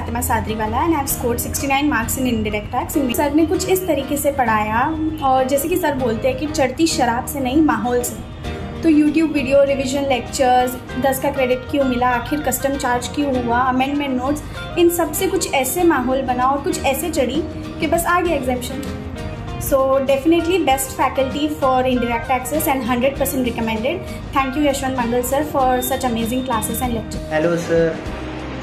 Fatima Sadriwala and I have scored 69 marks in indirect tax. Sir ने कुछ इस तरीके से पढ़ाया और जैसे कि सर बोलते हैं कि चढ़ती शराब से नहीं माहौल से। तो यूट्यूब वीडियो, रिवीजन लेक्चर्स, 10 का क्रेडिट क्यों मिला, आखिर कस्टम चार्ज क्यों हुआ, अमेंडमेंट नोट्स, इन सब से कुछ ऐसे माहौल बना और कुछ ऐसे चढ़ी कि बस आ गया एग्जामिशन। So definitely best faculty for indirect taxes and 100% recommended. Thank you Yashwant Mangal sir for such amazing classes and lectures. Hello sir,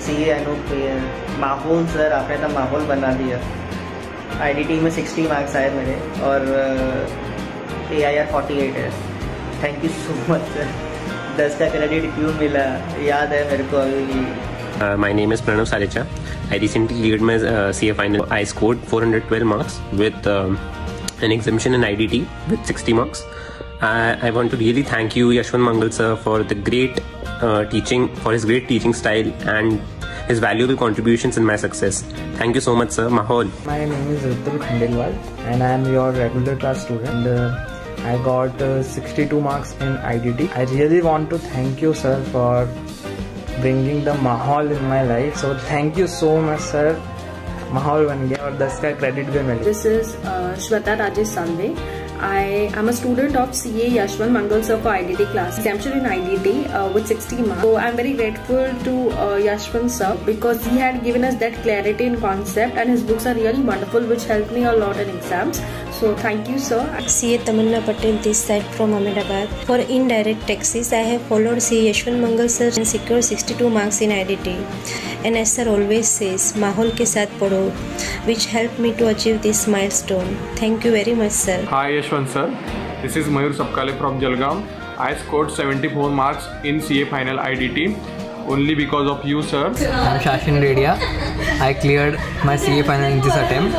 CA Anoop here. माहौल सर, आपने तो माहौल बना दिया। IDT में 60 मार्क्स आए मेरे और AIR 48 है। Thank you so much sir. 10 का क्रेडिट क्यों मिला याद है मेरे को अभी। My name is Pranav Salecha. I recently cleared my CA final. I scored 412 marks with an exemption in IDT with 60 marks. I want to really thank you, Yashwant Mangal sir, for the great teaching, for his great teaching style and his valuable contributions in my success. Thank you so much, sir. Mahol. My name is Ritul Khandelwal and I am your regular class student. I got 62 marks in IDT. I really want to thank you, sir, for bringing the mahal in my life. So thank you so much, sir. माहौल बन गया और 10 का credit भी मिला। This is Shweta Rajesh Salve. I am a student of CA Yashwant Mangal sir for IDT class. Exemption in IDT with 60 marks. So I am very grateful to Yashwant sir because he had given us that clarity in concept and his books are really wonderful which helped me a lot in exams. So thank you sir. CA Tamanna Patel this side from Ahmedabad. For indirect taxes I have followed CA Yashwant Mangal sir and secured 62 marks in IDT. And as sir always says, माहौल के साथ पढ़ो, which helped me to achieve this milestone. Thank you very much, sir. Hi Yashwant sir, this is Mayur Sapkale from Jalgaon. I scored 74 marks in CA final IDT only because of you, sir. I'm Shashin Redia. I cleared my CA final in this attempt.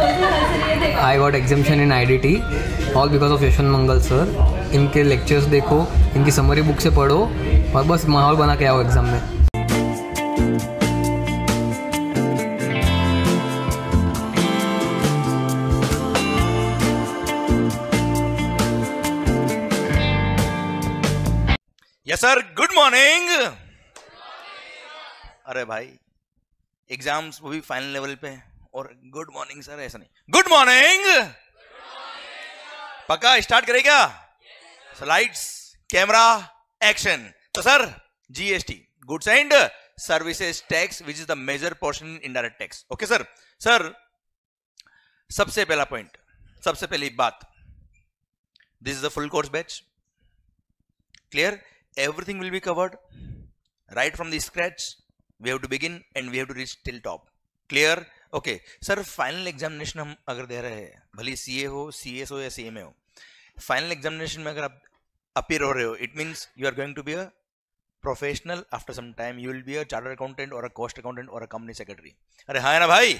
I got exemption in IDT, all because of Yashwant Mangal sir. इनके lectures देखो, इनकी summary book से पढ़ो और बस माहौल बना के आओ एग्जाम में। Yes sir, good morning. अरे भाई एग्जाम्स वो भी फाइनल लेवल पे और गुड मॉर्निंग सर ऐसा नहीं, गुड मॉर्निंग। पक्का स्टार्ट करें क्या? Slides, camera, action. तो sir GST, goods and services tax which is the major portion in indirect tax. Okay sir. Sir सबसे पहला पॉइंट, सबसे पहली बात, this is the full course batch. Clear? Everything will be covered right from the scratch. We have to begin and we have to reach till top. Clear? Okay. Sir final examination हम अगर दे रहे हैं, भले CA हो, CS हो या CMA हो, final examination में अगर आप अपीयर हो रहे हो, it means you are going to be a professional. After some time you will be a chartered accountant और अ कॉस्ट अकाउंटेंट और अ कंपनी सेक्रेटरी। अरे हाँ है ना भाई?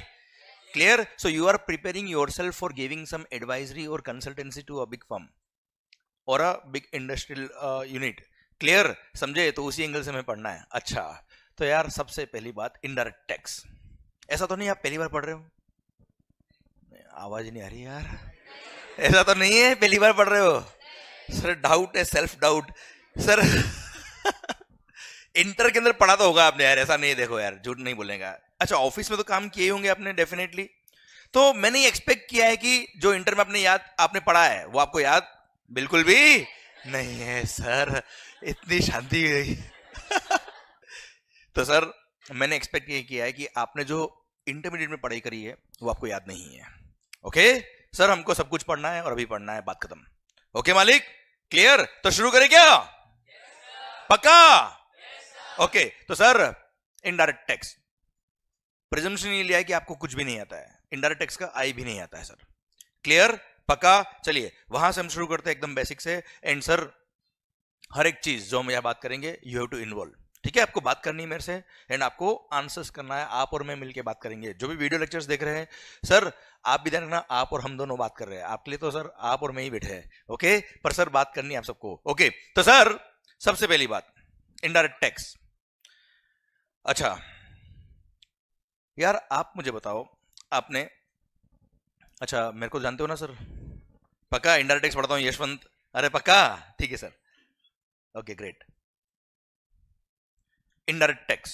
Clear? So you are preparing yourself for giving some advisory or consultancy to a big firm or a big industrial unit. Clear? समझे? तो उसी एंगल से हमें पढ़ना है। अच्छा, तो यार सबसे पहली बात इनडायरेक्ट टैक्स। ऐसा तो नहीं आप पहली बार पढ़ रहे हो? आवाज नहीं आ रही यार। ऐसा तो नहीं है पहली बार पढ़ रहे हो? सर डाउट है, सेल्फ डाउट। सर इंटर के अंदर पढ़ा तो होगा आपने यार, ऐसा नहीं। देखो यार झूठ नहीं बोलेगा। अच्छा, ऑफिस में तो काम किए होंगे आपने डेफिनेटली। तो मैंने एक्सपेक्ट किया है कि जो इंटर में आपने पढ़ा है वो आपको याद बिल्कुल भी नहीं है। सर इतनी शांति हुई। तो सर मैंने एक्सपेक्ट ये किया है कि आपने जो इंटरमीडिएट में पढ़ाई करी है वो आपको याद नहीं है। ओके सर, हमको सब कुछ पढ़ना है और अभी पढ़ना है, बात खत्म। ओके मालिक? क्लियर? तो शुरू करें क्या? पक्का? ओके। तो सर इनडायरेक्ट टैक्स, प्रिजम्पशन ये लिया है कि आपको कुछ भी नहीं आता है, इनडायरेक्ट टैक्स का आई भी नहीं आता है सर। क्लियर? पक्का? चलिए वहां से हम शुरू करते हैं एकदम बेसिक से। एंड सर हर एक चीज जो हम यहाँ बात करेंगे यू हैव टू इन्वॉल्व। ठीक है? आपको बात करनी है मेरे से एंड आपको आंसर्स करना है। आप और मैं मिलके बात करेंगे। जो भी वीडियो लेक्चर्स देख रहे हैं सर, आप भी ध्यान रखना, आप और हम दोनों बात कर रहे हैं। आपके लिए तो सर आप और मैं ही बैठे हैं। ओके? पर सर बात करनी है आप सबको। ओके? तो सर सबसे पहली बात इनडायरेक्ट टैक्स। अच्छा यार आप मुझे बताओ, आपने, अच्छा मेरे को जानते हो ना सर? पक्का इनडायरेक्ट टैक्स पढ़ता हूँ यशवंत? अरे पक्का? ठीक है sir. Okay great. Indirect tax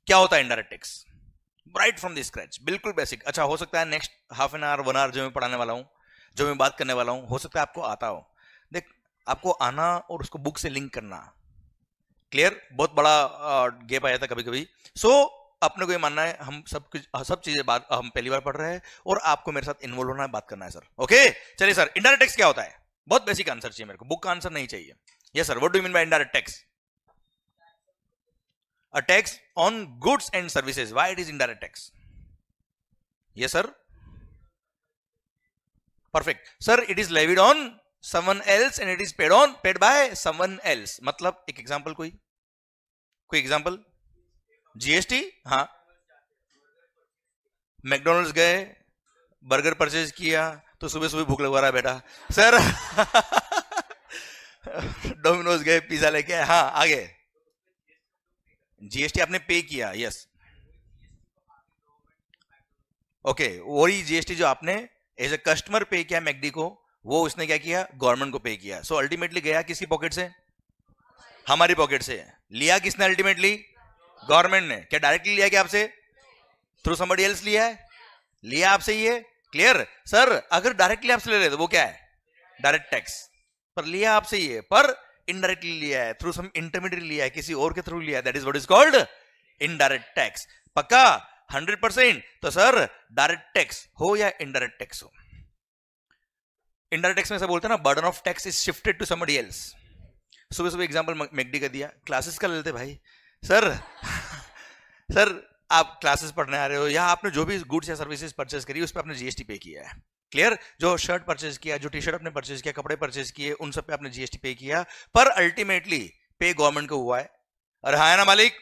क्या होता है? Indirect tax right from the scratch, बिल्कुल बेसिक। अच्छा, हो सकता है next half an hour 1 hour जो मैं पढ़ाने वाला हूँ, जो मैं बात करने वाला हूँ, हो सकता है आपको आता हो। देख, आपको आना और उसको बुक से लिंक करना, क्लियर, बहुत बड़ा गैप आ जाता है कभी कभी। सो अपने को ये मानना है हम सब चीजें बात हम पहली बार पढ़ रहे हैं और आपको मेरे साथ इन्वॉल्व होना है, बात करना है सर। ओके, चलिए सर, इनडायरेक्ट टैक्स क्या होता है? बहुत बेसिक आंसर चाहिए मेरे को, बुक का आंसर नहीं चाहिए। Yes sir, what do you mean by indirect tax? A tax on goods and services. Why it is indirect tax? Yes sir, perfect sir. It is levied on someone else and it is paid by someone else. मतलब एक example, कोई example? GST. हाँ, McDonald's गए, burger purchase किया तो सुबह सुबह भूख लगवा रहा है बेटा सर। डोमिनोज गए, पिज्जा लेके आए। हाँ, आगे जीएसटी आपने पे किया। यस, ओके, वही जीएसटी जो आपने एज ए कस्टमर पे किया मैकडी को, वो उसने क्या किया? गवर्नमेंट को पे किया। सो अल्टीमेटली गया किसकी पॉकेट से? हमारी पॉकेट से। लिया किसने अल्टीमेटली? गवर्नमेंट ने। क्या डायरेक्टली लिया क्या आपसे? थ्रू समबडी एल्स लिया है? लिया आपसे ये, क्लियर सर? अगर डायरेक्टली आपसे ले रहे तो वो क्या है? Direct tax. पर लिया आपसे ये, पर इनडायरेक्टली लिया है, थ्रू सम इंटरमीडिएट लिया है, किसी और के थ्रू लिया है, that is what is called indirect tax. पक्का 100%? तो सर डायरेक्ट टैक्स हो या इनडायरेक्ट टैक्स हो, इनडायरेक्ट टैक्स में ऐसा बोलते हैं ना, burden of tax is shifted to somebody else. सुबह सुबह एग्जांपल मैकडी का दिया, क्लासेस का लेते भाई। सर सर आप क्लासेस पढ़ने आ रहे हो, या आपने जो भी गुड्स या सर्विसेज परचेज करी उस पर आपने जीएसटी पे किया है, क्लियर? जो शर्ट परचेज किया, जो टी शर्ट आपने परचेज किया, कपड़े परचेज किए, उन सब पे आपने जीएसटी पे किया, पर अल्टीमेटली पे गवर्नमेंट को हुआ है। अरे हाँ ना मालिक,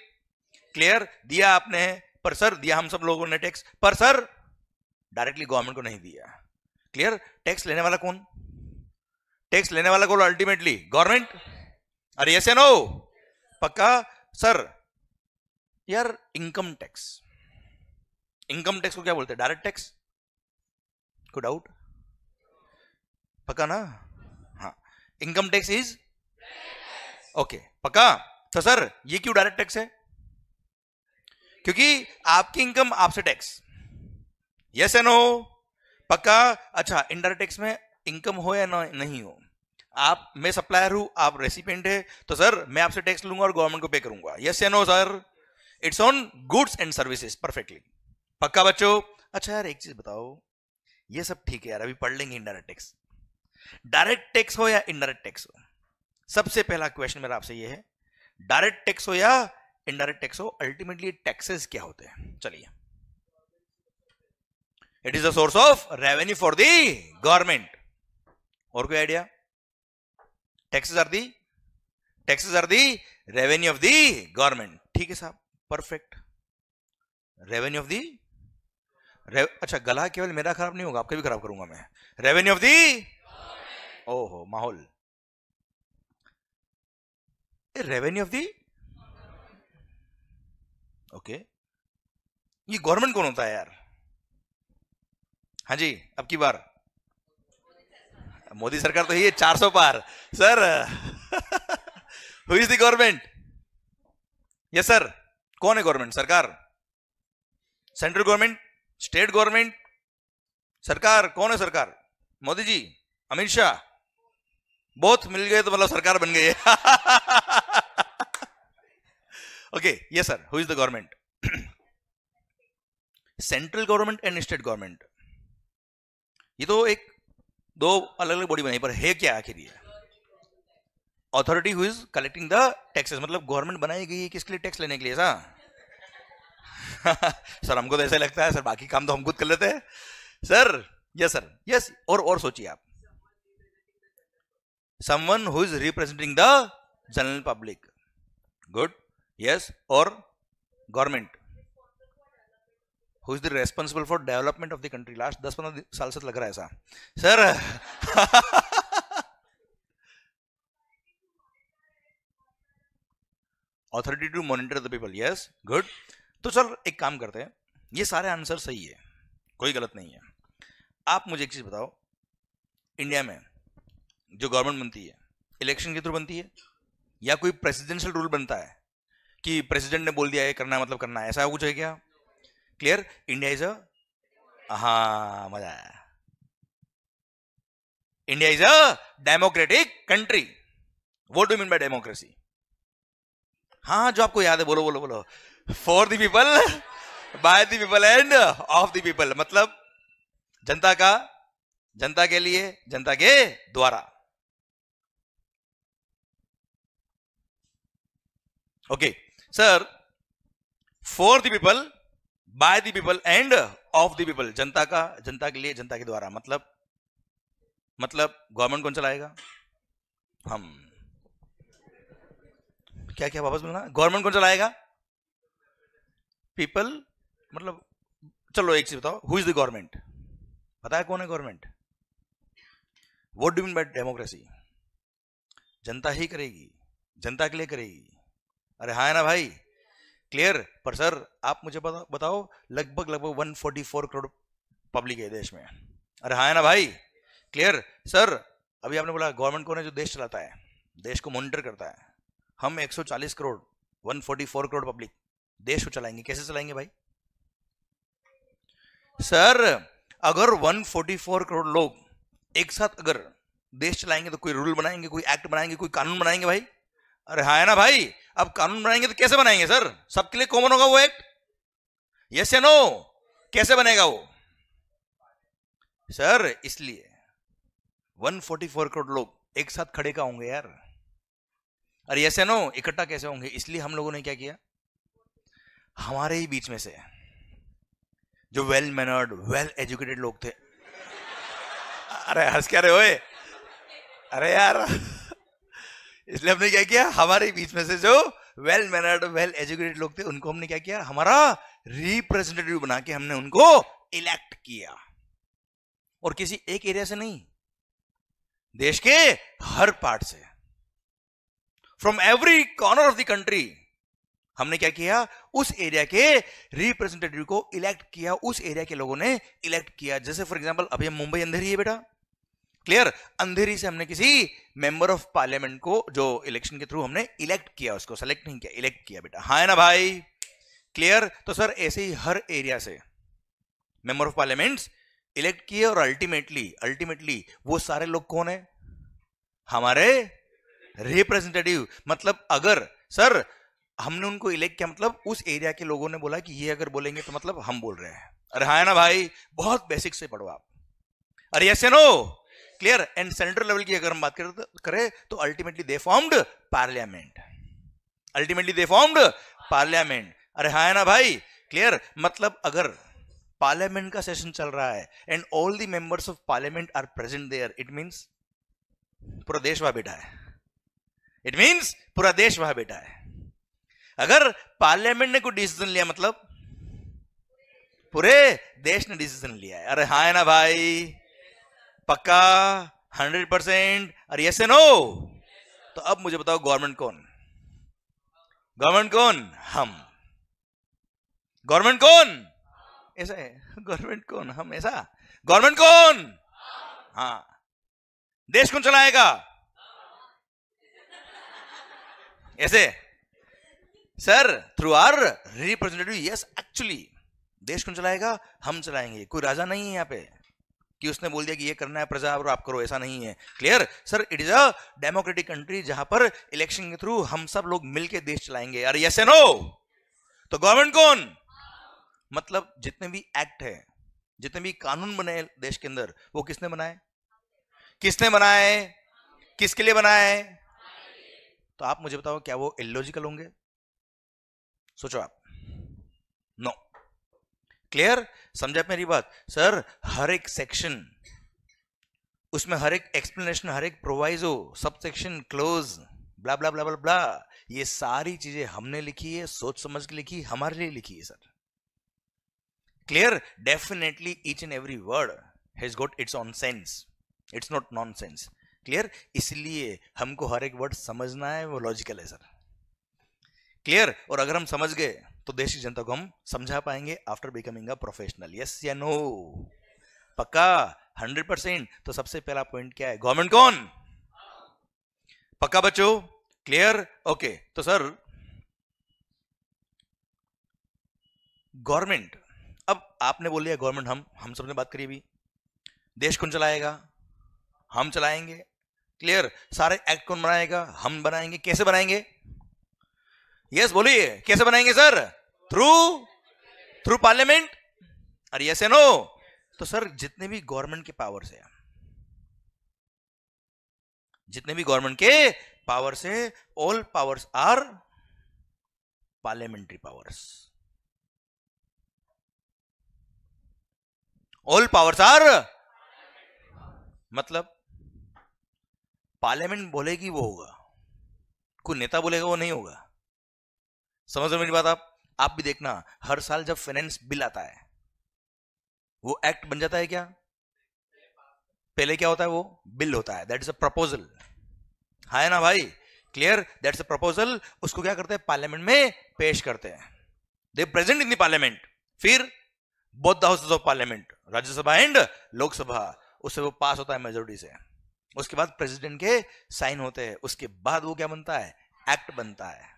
क्लियर? दिया आपने, पर सर दिया हम सब लोगों ने टैक्स, पर सर डायरेक्टली गवर्नमेंट को नहीं दिया, क्लियर? टैक्स लेने वाला कौन? टैक्स लेने वाला कौन? Ultimately government. अरे यस या नो? पक्का सर? यार इनकम टैक्स, इनकम टैक्स को क्या बोलते हैं? Direct tax. कोई डाउट? पक्का ना? हाँ, इनकम टैक्स इज ओके, पक्का? तो सर ये क्यों डायरेक्ट टैक्स है? क्योंकि आपकी इनकम आपसे टैक्स। यस या नो? पक्का? अच्छा, इनडायरेक्ट टैक्स में इनकम हो या नहीं हो, आप, मैं सप्लायर हूं, आप रेसिपिएंट है, तो सर मैं आपसे टैक्स लूंगा और गवर्नमेंट को पे करूंगा। यस या no sir? It's on goods and services, perfectly. पक्का बच्चों? अच्छा यार एक चीज बताओ, ये सब ठीक है यार, अभी पढ़ लेंगे इनडायरेक्ट टैक्स। डायरेक्ट टैक्स हो या इनडायरेक्ट टैक्स हो, सबसे पहला क्वेश्चन मेरा आपसे ये है, डायरेक्ट टैक्स हो या इनडायरेक्ट टैक्स हो, अल्टीमेटली टैक्सेस क्या होते हैं? चलिए, it is the source of revenue for the government. और कोई idea? Taxes are the revenue of the government. ठीक है साहब, परफेक्ट। रेवेन्यू ऑफ दी, अच्छा गला केवल मेरा खराब नहीं होगा, आपका भी खराब करूंगा मैं। रेवेन्यू ऑफ दी, ओहो माहौल, रेवेन्यू ऑफ दी, ओके। ये गवर्नमेंट कौन होता है यार? हाँ जी, अब की बार मोदी सरकार तो ही है 400 पार sir. Who is the government? Yes sir, कौन है गवर्नमेंट? सरकार, सेंट्रल गवर्नमेंट, स्टेट गवर्नमेंट, सरकार कौन है? सरकार मोदी जी, अमित शाह, बोथ मिल गए तो मतलब सरकार बन गई है। Okay, yes sir, who is the government? Central government and state government, ये तो एक दो अलग अलग बॉडी बनाई, पर है क्या आखिर ये? Authority who is collecting the taxes, मतलब गवर्नमेंट बनाई गई है किसके लिए? टैक्स लेने के लिए। सर हमको तो ऐसा लगता है सर, बाकी काम तो हम खुद कर लेते हैं सर। Yes sir, yes. और सोचिए आप, someone who is representing the general public, good, yes. और government who is the responsible for development of the country. Last 10-15 साल से लग रहा है ऐसा sir. Authority to monitor the people, yes, good. तो सर एक काम करते हैं, ये सारे आंसर सही है, कोई गलत नहीं है। आप मुझे एक चीज बताओ, इंडिया में जो गवर्नमेंट बनती है इलेक्शन के थ्रू बनती है, या कोई प्रेसिडेंशियल रूल बनता है कि प्रेसिडेंट ने बोल दिया है करना है मतलब करना है, ऐसा कुछ है क्या? क्लियर? इंडिया इज हाँ, मजा आया। India is a democratic country. What do mean by democracy? हाँ, जो आपको याद है बोलो बोलो बोलो। For the people, by the people and of the people, मतलब जनता का, जनता के लिए, जनता के द्वारा। Okay sir, for the people, by the people and of the people, जनता का, जनता के लिए, जनता के द्वारा, मतलब गवर्नमेंट कौन चलाएगा? हम। क्या क्या वापस बोलना? गवर्नमेंट कौन चलाएगा? पीपल, मतलब चलो एक चीज बताओ, हु इज द गवर्नमेंट? पता है कौन है government? What do mean by democracy? जनता ही करेगी, जनता के लिए करेगी। अरे हाँ है ना भाई? क्लियर? पर सर आप मुझे बताओ, लगभग 144 करोड़ पब्लिक है देश में। अरे हाँ है ना भाई? क्लियर? सर अभी आपने बोला गवर्नमेंट कौन है? जो देश चलाता है, देश को मॉनिटर करता है। हम 140 करोड़, 144 करोड़ पब्लिक देश को चलाएंगे, कैसे चलाएंगे भाई? सर अगर 144 करोड़ लोग एक साथ अगर देश चलाएंगे तो कोई रूल बनाएंगे, कोई एक्ट बनाएंगे, कोई कानून बनाएंगे भाई। अरे हाँ है ना भाई? अब कानून बनाएंगे तो कैसे बनाएंगे सर? सबके लिए कॉमन होगा वो एक्ट? यस या नो? कैसे बनेगा वो सर? इसलिए 144 करोड़ लोग एक साथ खड़े का होंगे यार। अरे यस या नो? इकट्ठा कैसे होंगे? इसलिए हम लोगों ने क्या किया, हमारे ही बीच में से जो वेल मैनर्ड, वेल एजुकेटेड लोग थे। अरे हंस क्या रहे हो? अरे यार इसलिए हमने क्या किया, हमारे बीच में से जो वेल मैनर्ड, वेल एजुकेटेड लोग थे उनको हमने क्या किया, हमारा रिप्रेजेंटेटिव बना के हमने उनको इलेक्ट किया। और किसी एक एरिया से नहीं, देश के हर पार्ट से, from every corner of the country हमने क्या किया, उस एरिया के रिप्रेजेंटेटिव को इलेक्ट किया, उस एरिया के लोगों ने इलेक्ट किया। जैसे फॉर एग्जांपल अभी हम मुंबई अंधेरी है बेटा, क्लियर? अंधेरी से हमने किसी मेंबर ऑफ पार्लियामेंट को जो इलेक्शन के थ्रू हमने इलेक्ट किया, उसको सेलेक्ट नहीं किया, इलेक्ट किया बेटा। हाँ है ना भाई? क्लियर? तो सर ऐसे ही हर एरिया से मेंबर ऑफ पार्लियामेंट इलेक्ट किए और अल्टीमेटली वो सारे लोग कौन है? हमारे रिप्रेजेंटेटिव। मतलब अगर सर हमने उनको इलेक्ट किया, मतलब उस एरिया के लोगों ने बोला कि ये अगर बोलेंगे तो मतलब हम बोल रहे हैं। अरे हाँ है ना भाई? बहुत बेसिक से पढ़ो आप। अरे यस या no? Clear? And central level की अगर हम बात करें तो ultimately they formed parliament, ultimately they formed parliament. अरे हाँ है ना भाई? क्लियर? मतलब अगर पार्लियामेंट का सेशन चल रहा है and all the members of parliament are present there, it means पूरा देश वहां बैठा है। इट मींस पूरा देश वहां बैठा है। अगर पार्लियामेंट ने कोई डिसीजन लिया मतलब पूरे देश ने डिसीजन लिया है। अरे हाँ है ना भाई? पक्का 100%? अरे यस या नो? तो अब मुझे बताओ गवर्नमेंट कौन? गवर्नमेंट कौन? हम। गवर्नमेंट कौन? ऐसा है। गवर्नमेंट कौन? हम। ऐसा? गवर्नमेंट कौन? हाँ। देश कौन चलाएगा? ऐसे sir through are representative. Yes actually देश कौन चलाएगा? हम चलाएंगे। कोई राजा नहीं है यहाँ पे कि उसने बोल दिया कि ये करना है प्रजा और आप करो, ऐसा नहीं है। Clear? Sir it is a democratic country जहां पर इलेक्शन के थ्रू हम सब लोग मिलके देश चलाएंगे। अरे यस एंड नो? तो गवर्नमेंट कौन? मतलब जितने भी एक्ट है, जितने भी कानून बने देश के अंदर, वो किसने बनाए? किसने बनाए? किसके लिए बनाए? तो आप मुझे बताओ क्या वो इलॉजिकल होंगे? सोचो आप। नो। क्लियर? समझा मेरी बात? सर हर एक सेक्शन, उसमें हर एक एक्सप्लेनेशन, हर एक प्रोवाइजो, सब सेक्शन, क्लोज, ब्ला ब्ला ब्ला ब्ला ब्ला, ये सारी चीजें हमने लिखी है, सोच समझ के लिखी, हमारे लिए लिखी है sir. Clear? Definitely each and every word has got its on sense, it's not nonsense. Clear? इसलिए हमको हर एक वर्ड समझना है, वो लॉजिकल है सर। क्लियर? और अगर हम समझ गए तो देश की जनता को हम समझा पाएंगे after becoming a professional. Yes या नो? पक्का 100%? तो सबसे पहला पॉइंट क्या है? गवर्नमेंट कौन? पक्का बच्चों? क्लियर? ओके। तो सर गवर्नमेंट अब आपने बोल लिया गवर्नमेंट, हम सबने बात करी अभी, देश कौन चलाएगा? हम चलाएंगे। क्लियर? सारे एक्ट कौन बनाएगा? हम बनाएंगे। कैसे बनाएंगे? यस बोलिए, कैसे बनाएंगे सर? Through parliament. और यस या नो? तो सर जितने भी गवर्नमेंट के पावर्स है, जितने भी गवर्नमेंट के पावर्स है, all powers are parliamentary powers. All powers are, मतलब पार्लियामेंट बोलेगी वो होगा, कोई नेता बोलेगा वो नहीं होगा। समझ रहे मेरी बात? आप भी देखना, हर साल जब फाइनेंस बिल आता है वो एक्ट बन जाता है क्या? पहले क्या होता है? वो बिल होता है, दैट इज अ प्रपोजल। है ना भाई? क्लियर? That's a proposal. उसको क्या करते हैं? पार्लियामेंट में पेश करते हैं। They present in the parliament, फिर both the houses of parliament, Rajya Sabha and Lok Sabha, उससे वो पास होता है मेजोरिटी से। उसके बाद प्रेसिडेंट के साइन होते हैं, उसके बाद वो क्या बनता है? एक्ट बनता है।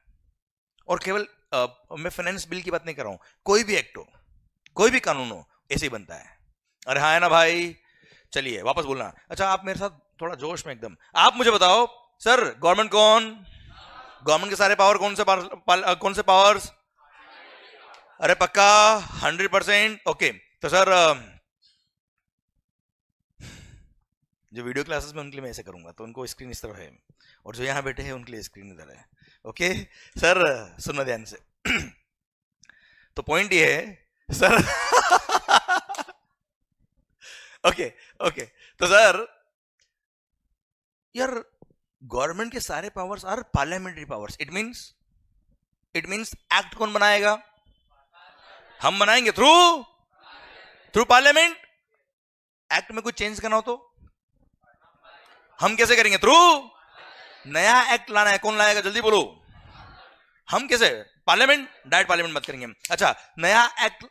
और केवल मैं फाइनेंस बिल की बात नहीं कर रहा हूं, कोई भी एक्ट हो, कोई भी कानून हो, ऐसे ही बनता है। अरे हाँ है ना भाई? चलिए वापस बोलना। अच्छा, आप मेरे साथ थोड़ा जोश में एकदम, आप मुझे बताओ सर, गवर्नमेंट कौन? गवर्नमेंट के सारे पावर कौन से पावर्स? अरे पक्का 100%? ओके। तो सर जो वीडियो क्लासेस में उनके लिए मैं ऐसे करूंगा, तो उनको स्क्रीन इस तरह है, और जो यहां बैठे हैं उनके लिए स्क्रीन इधर है। ओके सर, सुनना ध्यान से। तो पॉइंट ये है सर। ओके ओके, तो सर यार गवर्नमेंट के सारे powers are parliamentary powers. It means act कौन बनाएगा? हम बनाएंगे थ्रू पार्लियामेंट। एक्ट में कुछ चेंज करना हो तो हम कैसे करेंगे? थ्रू नया एक्ट लाना है, कौन लाएगा? जल्दी बोलो। हम कैसे? पार्लियामेंट। डायरेक्ट पार्लियामेंट मत करेंगे। अच्छा, नया एक्ट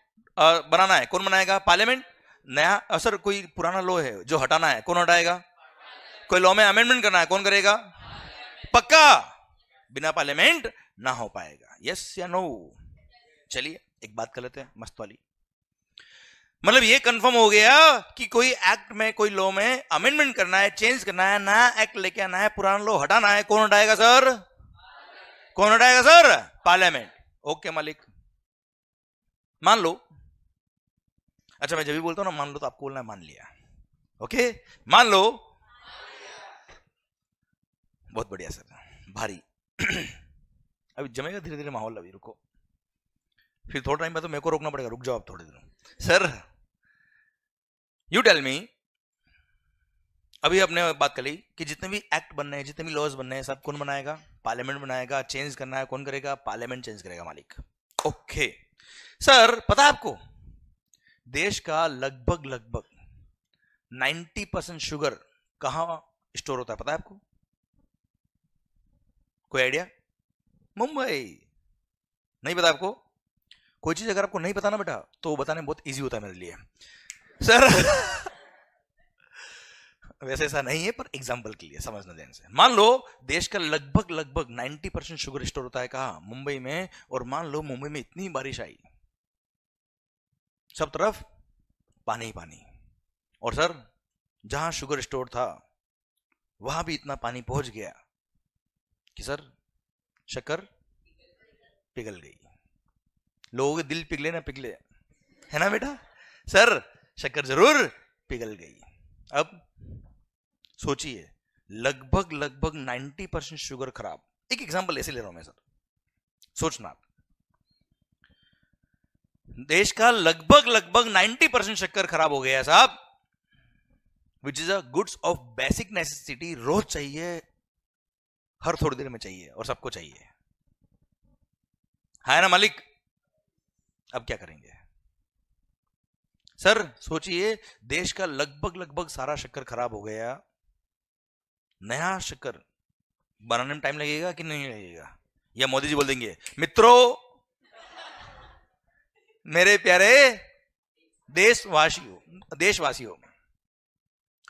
बनाना है, कौन बनाएगा? पार्लियामेंट। नया सर कोई पुराना लॉ है जो हटाना है, कौन हटाएगा? कोई लॉ में अमेंडमेंट करना है, कौन करेगा? पक्का बिना पार्लियामेंट ना हो पाएगा। यस या नो? चलिए एक बात कर लेते हैं मस्त वाली। मतलब ये कंफर्म हो गया कि कोई एक्ट में, कोई लॉ में अमेंडमेंट करना है, चेंज करना है, नया एक्ट लेके आना है, पुराना लॉ हटाना है, कौन हटाएगा सर? कौन हटाएगा सर? पार्लियामेंट। ओके मालिक, मान लो। अच्छा, मैं जब भी बोलता हूं ना मान लो, तो आपको बोलना है मान लिया। ओके, मान लो। बहुत बढ़िया सर, भारी। अभी जमेगा धीरे धीरे माहौल, अभी रुको, फिर थोड़ा टाइम बाद तो मेरे को रोकना पड़ेगा। रुक जाओ आप थोड़े दिनों। सर यू टेल मी, अभी आपने बात कर ली कि जितने भी एक्ट बनने हैं, जितने भी लॉज बनने हैं, सब कौन बनाएगा? पार्लियामेंट बनाएगा। चेंज करना है, कौन करेगा? पार्लियामेंट चेंज करेगा मालिक। ओके सर, पता है आपको देश का लगभग 90% शुगर कहां स्टोर होता है? पता है आपको? कोई आइडिया? मुंबई। नहीं पता आपको? कोई चीज अगर आपको नहीं पता ना बेटा, तो बताने बहुत इजी होता है मेरे लिए सर। वैसे ऐसा नहीं है, पर एग्जांपल के लिए समझना ध्यान से। मान लो देश का लगभग 90% शुगर स्टोर होता है कहां? मुंबई में। और मान लो मुंबई में इतनी बारिश आई, सब तरफ पानी ही पानी, और सर जहां शुगर स्टोर था वहां भी इतना पानी पहुंच गया कि सर शक्कर पिघल गई। लोगों के दिल पिघले ना पिघले, है ना बेटा? सर शक्कर जरूर पिघल गई। अब सोचिए, लगभग 90% शुगर खराब। एक एग्जांपल ऐसे ले रहा हूं मैं सर, सोचना। देश का लगभग 90% शक्कर खराब हो गया साहब, which is a goods of basic necessity. रोज चाहिए, हर थोड़ी देर में चाहिए, और सबको चाहिए, है ना मालिक? अब क्या करेंगे सर? सोचिए, देश का लगभग सारा शक्कर खराब हो गया। नया शक्कर बनाने में टाइम लगेगा कि नहीं लगेगा? या मोदी जी बोल देंगे, मित्रों, मेरे प्यारे देशवासियों,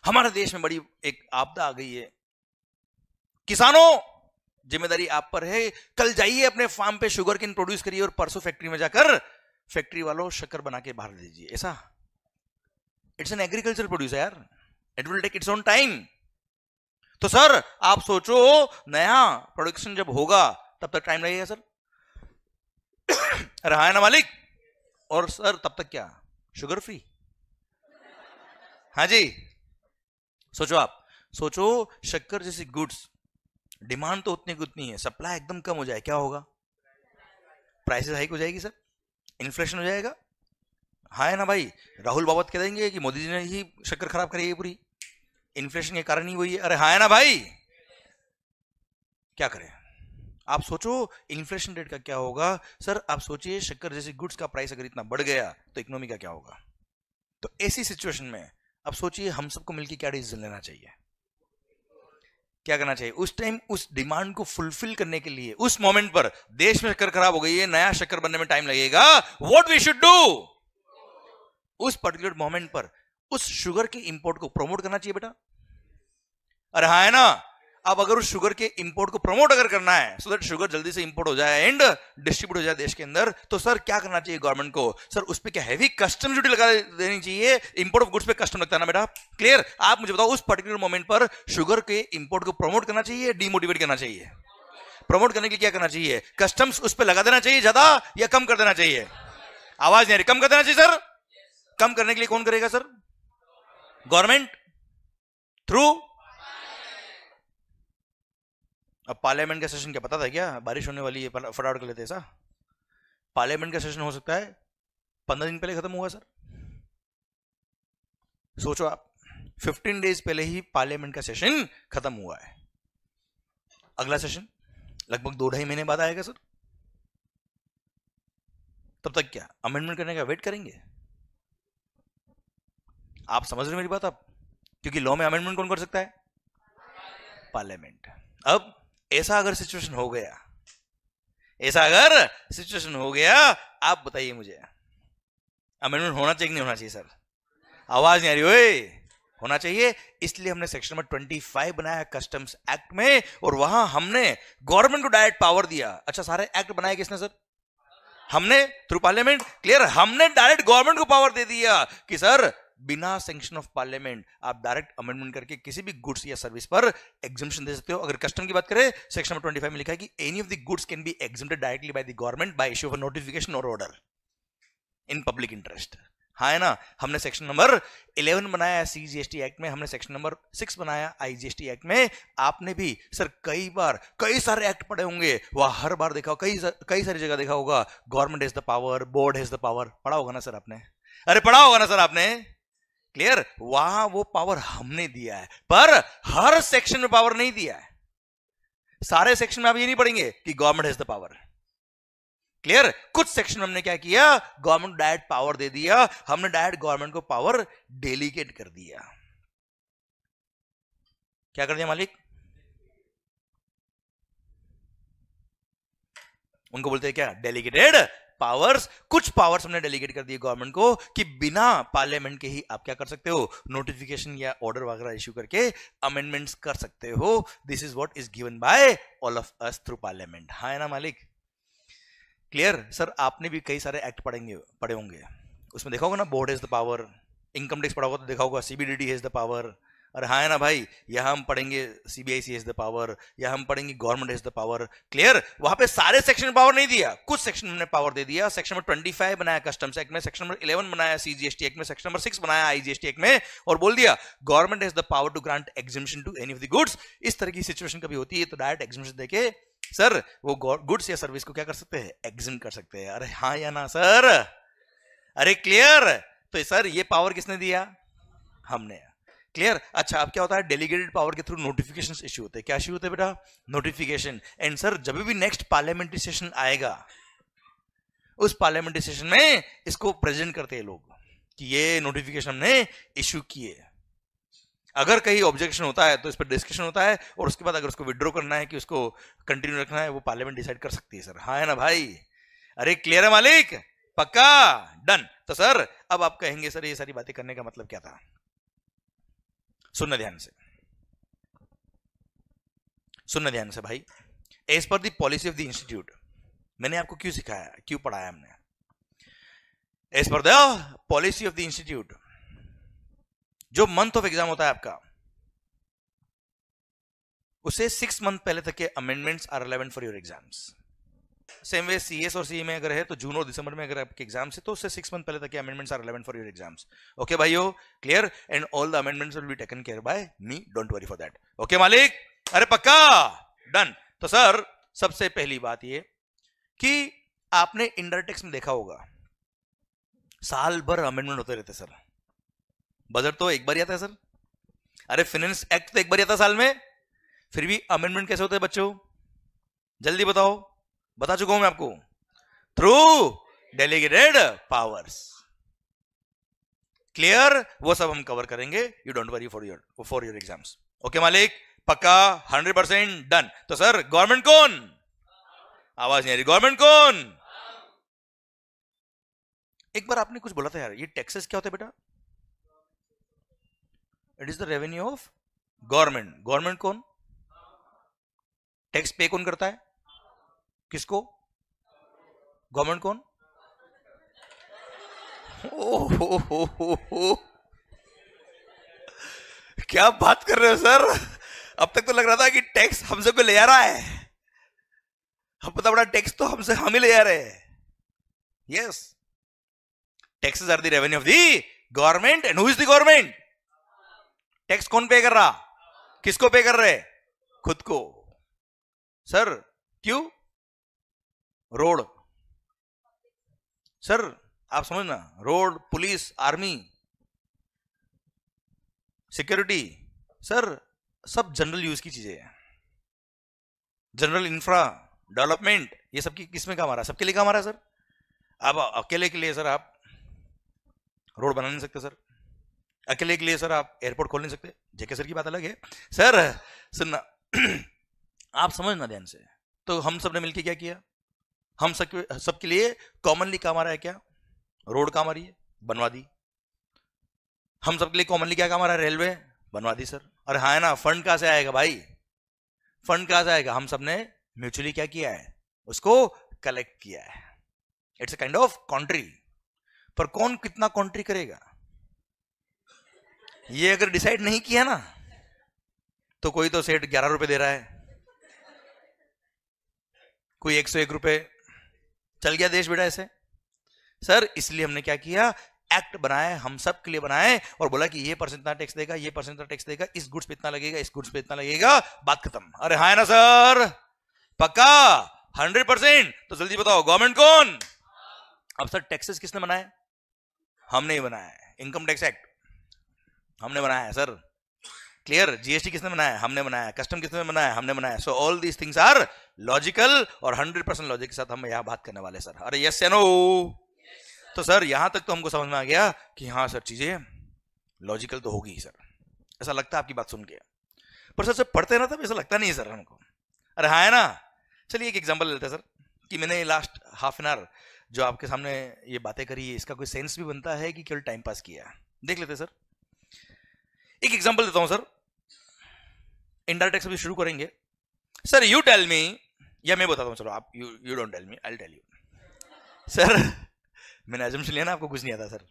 हमारे देश में बड़ी एक आपदा आ गई है। किसानों, जिम्मेदारी आप पर है। कल जाइए अपने फार्म पे, शुगर केन प्रोड्यूस करिए, और परसों फैक्ट्री में जाकर फैक्ट्री वालों शक्कर बना के बाहर दीजिए, ऐसा? इट्स एन एग्रीकल्चर प्रोड्यूस यार, it will take its own time. तो सर आप सोचो नया प्रोडक्शन जब होगा तब तक टाइम लगेगा सर। अरे हाँ ना मालिक। और सर तब तक क्या शुगर फ्री? हाँ जी, सोचो आप, सोचो शक्कर जैसी गुड्स डिमांड तो उतनी की उतनी है, सप्लाई एकदम कम हो जाए, क्या होगा? प्राइसेस हाइक हो जाएगी सर, इन्फ्लेशन हो जाएगा। हाँ ना भाई, राहुल बाबत कह देंगे कि मोदी जी ने ही शक्कर खराब करी है पूरी, इन्फ्लेशन के कारण ही वही है। अरे हाँ ना भाई, क्या करें? आप सोचो इन्फ्लेशन रेट का क्या होगा सर। आप सोचिए शक्कर जैसी गुड्स का प्राइस अगर इतना बढ़ गया तो इकोनॉमी का क्या होगा? तो ऐसी सिचुएशन में अब सोचिए हम सबको मिलकर क्या डिसीजन लेना चाहिए, क्या करना चाहिए? उस टाइम उस डिमांड को फुलफिल करने के लिए उस मोमेंट पर देश में शक्कर खराब हो गई है, नया शक्कर बनने में टाइम लगेगा। What we should do? उस पर्टिकुलर मोमेंट पर उस शुगर के इंपोर्ट को प्रमोट करना चाहिए बेटा। अरे हाँ है ना। अब अगर उस शुगर के इंपोर्ट को प्रमोट अगर करना है सो दैट शुगर जल्दी से इंपोर्ट हो जाए एंड डिस्ट्रीब्यूट हो जाए देश के अंदर, तो सर क्या करना चाहिए गवर्नमेंट को? सर उस पे क्या हैवी कस्टम ड्यूटी लगा देनी चाहिए? इंपोर्ट ऑफ गुड्स पे कस्टम लगता है ना बेटा, क्लियर? आप मुझे बताओ उस पर्टिकुलर मोमेंट पर शुगर के इंपोर्ट को प्रमोट करना चाहिए, डिमोटिवेट करना चाहिए? प्रमोट करने के लिए क्या करना चाहिए? कस्टम्स उस पर लगा देना चाहिए ज्यादा या कम कर देना चाहिए? आवाज नहीं आ रही। कम कर देना चाहिए सर। कम करने के लिए कौन करेगा सर? Government through. अब पार्लियामेंट का सेशन क्या पता था क्या बारिश होने वाली है, फटाफट कर लेते ऐसा? पार्लियामेंट का सेशन हो सकता है 15 दिन पहले खत्म हुआ सर। सोचो आप 15 डेज पहले ही पार्लियामेंट का सेशन खत्म हुआ है। अगला सेशन लगभग 2-2.5 महीने बाद आएगा सर। तब तक क्या अमेंडमेंट करने का वेट करेंगे? आप समझ रहे मेरी बात आप? क्योंकि लॉ में अमेंडमेंट कौन कर सकता है? पार्लियामेंट। अब ऐसा अगर सिचुएशन हो गया, ऐसा अगर सिचुएशन हो गया, आप बताइए मुझे अमेंडमेंट होना चाहिए कि नहीं होना चाहिए सर? आवाज नहीं आ रही ओए। होना चाहिए। इसलिए हमने सेक्शन नंबर 25 बनाया कस्टम्स एक्ट में, और वहां हमने गवर्नमेंट को डायरेक्ट पावर दिया। अच्छा सारे एक्ट बनाए किसने सर? हमने, थ्रू पार्लियामेंट, क्लियर? हमने डायरेक्ट गवर्नमेंट को पावर दे दिया कि सर बिना सैंक्शन ऑफ पार्लियामेंट आप डायरेक्ट अमेंडमेंट करके किसी भी गुड्स या सर्विस पर एग्जम्पशन दे सकते हो। अगर कस्टम की बात करें सेक्शन नंबर 25 में लिखा है कि any of the goods can be exempted directly by the government by issue of a notification और ऑर्डर इन पब्लिक इंटरेस्ट। हाँ है ना। हमने सेक्शन नंबर 11 बनाया CGST एक्ट में, हमने सेक्शन नंबर 6 बनाया IGST एक्ट में। आपने भी सर कई बार कई सारे एक्ट पढ़े होंगे, वह हर बार देखा, कई सारी जगह देखा होगा government has the power, board has the power. पढ़ा होगा ना सर आपने? अरे पढ़ा होगा ना सर आपने, क्लियर? वहां वो पावर हमने दिया है, पर हर सेक्शन में पावर नहीं दिया है। सारे सेक्शन में आप ये नहीं पढ़ेंगे कि government has the power, clear? कुछ सेक्शन में हमने क्या किया, गवर्नमेंट डायरेक्ट पावर दे दिया, हमने डायरेक्ट गवर्नमेंट को पावर डेलीगेट कर दिया। क्या कर दिया मालिक? उनको बोलते हैं क्या? Delegated powers. कुछ पावर्स हमने डेलीगेट कर दिए गवर्नमेंट को कि बिना पार्लियामेंट के ही आप क्या कर सकते हो, नोटिफिकेशन या ऑर्डर वगैरह इश्यू करके अमेंडमेंट्स कर सकते हो। This is what is given by all of us through parliament. हाँ है ना मालिक, क्लियर? सर आपने भी कई सारे एक्ट पढ़े होंगे, उसमें देखा होगा ना board has the power, income tax पढ़ा होगा तो देखा होगा CBDT हैज द पावर। अरे हाँ है ना भाई, यहां हम पढ़ेंगे CBIC हैज द पावर, या हम पढ़ेंगे government has the power, clear? वहां पे सारे सेक्शन में पावर नहीं दिया, कुछ सेक्शन में पावर दे दिया। सेक्शन नंबर 25 बनाया कस्टम्स एक्ट में, सेक्शन नंबर 11 बनाया CGST एक्ट में, सेक्शन नंबर 6 बनाया IGST एक्ट में, और बोल दिया government has the power to grant exemption to any of the goods. इस तरह की सिचुएशन कभी होती है तो डायरेक्ट एग्जम्पशन देके सर वो गुड्स या सर्विस को क्या कर सकते हैं, एग्जम्प्ट कर सकते हैं। अरे हाँ या ना सर? अरे क्लियर? तो सर ये पावर किसने दिया? हमने, क्लियर? अच्छा अब क्या होता है, डेलीगेटेड पावर के थ्रू नोटिफिकेशंस इश्यू होते हैं। क्या इश्यू होते हैं बेटा? नोटिफिकेशन। एंड सर जब भी नेक्स्ट पार्लियामेंट्री सेशन आएगा उस पार्लियामेंट्री सेशन में इसको प्रेजेंट करते हैं लोग कि ये नोटिफिकेशन हमने इश्यू किए। अगर कहीं ऑब्जेक्शन होता है तो इस पर डिस्कशन होता है, और उसके बाद अगर उसको विड्रॉ करना है कि उसको कंटिन्यू रखना है, वो पार्लियामेंट डिसाइड कर सकती है सर। हाँ है ना भाई? अरे क्लियर है मालिक? पक्का? डन। तो सर अब आप कहेंगे सर ये सारी बातें करने का मतलब क्या था? सुनना ध्यान से, सुनना ध्यान से भाई। As per the policy of the institute, मैंने आपको क्यों सिखाया, क्यों पढ़ाया हमने? As per the policy of the institute, जो मंथ ऑफ एग्जाम होता है आपका, उसे 6 मंथ पहले तक के amendments are relevant for your exams. Same way CS और सीए में अगर है तो जून और दिसंबर में अगर आपके एग्जाम्स है तो उससे 6 मंथ पहले तक के amendments are relevant for your exams. Okay भाइयों, clear? And all the amendments will be taken care by me, don't worry for that. Okay मालिक? अरे पक्का? डन। तो सर सबसे पहली बात ये कि आपने इनडायरेक्ट टैक्स में देखा होगा साल भर अमेंडमेंट होते रहते सर। बजट तो एक बार ही आता है सर, अरे फाइनेंस एक्ट तो एक बार ही आता है साल में, फिर भी अमेंडमेंट कैसे होते हैं बच्चों? जल्दी बताओ। बता चुका हूं मैं आपको, थ्रू डेलीगेटेड पावर्स। क्लियर? वो सब हम कवर करेंगे, you don't worry for your exams. Okay मालिक? पक्का? 100% डन। तो सर गवर्नमेंट कौन? आवाज नहीं आ रही। गवर्नमेंट कौन? एक बार आपने कुछ बोला था यार, ये टैक्सेस क्या होते हैं बेटा? It is the revenue of government. Government कौन? टैक्स पे कौन करता है? किसको? गवर्नमेंट कौन? ओ क्या बात कर रहे हो सर? अब तक तो लग रहा था कि टैक्स हमसे कोई ले आ रहा है, अब पता बड़ा टैक्स तो हम ही ले आ रहे हैं। Yes, taxes are the revenue of the government. And who is the government? Tax कौन पे कर रहा? किसको पे कर रहे? खुद को। सर क्यों? रोड सर, आप समझना, road, police, army, security, sir सब जनरल यूज की चीजें हैं। जनरल इंफ्रा डेवलपमेंट, ये सब की किसमें काम आ रहा है? सबके लिए काम आ रहा है सर। अब अकेले के लिए सर आप रोड बना नहीं सकते सर, अकेले के लिए सर आप एयरपोर्ट खोल नहीं सकते। जेके सर की बात अलग है सर, सुनना आप समझना ध्यान से। तो हम सब ने मिलकर क्या किया? हम सबके लिए कॉमनली काम आ रहा है क्या? रोड काम आ रही है, बनवा दी। हम सबके लिए कॉमनली क्या काम आ रहा है? रेलवे, बनवा दी सर। अरे हाँ है ना, फंड कहां से आएगा भाई? फंड कहां से आएगा? हम सबने म्यूचुअली क्या किया है? उसको कलेक्ट किया है। It's a kind of country. पर कौन कितना कॉन्ट्री करेगा, ये अगर डिसाइड नहीं किया ना, तो कोई तो सेठ 11 रुपए दे रहा है, कोई 101 रुपए, चल गया देश बेटा ऐसे। सर इसलिए हमने क्या किया? एक्ट बनाए, हम सब के लिए बनाए और बोला कि ये परसेंट इतना टैक्स देगा, ये परसेंट इतना टैक्स देगा, इस गुड्स पे इतना लगेगा, इस गुड्स पे इतना लगेगा, बात खत्म। अरे हाँ ना सर? पक्का? 100%। तो जल्दी बताओ गवर्नमेंट कौन? अब सर टैक्सेस किसने बनाए? हमने ही बनाया है। इनकम टैक्स एक्ट हमने बनाया है सर। क्लियर? जीएसटी किसने बनाया? हमने बनाया। कस्टम किसने बनाया? हमने बनाया। So all these things are logical और 100% लॉजिक के साथ हम यहां बात करने वाले सर। अरे यस या नो? तो सर यहां तक तो हमको समझ में आ गया कि हाँ सर चीजें लॉजिकल तो होगी सर, ऐसा लगता है आपकी बात सुन के। पर सर जब पढ़ते ना तब ऐसा लगता नहीं है सर हमको। अरे हाँ है ना? चलिए एक एग्जांपल लेते हैं सर कि मैंने लास्ट हाफ एन आवर जो आपके सामने ये बातें करी है, इसका कोई सेंस भी बनता है कि केवल टाइम पास किया? देख लेते सर। एक एग्जांपल देता हूं सर, इनडायरेक्ट टैक्स भी शुरू करेंगे सर। यू टेल मी, या मैं बताता हूं, चलो आप you don't tell me, I will tell you sir. मैंने अजम्पशन लिया ना, आपको कुछ नहीं आता सर।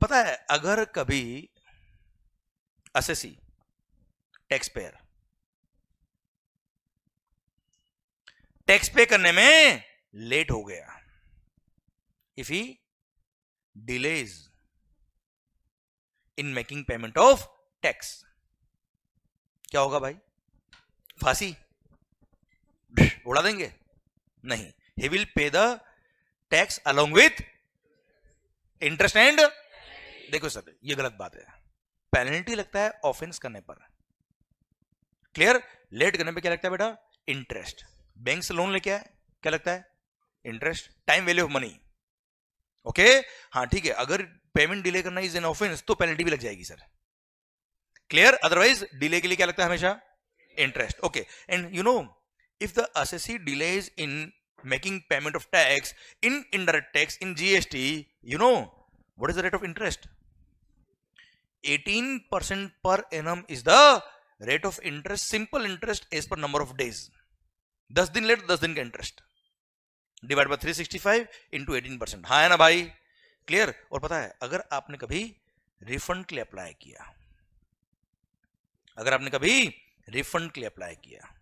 पता है अगर कभी असेसी टैक्स पेयर टैक्स पे करने में लेट हो गया, if he delays in making payment of tax, क्या होगा भाई? फांसी उड़ा देंगे? नहीं, he will pay the tax along with interest and, देखो सर ये गलत बात है। पेनल्टी लगता है ऑफेंस करने पर। क्लियर? लेट करने पे क्या लगता है बेटा? इंटरेस्ट। बैंक से लोन लेके आए, क्या लगता है? Interest. Time value of money. Okay हाँ ठीक है, अगर पेमेंट डिले करना इज एन ऑफेंस तो पेनल्टी भी लग जाएगी सर। क्लियर? अदरवाइज डिले के लिए क्या लगता है हमेशा? Interest. Okay, and you know if the assessee delays in making payment of tax in indirect tax in GST, you know what is the rate of interest? 18% per annum is the rate of interest, simple interest as per number of days. 10 दिन late 10 दिन का interest divide by 365 into 18%। हाँ है ना भाई? Clear? और पता है, अगर आपने कभी रिफंड के लिए अप्लाई किया, अगर आपने कभी रिफंड के लिए अप्लाई किया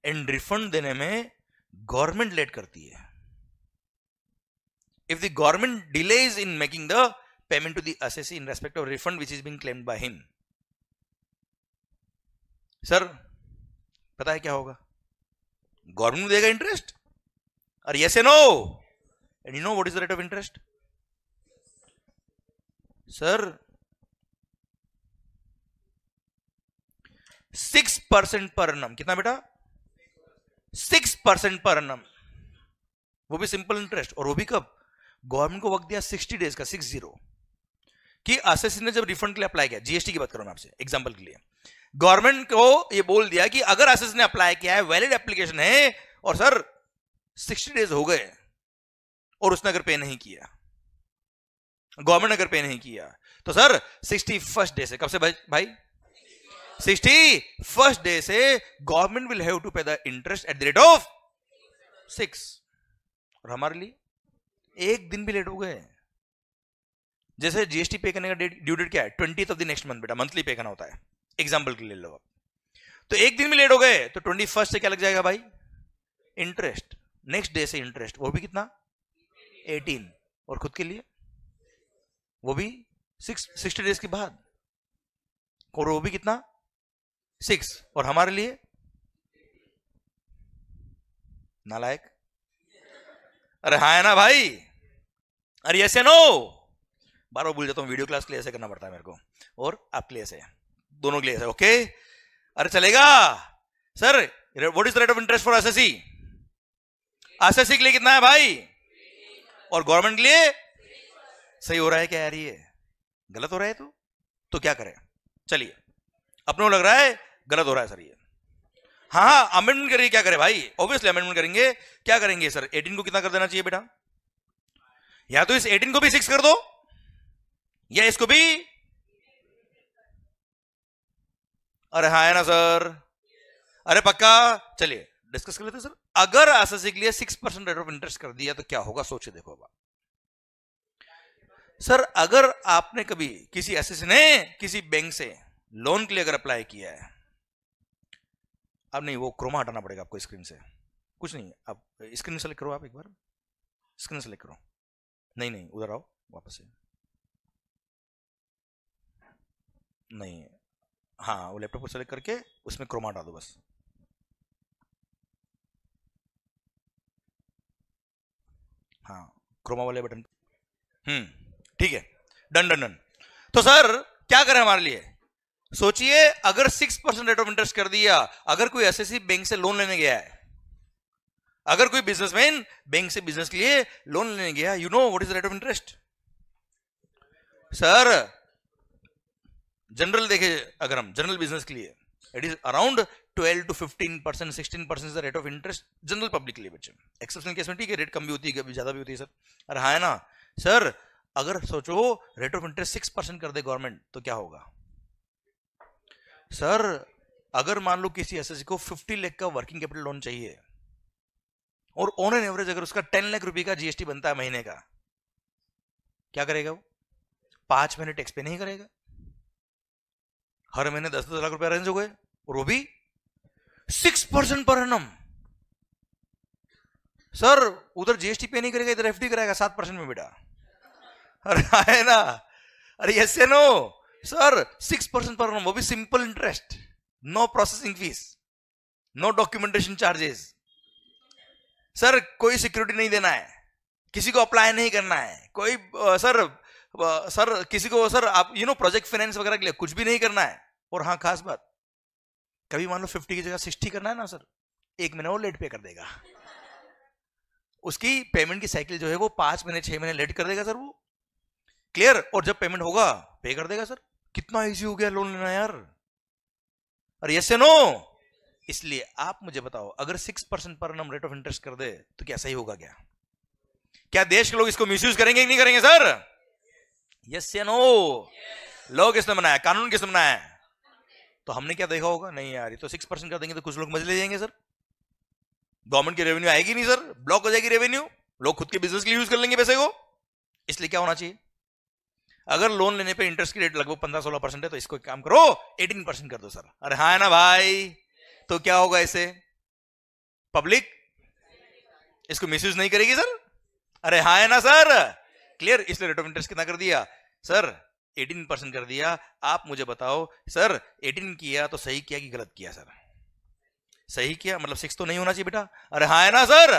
एंड रिफंड देने में गवर्नमेंट लेट करती है, if the government delays in making the payment to the assessee in respect of refund which is being claimed by him, sir पता है क्या होगा? गवर्नमेंट देगा इंटरेस्ट, और yes and no, and you know what is the rate of interest? Sir 6% पर annum. कितना बेटा? 6% पर annum, वो भी सिंपल इंटरेस्ट, और वो भी कब? गवर्नमेंट को वक्त दिया 60 डेज का, 60, कि असेसी ने जब रिफंड के लिए अप्लाई किया, जीएसटी की बात करूं मैं आपसे एग्जांपल के लिए, गवर्नमेंट को ये बोल दिया कि अगर असेसी ने अप्लाई किया है, वैलिड एप्लीकेशन है, और सर 60 डेज हो गए और उसने अगर पे नहीं किया, गवर्नमेंट ने अगर पे नहीं किया, तो सर 61st डे से, कब से भाई? 61st डे से government will have to pay the interest at the rate of 6, और हमारे लिए एक दिन भी लेट हो गए, जैसे जीएसटी पे करने का ड्यू डेट क्या है? 20th of the next month बेटा, मंथली पे करना होता है, एग्जांपल के लिए लो आप, तो एक दिन भी लेट हो गए तो 21st से क्या लग जाएगा भाई? इंटरेस्ट, नेक्स्ट डे से इंटरेस्ट, वो भी कितना? 18, और खुद के लिए वो भी 60 डेज के बाद, और वो भी कितना? 6, और हमारे लिए नालायक। अरे हाँ है ना भाई? अरे ऐसे नो, बार बार भूल जाता हूँ, वीडियो क्लास के लिए ऐसे करना पड़ता है मेरे को, और आपके लिए ऐसे, दोनों के लिए ऐसे, ओके? अरे चलेगा sir? What is the rate of interest for SSC? SSC के लिए कितना है भाई? और गवर्नमेंट के लिए? सही हो रहा है क्या यार? ये गलत हो रहा है तो क्या करें? चलिए, अपने को लग रहा है गलत हो रहा है सर ये, हाँ अमेंडमेंट करिए, क्या करें भाई? ऑब्वियसली अमेंडमेंट करेंगे। क्या करेंगे सर? 18 को कितना कर देना चाहिए बेटा? या तो इस 18 को भी 6 कर दो, या इसको भी, अरे हाँ है ना सर? अरे पक्का? चलिए डिस्कस कर लेते हैं सर। अगर एसएससी के लिए 6% रेट ऑफ इंटरेस्ट कर दिया तो क्या होगा, सोचे देखो। अब सर अगर आपने कभी किसी एसएससी ने किसी बैंक से लोन के लिए अगर अप्लाई किया है, अब नहीं, वो क्रोमा हटाना पड़ेगा आपको स्क्रीन से, कुछ नहीं, आप स्क्रीन सेलेक्ट करो, आप एक बार स्क्रीन सेलेक्ट करो, नहीं उधर आओ वापस से, नहीं, हाँ वो लैपटॉप को सेलेक्ट करके उसमें क्रोमा हटा दो बस। हाँ क्रोमा वाले बटन, ठीक है, डन। तो सर क्या करें हमारे लिए? सोचिए अगर 6% रेट ऑफ इंटरेस्ट कर दिया, अगर कोई एसएससी बैंक से लोन लेने गया है, अगर कोई बिजनेसमैन बैंक से बिजनेस के लिए लोन लेने गया, you know what is the rate of interest? Sir general देखे, अगर हम जनरल बिजनेस के लिए, it is around 12 to 15%, 16% is the rate of interest general public के लिए बच्चे। एक्सेप्शनल केस में ठीक है, रेट कम भी होती है, कभी ज्यादा भी होती है सर। अरे हाँ है ना सर? अगर सोचो रेट ऑफ इंटरेस्ट 6% कर दे गवर्नमेंट तो क्या होगा सर? अगर मान लो किसी एसएससी को 50 लाख का वर्किंग कैपिटल लोन चाहिए, और ऑन एन एवरेज अगर उसका 10 लाख रुपए का जीएसटी बनता है महीने का, क्या करेगा वो? 5 महीने टैक्स पे नहीं करेगा, हर महीने 10-10 लाख रुपए अरेंज हो गए, और वो भी 6% पर एनम। सर उधर जीएसटी पे नहीं करेगा, इधर एफडी कराएगा 7% में बेटा। अरे है ना? अरे यस से नो सर? 6% पर एनम, वो भी simple interest, no processing fees, no documentation charges. Sir कोई सिक्योरिटी नहीं देना है, किसी को अप्लाई नहीं करना है, कोई सर किसी को सर आप प्रोजेक्ट फाइनेंस वगैरह के लिए कुछ भी नहीं करना है। और हाँ खास बात, कभी मान लो 50 की जगह 60 करना है ना सर, 1 महीना वो लेट पे कर देगा, उसकी पेमेंट की साइकिल जो है वो 5 महीने 6 महीने लेट कर देगा सर वो, क्लियर? और जब पेमेंट होगा पे कर देगा सर। कितना इजी हो गया लोन लेना यार। अरे यस नो? इसलिए आप मुझे बताओ, अगर 6% per annum rate of interest कर दे तो क्या सही होगा? क्या देश के लोग इसको मिसयूज करेंगे कि नहीं करेंगे सर? यस या नो? लॉ किसने बनाया, कानून किसने बनाया? तो हमने क्या देखा होगा? नहीं यार ये तो 6% कर देंगे तो कुछ लोग मजे ले जाएंगे सर, गवर्नमेंट की रेवेन्यू आएगी नहीं सर, ब्लॉक हो जाएगी रेवेन्यू, लोग खुद के बिजनेस के लिए यूज कर लेंगे पैसे को। इसलिए क्या होना चाहिए, अगर लोन लेने पे इंटरेस्ट की रेट लगभग 15-16% है तो इसको काम करो 18% कर दो सर। अरे हाँ है ना भाई, तो क्या होगा, इससे पब्लिक इसको मिसयूज नहीं करेगी सर। अरे हाँ है ना सर, क्लियर। इसलिए रेट ऑफ इंटरेस्ट कितना कर दिया सर, 18% कर दिया। आप मुझे बताओ सर 18 किया तो सही किया कि गलत किया सर? सही किया, मतलब 6 तो नहीं होना चाहिए बेटा। अरे हाँ है ना सर,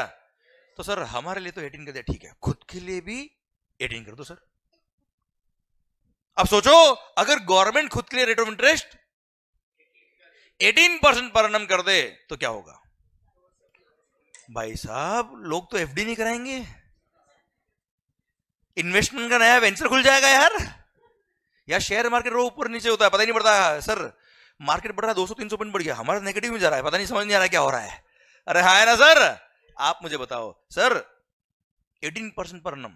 तो सर हमारे लिए तो 18 कर दिया, ठीक है, खुद के लिए भी 18 कर दो सर। अब सोचो अगर गवर्नमेंट खुद के लिए रेट ऑफ इंटरेस्ट 18% पर annum कर दे तो क्या होगा भाई साहब? लोग तो एफडी नहीं कराएंगे, इन्वेस्टमेंट का नया वेंचर खुल जाएगा यार। या शेयर मार्केट रो ऊपर नीचे होता है, पता ही नहीं पड़ता सर। मार्केट बढ़ रहा है 200-300 पॉइंट बढ़ गया, हमारा नेगेटिव में जा रहा है, पता नहीं, समझ नहीं आ रहा क्या हो रहा है। अरे हाँ है ना सर, आप मुझे बताओ सर 18% पर annum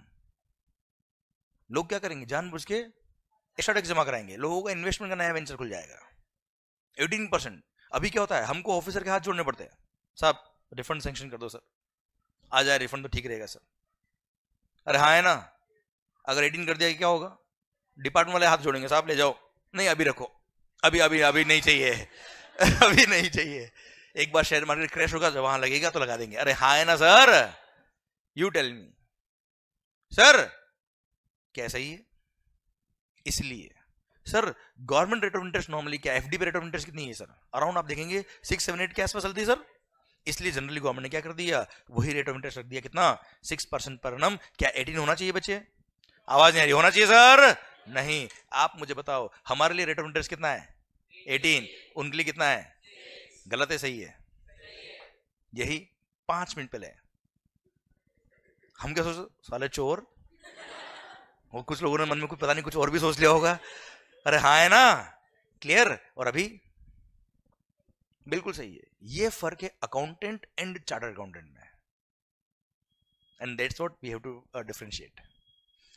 लोग क्या करेंगे, जानबूझ के एक्स्ट्रा टैक्स जमा कराएंगे, लोगों का इन्वेस्टमेंट का नया वेंचर खुल जाएगा। 18%। अभी क्या होता है, हमको ऑफिसर के हाथ जोड़ने पड़ते हैं, साहब रिफंड सैंक्शन कर दो सर, आ जाए रिफंड तो ठीक रहेगा सर। अरे हाँ है ना, अगर 18 कर दिया क्या होगा, डिपार्टमेंट वाले हाथ जोड़ेंगे, साहब ले जाओ, नहीं अभी रखो, अभी अभी अभी नहीं चाहिए अभी नहीं चाहिए, एक बार शेयर मार्केट क्रैश होगा जब वहां लगेगा तो लगा देंगे। अरे हाँ है ना sir, you tell me sir क्या सही है? इसलिए sir government rate of interest normally क्या, एफडी पे रेट ऑफ इंटरेस्ट कितनी है सर? अराउंड आप देखेंगे 6-7-8 के आसपास चलती है सर। इसलिए जनरली गवर्नमेंट ने क्या कर दिया, वही रेट ऑफ इंटरेस्ट रख दिया, कितना, 6% पर annum। क्या 18 होना चाहिए बच्चे? आवाज नहीं आ रही, होना चाहिए सर? नहीं। आप मुझे बताओ हमारे लिए रेट ऑफ इंटरेस्ट कितना है? 18। उनके लिए कितना है? गलत है सही है? यही 5 मिनट पहले हम क्या सोच, साले चोर, वो कुछ लोगों ने मन में कुछ पता नहीं कुछ और भी सोच लिया होगा। अरे हाँ है ना, क्लियर। और अभी बिल्कुल सही है, ये फर्क है अकाउंटेंट एंड चार्टर्ड अकाउंटेंट में, and that's what we have to differentiate.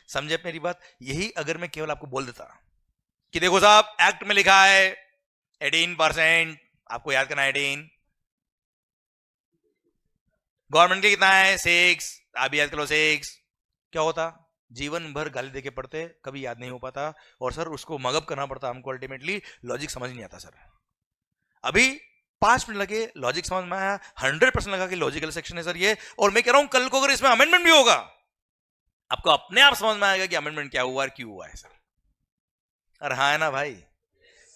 समझे मेरी बात? यही अगर मैं केवल आपको बोल देता कि देखो साहब एक्ट में लिखा है 18%, आपको याद करना है 18, गवर्नमेंट के कितना है 6, आप भी याद करो 6, क्या होता, जीवन भर गाली देके पढ़ते, कभी याद नहीं हो पाता, और सर उसको मगअप करना पड़ता हमको, अल्टीमेटली लॉजिक समझ नहीं आता सर। अभी 5 मिनट लगे, लॉजिक समझ में आया, 100% लगा कि लॉजिकल सेक्शन है सर ये, और मैं कह रहा हूं कल को अगर इसमें अमेंडमेंट भी होगा आपको अपने आप समझ में आएगा कि अमेंडमेंट क्या हुआ और क्यों हुआ है सर। अरे हाँ है ना भाई,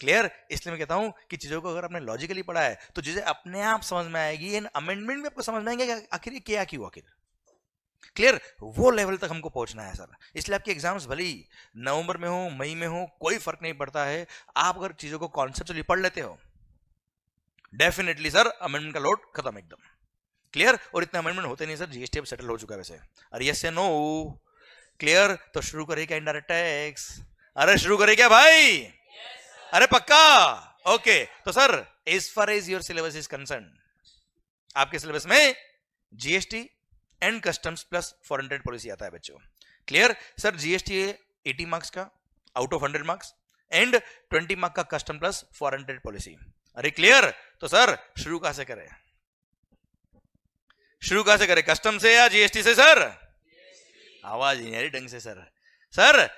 क्लियर। इसलिए मैं कहता हूं कि चीजों को अगर आपने लॉजिकली पढ़ा है तो चीजें अपने आप समझ में आएगी, एंड अमेंडमेंट भी आपको समझ में आएंगे कि आखिर ये क्या क्यों, आखिर क्लियर। वो लेवल तक हमको पहुंचना है सर। इसलिए आपके एग्जाम्स भले ही नवंबर में हो, मई में हो, कोई फर्क नहीं पड़ता है, आप अगर चीजों को कॉन्सेप्चुअली पढ़ लेते हो डेफिनेटली सर अमेंडमेंट का लोड खत्म एकदम, क्लियर। और इतने अमेंडमेंट होते नहीं सर, जीएसटी अब सेटल हो चुका है वैसे। अरे यस या नो, क्लियर। तो शुरू करें क्या इनडायरेक्ट टैक्स? अरे शुरू करें क्या भाई? अरे पक्का, ओके। तो sir as far as your syllabus is concern, आपके सिलेबस में GST and customs plus foreign trade policy आता है बच्चों, क्लियर। सर जीएसटी 80 मार्क्स का out of 100 marks, and 20 marks का custom plus foreign trade policy. अरे clear. तो sir शुरू कहां से करें? शुरू कहां से करें, कस्टम से या जीएसटी से सर? आवाज नहीं आ रही ढंग से सर। सर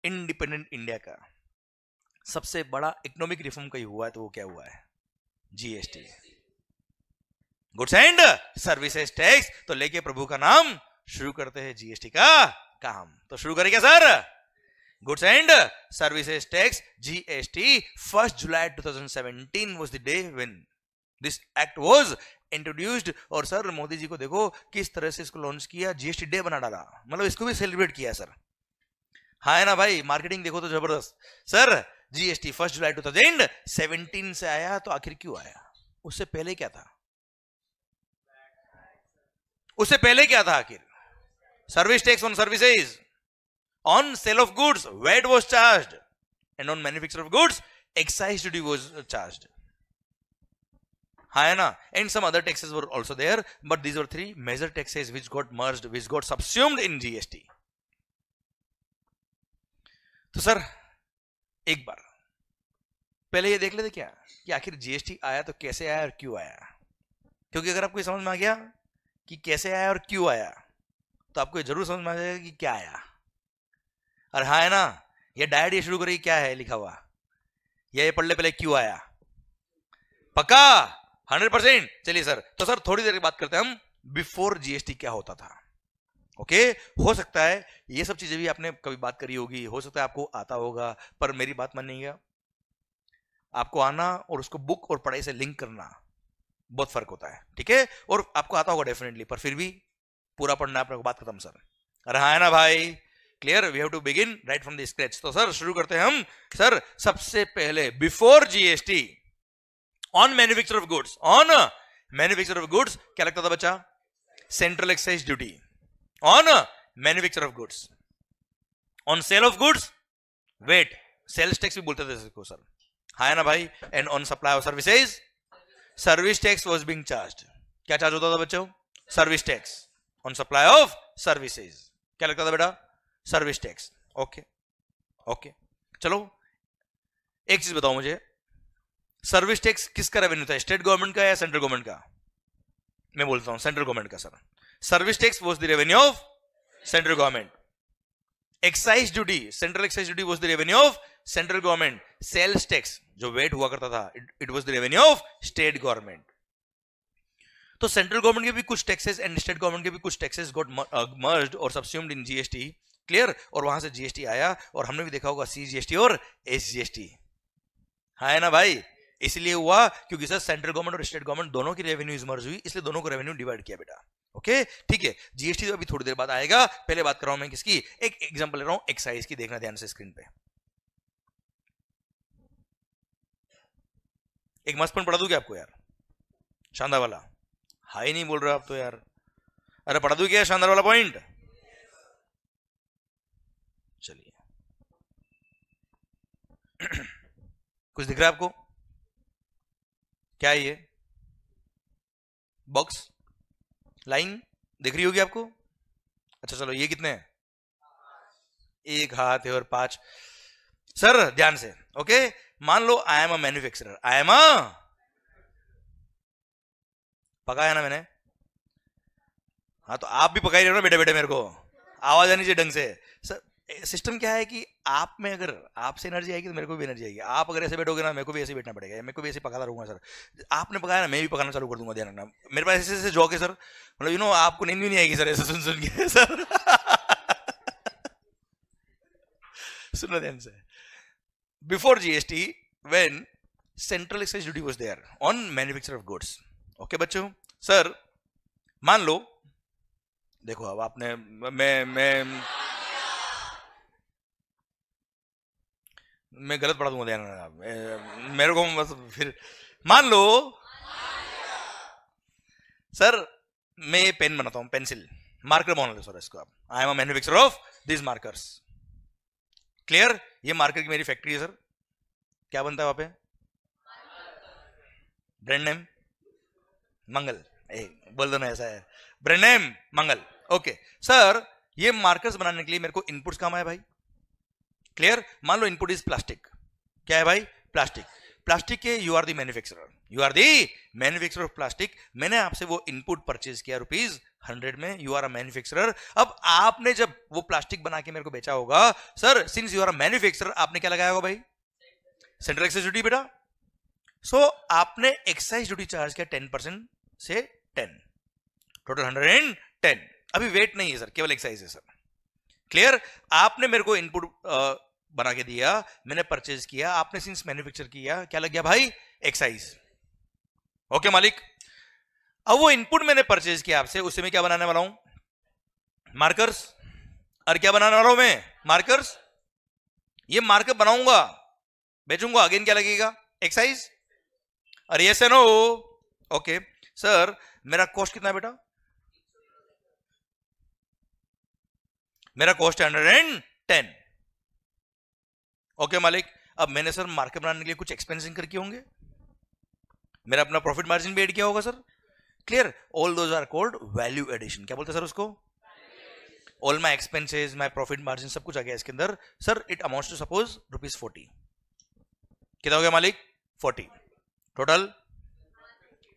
इंडिपेंडेंट इंडिया का सबसे बड़ा इकोनॉमिक रिफॉर्म कहीं हुआ है तो वो क्या हुआ है? GST, goods and services tax. तो लेके प्रभु का नाम शुरू करते हैं जीएसटी का काम। तो शुरू करें क्या sir? Goods and services tax GST 1 July 2017 was the day when this act was introduced। और सर मोदी जी को देखो किस तरह से इसको लॉन्च किया, जीएसटी डे बना डाला, मतलब इसको भी सेलिब्रेट किया सर। हाँ है ना भाई, मार्केटिंग देखो तो जबरदस्त। सर जीएसटी 1 जुलाई 2017 से आया, तो आखिर क्यों आया? उससे पहले क्या था? उससे पहले क्या था आखिर? Service tax on services, on sale of goods VAT was charged, and on manufacture of goods excise duty was charged, है ना, and some other taxes were also there, but these were 3 major taxes which got merged, which got subsumed in GST। तो sir एक बार पहले ये देख लेते क्या कि आखिर जीएसटी आया तो कैसे आया और क्यों आया, क्योंकि अगर आपको समझ में आ गया कि कैसे आया और क्यों आया तो आपको जरूर समझ में आ जाएगा कि क्या आया। और हाँ है ना, ये डायट ये शुरू करिए क्या है लिखा हुआ, या ये पढ़ ले पहले क्यों आया, पक्का 100%। चलिए सर, तो सर थोड़ी देर की बात करते हैं हम बिफोर जीएसटी क्या होता था। ओके, हो सकता है ये सब चीजें भी आपने कभी बात करी होगी, हो सकता है आपको आता होगा, पर मेरी बात मानिएगा, आपको आना और उसको बुक और पढ़ाई से लिंक करना बहुत फर्क होता है, ठीक है। और आपको आता होगा डेफिनेटली, पर फिर भी पूरा पढ़ना अपने को, बात खत्म सर। अरे हाँ है ना भाई, clear, we have to begin right from the scratch. तो सर शुरू करते हैं हम। सर सबसे पहले before GST on manufacture of goods, on manufacture of goods क्या लगता था बच्चा, central excise duty on manufacture of goods, on sale of goods VAT, sales tax भी बोलते थे इसको सर, हाँ है ना भाई, and on supply of services service tax was being charged, क्या चार्ज होता था बच्चों, service tax, on supply of services क्या लगता था बेटा, सर्विस टैक्स। ओके ओके, चलो एक चीज बताओ मुझे, सर्विस टैक्स किसका रेवेन्यू था, स्टेट गवर्नमेंट का या सेंट्रल गवर्नमेंट का, मैं बोलता हूं सेंट्रल गवर्नमेंट का sir. Service tax was the revenue of central government, excise duty, central excise duty was the revenue of central government, sales tax जो वेट हुआ करता था it was the revenue of state government. तो central government के भी कुछ taxes and state government के भी कुछ टैक्सेस गॉट मर्ज्ड और सबस्यूम्ड इन जीएसटी, क्लियर, और वहां से जीएसटी आया, और हमने भी देखा होगा सीजीएसटी और एसजीएसटी, हाँ है ना भाई, इसलिए हुआ क्योंकि सर सेंट्रल गवर्नमेंट और स्टेट गवर्नमेंट दोनों की रेवेन्यूज मर्ज हुई, इसलिए दोनों को रेवेन्यू डिवाइड किया बेटा। ओके ठीक है, जीएसटी तो अभी थोड़ी देर बाद आएगा, पहले बात कर रहा हूं मैं किसकी, एक एग्जांपल ले रहा हूं एक्साइज की, देखना ध्यान से स्क्रीन पे, एक मस्त पॉइंट पढ़ा दूं क्या आपको यार, शानदार वाला, हाई नहीं बोल रहे आप तो यार, अरे पढ़ा दूं क्या शानदार वाला पॉइंट, चलिए कुछ दिख रहा है आपको, क्या है ये बॉक्स लाइन दिख रही होगी आपको, अच्छा चलो ये कितने हैं, एक हाथ है और 5, सर ध्यान से, ओके, मान लो I am a manufacturer, I am a, पकाया ना मैंने, हाँ तो आप भी पकाई रहे हो ना बेटे बेटे, मेरे को आवाज आनी चाहिए ढंग से। सर सिस्टम क्या है कि आप में अगर आपसे एनर्जी आएगी तो मेरे को भी एनर्जी आएगी, आप अगर ऐसे बैठोगे ना मेरे को भी ऐसे बैठना पड़ेगा, मेरे को भी ऐसे पकाता रहूंगा सर, आपने पकाया ना मैं भी पकाना चालू कर दूंगा, ध्यान रखना, मेरे पास ऐसे ऐसे जॉक है सर, मतलब यू नो आपको नींद भी नहीं आएगी सर ऐसे सुन सुन के सर सुनो ध्यान से, before GST when central excise duty was there on manufacture of goods, okay बच्चों, सर मान लो देखो अब आपने मैं गलत पढ़ा दूंगा, ध्यान मेरे को बस, फिर मान लो सर मैं ये पेन बनाता हूं, पेंसिल मार्कर बना लो सर इसको आप, आई am a manufacturer of this markers, clear, ये मार्कर की मेरी फैक्ट्री है सर, क्या बनता है वहां पे, ब्रांड नेम मंगल, बोल दो ना ऐसा है, ब्रांड नेम मंगल, ओके सर, ये मार्कर्स बनाने के लिए मेरे को इनपुट्स काम आए भाई, क्लियर, मान लो इनपुट इज प्लास्टिक, क्या है भाई, प्लास्टिक, प्लास्टिक के you are the manufacturer, you are the manufacturer of plastic, मैंने आपसे वो इनपुट परचेज किया ₹100 में, यू आर अ मैन्युफैक्चरर, अब आपने जब वो प्लास्टिक बना के मेरे को बेचा होगा sir, since you are a manufacturer आपने क्या लगाया होगा भाई, सेंट्रल एक्साइज ड्यूटी बेटा, सो आपने एक्साइज ड्यूटी चार्ज किया 10% से 10, टोटल 110, अभी वेट नहीं है सर, केवल एक्साइज है सर, क्लियर, आपने मेरे को इनपुट बना के दिया, मैंने परचेज किया, आपने सिंस मैन्युफैक्चर किया, क्या लग गया भाई, एक्साइज, ओके मालिक, अब वो इनपुट मैंने परचेज किया आपसे, उससे मैं क्या बनाने वाला हूं, मार्कर्स, और क्या बनाने वाला हूं मैं, मार्कर्स, ये मार्कर बनाऊंगा बेचूंगा, अगेन क्या लगेगा, एक्साइज, और यस है नो, ओके सर मेरा कॉस्ट कितना है बेटा, मेरा कॉस्ट है 110, ओके मालिक, अब मैंने सर मार्केट बनाने के लिए कुछ एक्सपेंस इनकर किए होंगे, मेरा अपना प्रॉफिट मार्जिन भी ऐड किया होगा sir, clear, all those are called value addition, क्या बोलते हैं सर उसको, all my expenses, my profit margin सब कुछ आ गया इसके अंदर, sir it amounts to suppose ₹40, कितना हो गया मालिक? 40, टोटल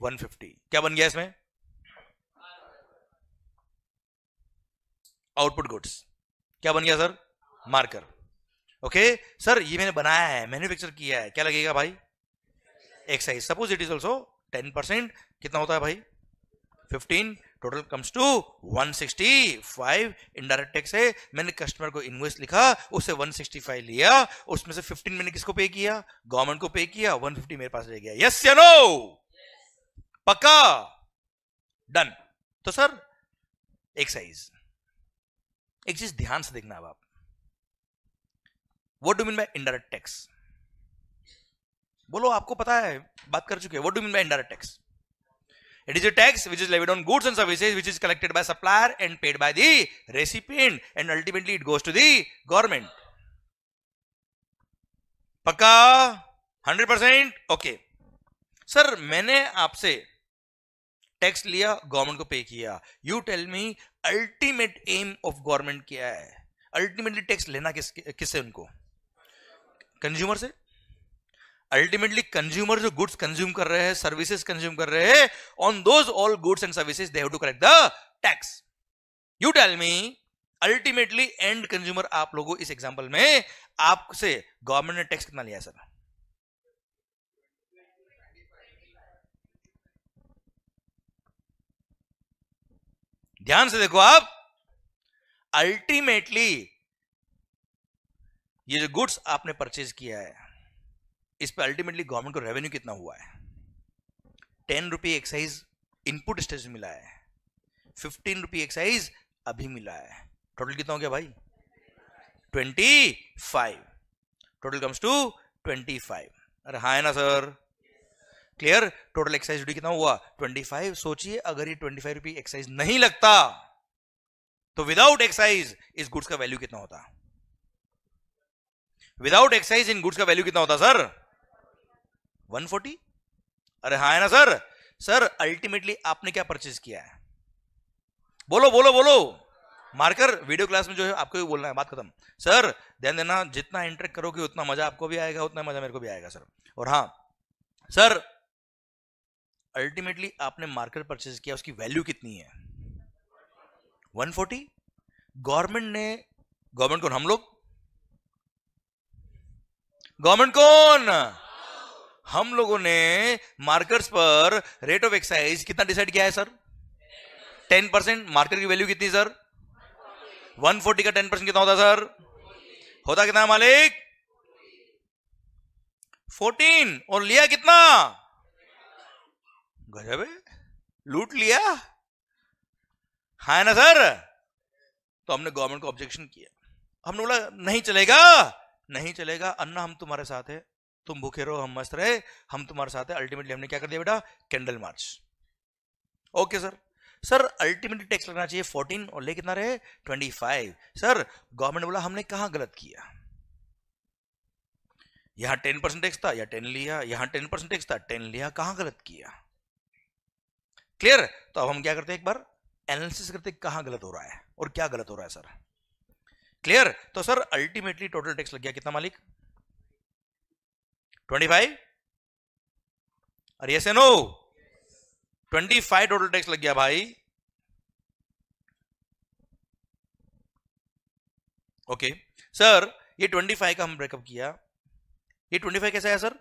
150। क्या बन गया इसमें? Output goods. क्या बन गया सर? मार्कर। ओके सर, ये मैंने बनाया है, मैन्युफैक्चर किया है, क्या लगेगा भाई? Excise. Suppose it is also 10%, कितना होता है भाई? 15, total comes to 165। Indirect tax है, मैंने कस्टमर को इनवॉइस लिखा, उससे 165 लिया, उसमें से 15 मैंने किसको पे किया? गवर्नमेंट को पे किया, 150 मेरे पास रह गया। यस या नो? पक्का? डन। तो सर एक्साइज, एक चीज ध्यान से देखना अब आप, what do mean by indirect tax? बोलो, आपको पता है, बात कर चुके हैं। What do mean by indirect tax? It is a tax which is levied on goods and services which is collected by supplier and paid by the recipient and ultimately it goes to the government. पक्का? 100%? Okay sir, मैंने आपसे tax लिया, government को pay किया। You tell me ultimate aim of government क्या है? Ultimately tax लेना किससे? उनको कंज्यूमर से। अल्टीमेटली कंज्यूमर जो गुड्स कंज्यूम कर रहे हैं, सर्विसेज कंज्यूम कर रहे हैं, on those all goods and services they have to collect the tax. You tell me ultimately end consumer आप लोगों, इस एग्जांपल में आपसे गवर्नमेंट ने टैक्स कितना लिया है सर? ध्यान से देखो आप, अल्टीमेटली ये जो गुड्स आपने परचेज किया है, इस पे अल्टीमेटली गवर्नमेंट को रेवेन्यू कितना हुआ है? 10 रुपये एक्साइज इनपुट स्टेज में मिला है, 15 रुपये एक्साइज अभी मिला है, टोटल कितना हो गया भाई? 25। Total comes to 25। अरे हाँ है ना सर? क्लियर? टोटल एक्साइज ड्यूटी कितना हुआ? 25। सोचिए अगर ये 25 रुपये एक्साइज नहीं लगता तो विदाउट एक्साइज इस गुड्स का वैल्यू कितना होता? विदाउट एक्साइज इन गुड्स का वैल्यू कितना होता सर? 140। अरे हाँ है ना सर? सर अल्टीमेटली आपने क्या परचेज किया है? बोलो बोलो बोलो। मार्कर, वीडियो क्लास में जो है आपको भी बोलना है, बात खत्म। सर ध्यान देना, जितना इंटरेक्ट करोगे उतना मजा आपको भी आएगा, उतना मजा मेरे को भी आएगा सर। और हाँ सर, अल्टीमेटली आपने मार्कर परचेज किया, उसकी वैल्यू कितनी है? 140। गवर्नमेंट कौन? हम लोग। गवर्नमेंट कौन? हम लोगों ने मार्कर्स पर रेट ऑफ एक्साइज कितना डिसाइड किया है सर? 10%। मार्कर की वैल्यू कितनी सर? 140 का 10% कितना होता सर? होता कितना मालिक? 14। और लिया कितना? गजब है, लूट लिया। हाँ ना सर? तो हमने गवर्नमेंट को ऑब्जेक्शन किया, हमने बोला नहीं चलेगा, नहीं चलेगा अन्ना, हम तुम्हारे साथ है, तुम भूखे रहो हम मस्त रहे, हम तुम्हारे साथ है। अल्टीमेटली हमने क्या कर दिया बेटा? Candle march. Okay sir. Sir ultimately tax लगना चाहिए 14 और ले कितना रहे? 25। सर गवर्नमेंट बोला हमने कहां गलत किया? यहां 10% टैक्स था या 10 लिया, यहां 10% टैक्स था 10 लिया, कहां गलत किया? क्लियर? तो अब हम क्या करते हैं, एक बार एनालिसिस करते हैं कहां गलत हो रहा है और क्या गलत हो रहा है सर। क्लियर? तो सर अल्टीमेटली टोटल टैक्स लग गया कितना मालिक? 25। अरे यस या नो? 25 टोटल टैक्स लग गया भाई। ओके सर, ये 25 का हम ब्रेकअप किया, ये 25 कैसा है सर?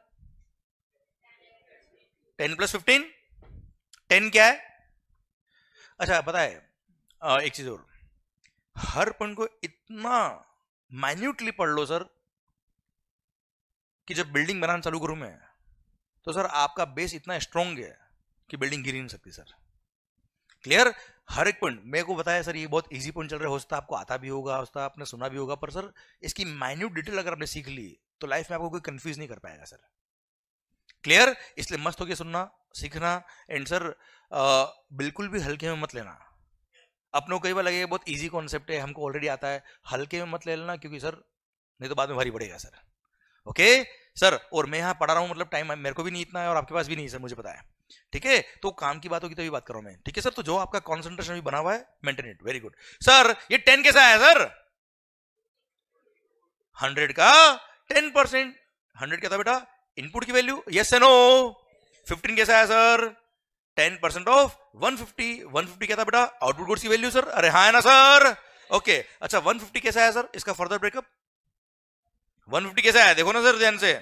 10 + 15। 10 क्या है? अच्छा पता है एक चीज और, हर पॉइंट को इतना माइन्यूटली पढ़ लो सर कि जब बिल्डिंग बनाना चालू करूं मैं तो सर आपका बेस इतना स्ट्रांग है कि बिल्डिंग गिर ही नहीं सकती सर। क्लियर? हर एक पॉइंट मेरे को बताया सर, ये बहुत इजी पॉइंट चल रहा है, हो सकता है आपको आता भी होगा, हो सकता है आपने सुना भी होगा, पर सर इसकी माइन्यूट डिटेल अगर आपने सीख ली तो लाइफ में आपको कोई कंफ्यूज नहीं कर पाएगा सर। क्लियर? इसलिए मस्त होकर सुनना, सीखना। एंड सर बिल्कुल भी हल्के में मत लेना। अपनों को कई बार लगेगा बहुत इजी कॉन्सेप्ट है, हमको ऑलरेडी आता है, हल्के में मत ले लेना, क्योंकि सर नहीं तो बाद में भारी पड़ेगा सर। ओके सर, और मैं यहाँ पढ़ा रहा हूँ, मतलब टाइम मेरे को भी नहीं इतना है और आपके पास भी नहीं सर, मुझे पता है। ठीक है, तो काम की बात होगी तभी बात कर रहा हूं मैं। ठीक है सर, तो जो आपका कॉन्सेंट्रेशन भी बना हुआ है maintain it. Very good sir. ये 10 कैसा है सर? 100 का 10%। 100 क्या था बेटा? इनपुट की वैल्यू, यस या नो? 15 कैसा है सर? 10% ऑफ 150. 150 क्या था बेटा? आउटपुट गुड्स की वैल्यू सर. अरे हाँ है ना सर? ओके अच्छा 150 कैसा है सर? इसका फर्दर ब्रेकअप 150 कैसा है देखो ना सर ध्यान से.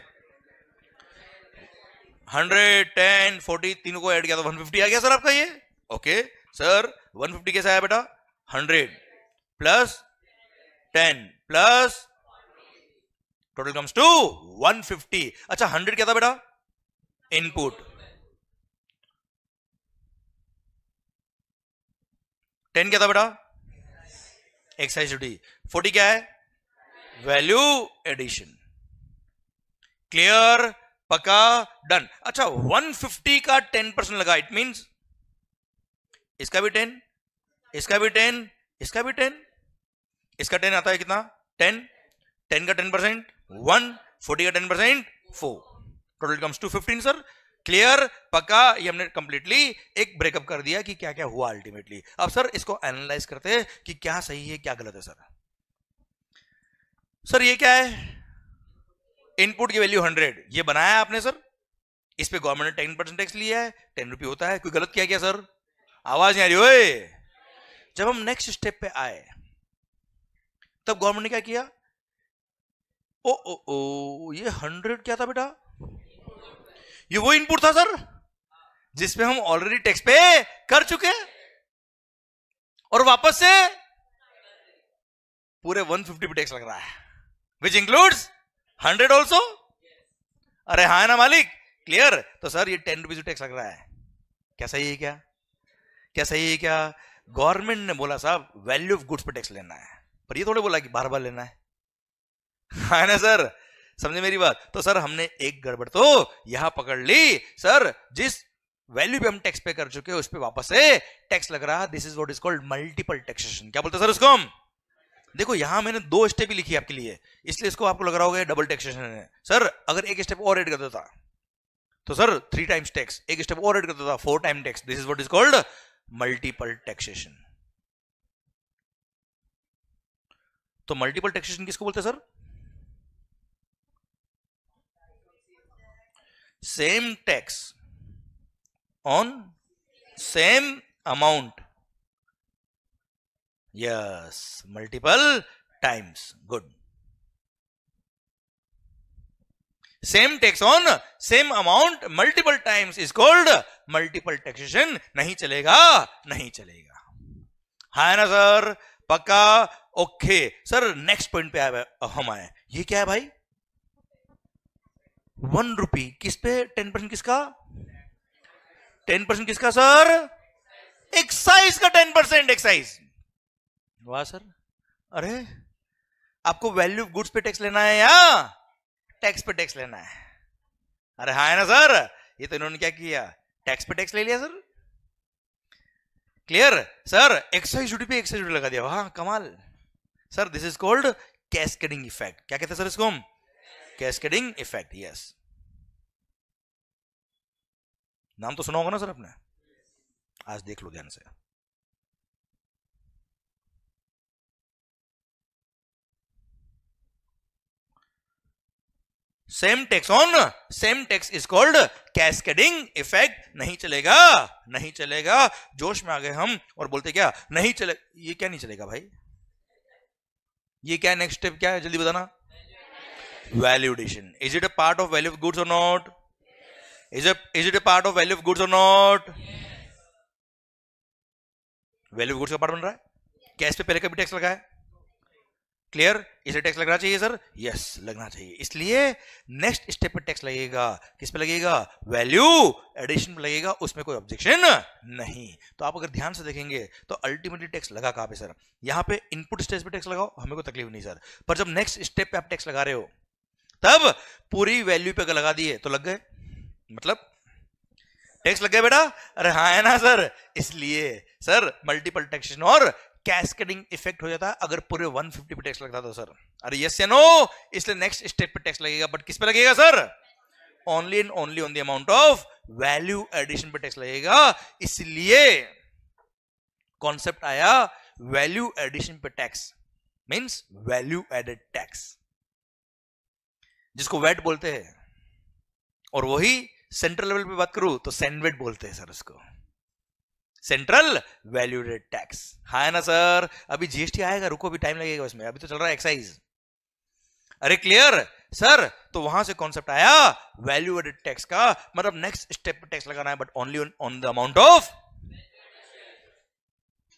100, 10, 40 तीनों को ऐड किया तो 150 आ गया सर आपका ये. ओके सर 150 कैसा है बेटा? 100 plus 10 plus total comes to 150. अच्छा 100 क्या था बेटा? इनपुट. 10 क्या था बेटा? एक्साइज. 40 क्या है? Value addition. क्लियर? पक्का? डन. अच्छा 150 का 10% लगा, इट मींस इसका भी 10, इसका भी 10, इसका भी 10, इसका 10 आता है कितना? 10. 10 का 10% 1, 40 का 10% 4. Total comes to 15 sir. Clear? पक्का? ये हमने कंप्लीटली एक ब्रेकअप कर दिया कि क्या क्या हुआ अल्टीमेटली. अब सर इसको एनालाइज करते हैं कि क्या सही है क्या गलत है सर. सर ये क्या है? इनपुट की वैल्यू 100 ये बनाया है आपने सर. इस पे गवर्नमेंट ने 10% टैक्स लिया है. 10 रुपये होता है. कोई गलत किया क्या सर? आवाज नहीं आ रही ओए. जब हम नेक्स्ट स्टेप पे आए तब गवर्नमेंट ने क्या किया? ओ ओ ओ ये 100 क्या था बेटा? ये वो इनपुट था सर जिसपे हम ऑलरेडी टैक्स पे कर चुके और वापस से पूरे 150 पे टैक्स लग रहा है, विच इंक्लूड्स 100 ऑल्सो. अरे हाँ ना मालिक? क्लियर? तो सर ये 10 रुपीज टैक्स लग रहा है. क्या सही है क्या? क्या सही है क्या? गवर्नमेंट ने बोला साहब वैल्यू ऑफ गुड्स पे टैक्स लेना है, पर ये थोड़े बोला कि बार बार लेना है. है ना सर? समझे मेरी बात? तो सर हमने एक गड़बड़ तो यहां पकड़ ली सर. जिस वैल्यू पे हम टैक्स पे कर चुके हैं उस पे वापस से टैक्स लग रहा है. This is what is called multiple taxation. क्या बोलते हैं सर इसको हम? देखो यहां मैंने 2 स्टेप ही लिखी है आपके लिए, इसलिए इसको आपको लग रहा होगा डबल टैक्सेशन है. सर अगर एक स्टेप और ऐड कर देता तो सर 3 टाइम्स टैक्स. एक स्टेप और ऐड कर देता 4 time tax. This is what is called multiple taxation. तो मल्टीपल टैक्सेशन किसको बोलते हैं sir? Same tax on same amount. Yes, multiple times. Good. Same tax on same amount multiple times is called multiple taxation. नहीं चलेगा, नहीं चलेगा. है ना सर? पक्का? ओके सर नेक्स्ट पॉइंट पे आए हम आए. ये क्या है भाई? 1 रुपी किस पे? 10% किसका? 10% किसका सर? एक्साइज का 10%. एक्साइज. वाह सर. अरे आपको वैल्यू ऑफ गुड्स पे टैक्स लेना है या टैक्स पे टैक्स लेना है? अरे हाँ है ना सर? ये तो इन्होंने क्या किया? टैक्स पे टैक्स ले लिया sir. Clear? Sir excise duty पे एक्साइज ड्यूटी लगा दिया. वाह कमाल. Sir this is called cascading effect. क्या कहते हैं सर इसको हम? Cascading effect. यस. नाम तो सुना होगा ना सर आपने? आज देख लो ध्यान से. Same tax on same tax is called cascading effect. नहीं चलेगा, नहीं चलेगा. जोश में आ गए हम और बोलते क्या? नहीं चले. ये क्या नहीं चलेगा भाई? ये क्या नेक्स्ट स्टेप क्या है? जल्दी बताना. Value addition. Is it a part of value of goods or not? Is it a part of value of goods or not? Value of goods का पार्ट बन रहा है. क्या इस पे पहले कभी टैक्स लगा है? क्लियर? इसे टैक्स लगना चाहिए सर? यस लगना चाहिए. इसलिए नेक्स्ट स्टेप पे टैक्स लगेगा. किस पे लगेगा? वैल्यू एडिशन पे लगेगा. उसमें कोई ऑब्जेक्शन नहीं. तो आप अगर ध्यान से देखेंगे तो अल्टीमेटली टैक्स लगा कहां पे सर? यहां पे इनपुट स्टेज पे टैक्स लगाओ, हमें कोई तकलीफ नहीं सर. पर जब नेक्स्ट स्टेप पे आप टैक्स लगा रहे हो तब पूरी वैल्यू पे लगा दिए तो लग गए, मतलब टैक्स लग गया बेटा. अरे हाँ है ना सर? इसलिए सर मल्टीपल टैक्सेशन और कैस्केडिंग इफेक्ट हो जाता है अगर पूरे 150 पे टैक्स लगता तो सर. अरे यस या नो? इसलिए नेक्स्ट स्टेप पे टैक्स लगेगा. बट किस पे लगेगा सर? Only and only on the amount of value addition पे टैक्स लगेगा. इसलिए कॉन्सेप्ट आया वैल्यू एडिशन पे tax, means value added tax, जिसको वैट बोलते हैं. और वही सेंट्रल लेवल पे बात करूं तो सेंडवेट बोलते हैं सर उसको, सेंट्रल वैल्यू एडेड टैक्स। हाँ है ना सर? अभी जीएसटी आएगा, रुको अभी टाइम लगेगा उसमें, अभी तो चल रहा है एक्साइज। अरे क्लियर सर? तो वहां से कॉन्सेप्ट आया वैल्यू एडेड टैक्स का, मतलब नेक्स्ट स्टेप पे टैक्स लगाना है but only on the amount of.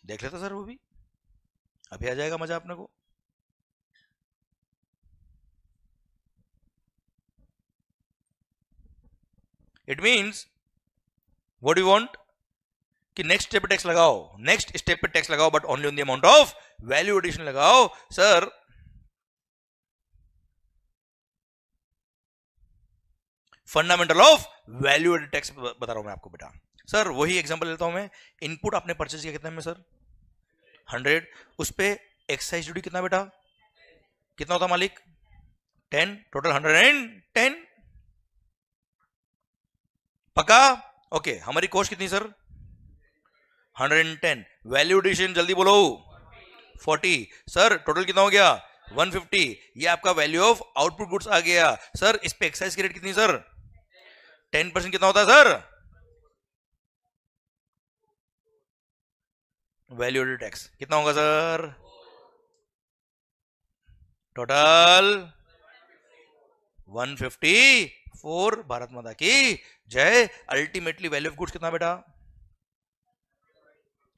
देख लेता सर वो भी, अभी आ जाएगा मजा अपने को। It means what you want कि नेक्स्ट स्टेप पे टैक्स लगाओ, नेक्स्ट स्टेप पे टैक्स लगाओ but only on the amount of value addition लगाओ। Sir fundamental of value added tax बता रहा हूं मैं आपको बेटा। सर वही एग्जांपल लेता हूं मैं, इनपुट आपने परचेज किया कितने में सर? 100, उस पे एक्साइज ड्यूटी कितना बेटा? कितना होता मालिक? 10, टोटल 110। पक्का? ओके, हमारी कॉस्ट कितनी सर? 110। वैल्यू एडिशन जल्दी बोलो 40। सर टोटल कितना हो गया? 150। ये आपका वैल्यू ऑफ आउटपुट गुड्स आ गया। सर इस पे एक्साइज की रेट कितनी सर? 10% कितना होता है सर? वैल्यू एडेड टैक्स कितना होगा सर? टोटल 154। भारत माता की जय। अल्टीमेटली वैल्यू ऑफ गुड्स कितना बेटा?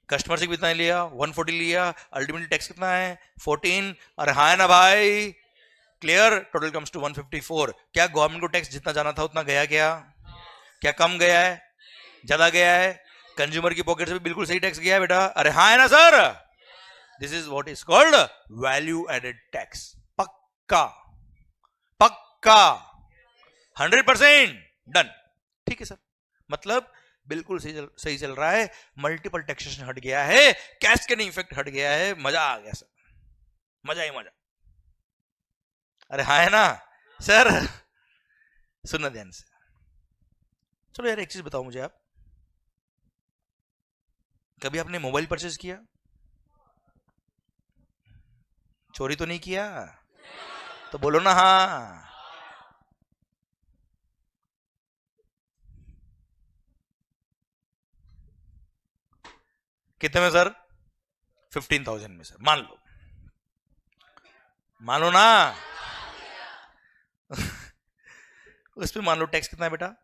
कस्टमर से कितना लिया? 140 लिया। अल्टीमेटली टैक्स कितना है? 14। अरे हाँ है ना भाई? क्लियर? Total comes to 154। क्या गवर्नमेंट को टैक्स जितना जाना था उतना गया? क्या कम गया है? ज्यादा गया है? कंज्यूमर की पॉकेट से भी बिल्कुल सही टैक्स गया है बेटा? अरे हाँ है ना sir? This is what is called value added tax. पक्का पक्का 100% डन। ठीक है सर, मतलब बिल्कुल सही चल रहा है। मल्टीपल टैक्सेशन हट गया है, कैस्केडिंग इफेक्ट हट गया है, मजा आ गया सर, मजा ही मजा। अरे हाँ है ना सर? सुनना ध्यान से। चलो यार एक चीज बताओ मुझे, आप कभी आपने मोबाइल परचेज किया? चोरी तो नहीं किया? तो बोलो ना हाँ। कितने में सर? 15,000 में सर, मान लो, मान लो ना। उस पे मान लो टैक्स कितना है बेटा?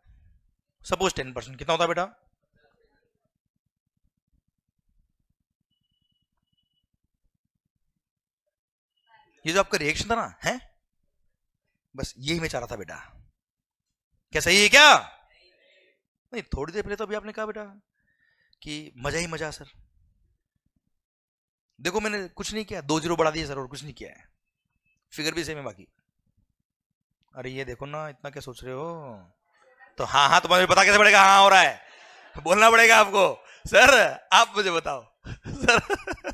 सपोज 10%। कितना होता है बेटा? ये जो आपका रिएक्शन था ना, है बस यही मैं चाह रहा था बेटा। क्या सही है क्या? नहीं, थोड़ी देर पहले तो अभी आपने कहा बेटा कि मजा ही मजा सर। देखो मैंने कुछ नहीं किया, 2 0 बढ़ा दिए सर और कुछ नहीं किया है, फिगर भी सेम है बाकी। अरे ये देखो ना, इतना क्या सोच रहे हो? तो हाँ हाँ तुम्हें पता कैसे पड़ेगा हाँ हो रहा है? बोलना पड़ेगा आपको। सर आप मुझे बताओ सर।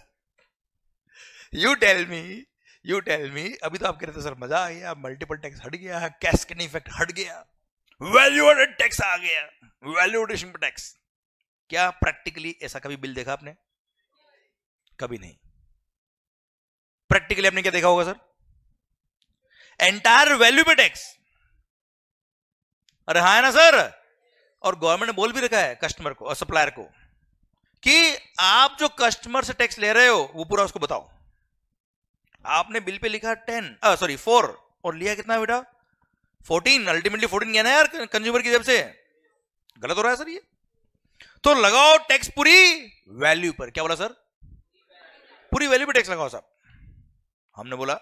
यू टेल मी। अभी तो आप कह रहे थे सर मजा आ गया, मल्टीपल टैक्स हट गया, कैस्केडिंग इफेक्ट हट गया, वैल्यू एडेड टैक्स आ गया, वैल्यू एडिशन पे टैक्स। क्या प्रैक्टिकली ऐसा कभी बिल देखा आपने? कभी नहीं। प्रैक्टिकली आपने क्या देखा होगा सर? एंटायर वैल्यू पे टैक्स। अरे हाँ है ना सर? और गवर्नमेंट ने बोल भी रखा है कस्टमर को और सप्लायर को कि आप जो कस्टमर से टैक्स ले रहे हो वो पूरा उसको बताओ। आपने बिल पे लिखा 4 और लिया कितना बेटा? 14। अल्टीमेटली 14 गया ना यार कंज्यूमर की जेब से। गलत हो रहा है सर ये? तो लगाओ टैक्स पूरी वैल्यू पर। क्या बोला सर? पूरी वैल्यू पे टैक्स लगाओ साहब। हमने बोला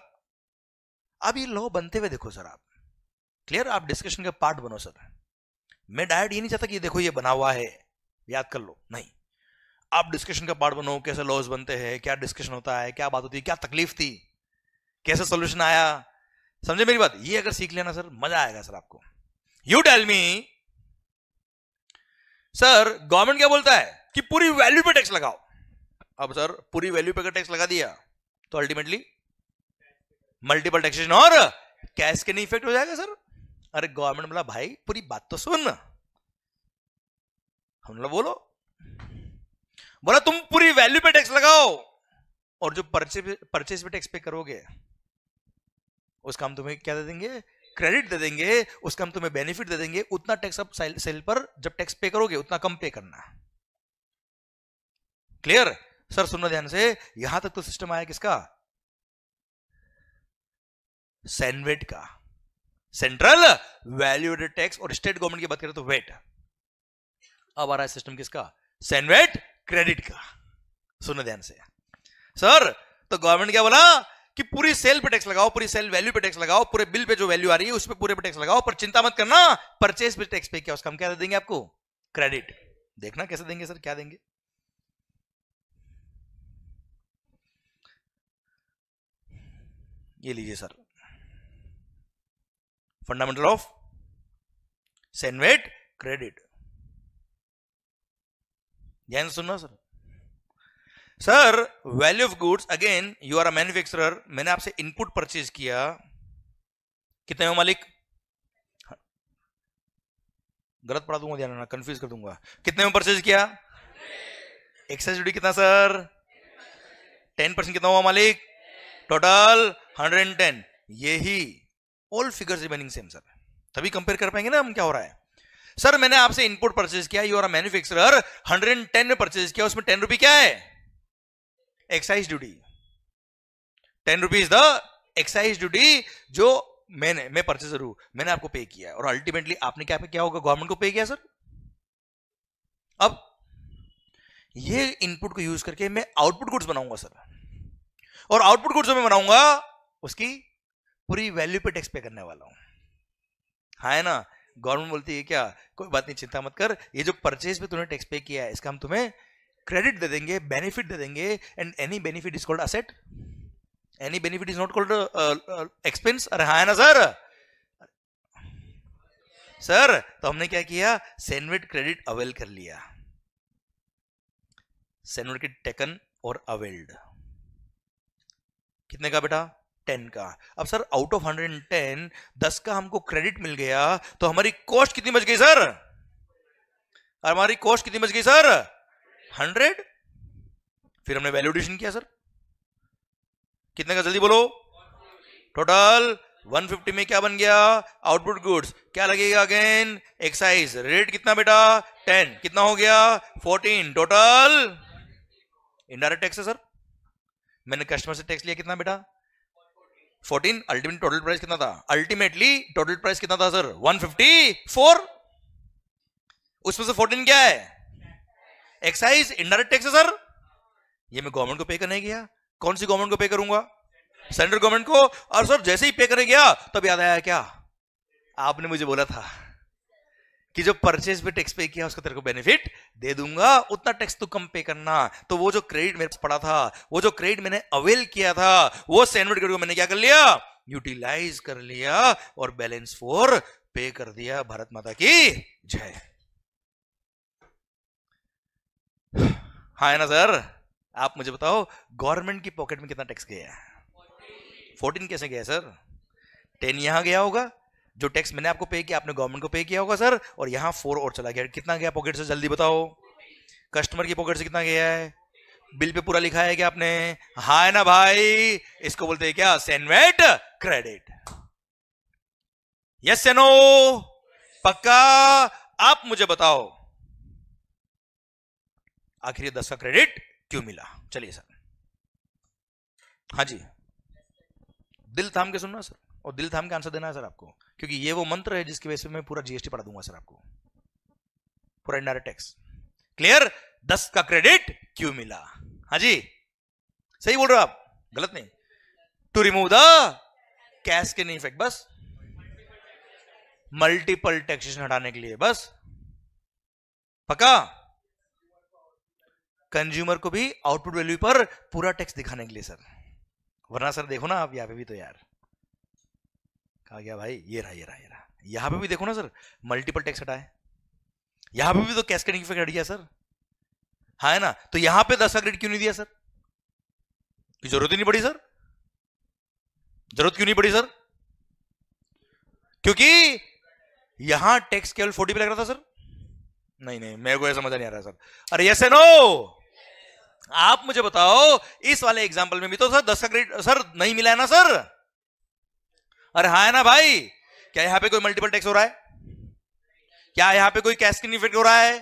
अब ये लॉ बनते हुए देखो सर आप। क्लियर? आप डिस्कशन का पार्ट बनो सर। मैं डायरेक्ट ये नहीं चाहता कि देखो ये बना हुआ है याद कर लो, नहीं। आप डिस्कशन का पार्ट बनो, कैसे लॉज बनते हैं, क्या डिस्कशन होता है, क्या बात होती है, क्या तकलीफ थी, कैसे सोल्यूशन आया। समझे मेरी बात? ये अगर सीख लेना सर मजा आएगा सर आपको। You tell me sir, government क्या बोलता है कि पूरी वैल्यू पे टैक्स लगाओ। अब सर पूरी वैल्यू पे अगर टैक्स लगा दिया तो अल्टीमेटली मल्टीपल टैक्सेशन और कैस्केडिंग इफेक्ट हो जाएगा सर। अरे गवर्नमेंट बोला भाई पूरी बात तो सुन। हमने बोला तुम पूरी वैल्यू पे टैक्स लगाओ और जो परचेज पे टैक्स पे करोगे उसका हम तुम्हें क्या दे देंगे? क्रेडिट दे देंगे, उसका हम तुम्हें बेनिफिट दे देंगे, उतना टैक्स अब सेल पर जब टैक्स पे करोगे उतना कम पे करना है। Clear sir? सुनो ध्यान से, यहां तक तो सिस्टम आया किसका? सैनवेट का, सेंट्रल वैल्यू एडेड टैक्स। और स्टेट गवर्नमेंट की बात करें तो वेट। अब आ रहा है सिस्टम किसका? सैनवेट क्रेडिट का। सुनो ध्यान से सर, तो गवर्नमेंट क्या बोला कि पूरी सेल पे टैक्स लगाओ, पूरी सेल वैल्यू पे टैक्स लगाओ, पूरे बिल पे जो वैल्यू आ रही है उस पे पूरे पे टैक्स लगाओ, पर चिंता मत करना परचेज पे टैक्स पे क्या उसका हम क्या दे देंगे आपको? क्रेडिट। देखना कैसे देंगे सर, क्या देंगे? ये लीजिए sir, fundamental of CENVAT credit. ध्यान से सुनना sir. Sir value of goods, again you are a manufacturer, मैंने आपसे इनपुट परचेज किया, कितने में मालिक? गलत पढ़ा दूंगा, ध्यान रखना, कंफ्यूज कर दूंगा। कितने में परचेज किया? एक्साइज ड्यूटी कितना सर? 10% कितना हुआ मालिक? टोटल 110। यही all figures remaining same sir, तभी कंपेयर कर पाएंगे ना हम क्या हो रहा है। सर मैंने आपसे इनपुट परचेज किया, यू आर अ मैन्युफैक्चरर, 110 में परचेज किया, उसमें 10 रुपए क्या है? Excise duty. 10 rupees the excise duty जो मैं परचेजर हूं, मैंने आपको पे किया, और अल्टीमेटली आपने क्या किया होगा? गवर्नमेंट को पे किया सर। अब ये इनपुट को यूज करके मैं आउटपुट गुड्स बनाऊंगा सर, और आउटपुट गुड्स जो मैं बनाऊंगा उसकी पूरी वैल्यू पे टैक्स पे करने वाला हूं, हाँ है ना? गवर्नमेंट बोलती है क्या, कोई बात नहीं, चिंता मत कर, ये जो परचेज पे तूने टैक्स पे किया है इसका हम तुम्हें क्रेडिट दे देंगे, बेनिफिट दे देंगे, and any benefit is called asset, any benefit is not called expense. अरे हाँ है ना सर? सर तो हमने क्या किया? सैनवेट क्रेडिट अवेल कर लिया, सैनवेट क्रेडिट टेकन और अवेल्ड। कितने का बेटा? 10 का। अब सर आउट ऑफ 110 10 का हमको क्रेडिट मिल गया, तो हमारी कॉस्ट कितनी बच गई सर? हमारी कॉस्ट कितनी बच गई सर? 100। फिर हमने वैल्यू एडिशन किया सर, कितने का जल्दी बोलो? टोटल 150 में क्या बन गया? Output goods. क्या लगेगा अगेन? एक्साइज। रेट कितना बेटा? 10। कितना हो गया? 14। टोटल इनडायरेक्ट टैक्स है सर, मैंने कस्टमर से टैक्स लिया, कितना बेटा? 14। अल्टीमेट टोटल प्राइस कितना था? अल्टीमेटली टोटल प्राइस कितना था सर? 154। उसमें से 14 क्या है? एक्साइज, इनडायरेक्ट टैक्स है सर। ये मैं गवर्नमेंट को पे करने गया, कौन सी गवर्नमेंट को पे करूंगा? सेंट्रल गवर्नमेंट को। और सर जैसे ही पे करने गया तब याद आया, क्या आपने मुझे बोला था कि जो परचेज पे टैक्स पे किया उसको तेरे को बेनिफिट दे दूंगा, उतना टैक्स तो कम पे करना। तो वो जो क्रेडिट मेरे पास पड़ा था, वो जो क्रेडिट मैंने अवेल किया था, वो सैनवेट क्रेडिट को मैंने क्या कर लिया? यूटिलाइज कर लिया और बैलेंस 4 पे कर दिया। भारत माता की जय। हाँ है ना सर? आप मुझे बताओ गवर्नमेंट की पॉकेट में कितना टैक्स गया? 14 कैसे गया सर? 10 यहां गया होगा, जो टैक्स मैंने आपको पे किया आपने गवर्नमेंट को पे किया होगा सर, और यहां 4 और चला गया। कितना गया पॉकेट से? जल्दी बताओ। कस्टमर की पॉकेट से कितना गया है? बिल पे पूरा लिखा है क्या आपने? हाँ है ना भाई? इसको बोलते हैं क्या? CENVAT credit. यस या नो? पक्का? आप मुझे बताओ आखिर 10 का क्रेडिट क्यों मिला? चलिए सर। हाँ जी, दिल थाम के सुनना सर, और दिल थाम के आंसर देना है सर आपको, क्योंकि ये वो मंत्र है जिसकी वजह से मैं पूरा जीएसटी पढ़ा दूंगा सर आपको, पूरा इनडायरेक्ट टैक्स। क्लियर? 10 का क्रेडिट क्यों मिला? हाँ जी, सही बोल रहे हो आप, गलत नहीं। To remove the cascading effect, बस मल्टीपल टैक्सेशन हटाने के लिए, बस। पक्का? कंज्यूमर को भी आउटपुट वैल्यू पर पूरा टैक्स दिखाने के लिए सर, वरना सर देखो ना आप यहाँ पे भी तो यार कहा गया भाई, ये रहा ये रहा ये रहा, यहां पे भी देखो ना सर मल्टीपल टैक्स हटाए, यहां पे भी तो कैस्केडिंग इफेक्ट हट गया सर, हाँ है ना? तो यहां पे 10 का क्रेडिट क्यों नहीं दिया सर? जरूरत ही नहीं पड़ी सर। जरूरत क्यों नहीं पड़ी सर? क्योंकि यहां टैक्स केवल 40 पे लग रहा था सर। नहीं नहीं, मेरे को ऐसा समझ नहीं आ रहा सर। अरे यस नो? आप मुझे बताओ इस वाले एग्जांपल में भी तो सर 10 का क्रेडिट सर नहीं मिला है ना सर? अरे हाँ है ना भाई? क्या यहां पे कोई मल्टीपल टैक्स हो रहा है? क्या यहां पे कोई कैस्केडिंग इफेक्ट हो रहा है?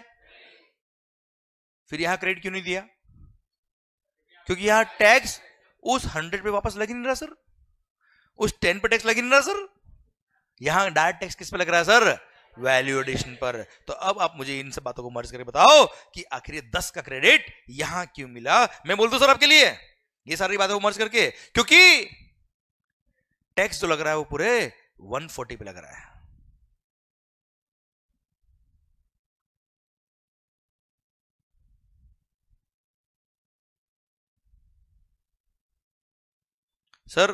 फिर यहां क्रेडिट क्यों नहीं दिया? क्योंकि यहां टैक्स उस 100 पे वापस लग ही नहीं रहा सर, उस 10 पे टैक्स लग ही नहीं रहा सर। यहां डायरेक्ट टैक्स किस पे लग रहा है सर? वैल्यू एडिशन पर। तो अब आप मुझे इन सब बातों को मर्ज करके बताओ कि आखिर ये 10 का क्रेडिट यहां क्यों मिला। मैं बोल दूं सर आपके लिए ये सारी बातों को मर्ज करके, क्योंकि टैक्स जो लग रहा है वो पूरे 140 पे लग रहा है। सर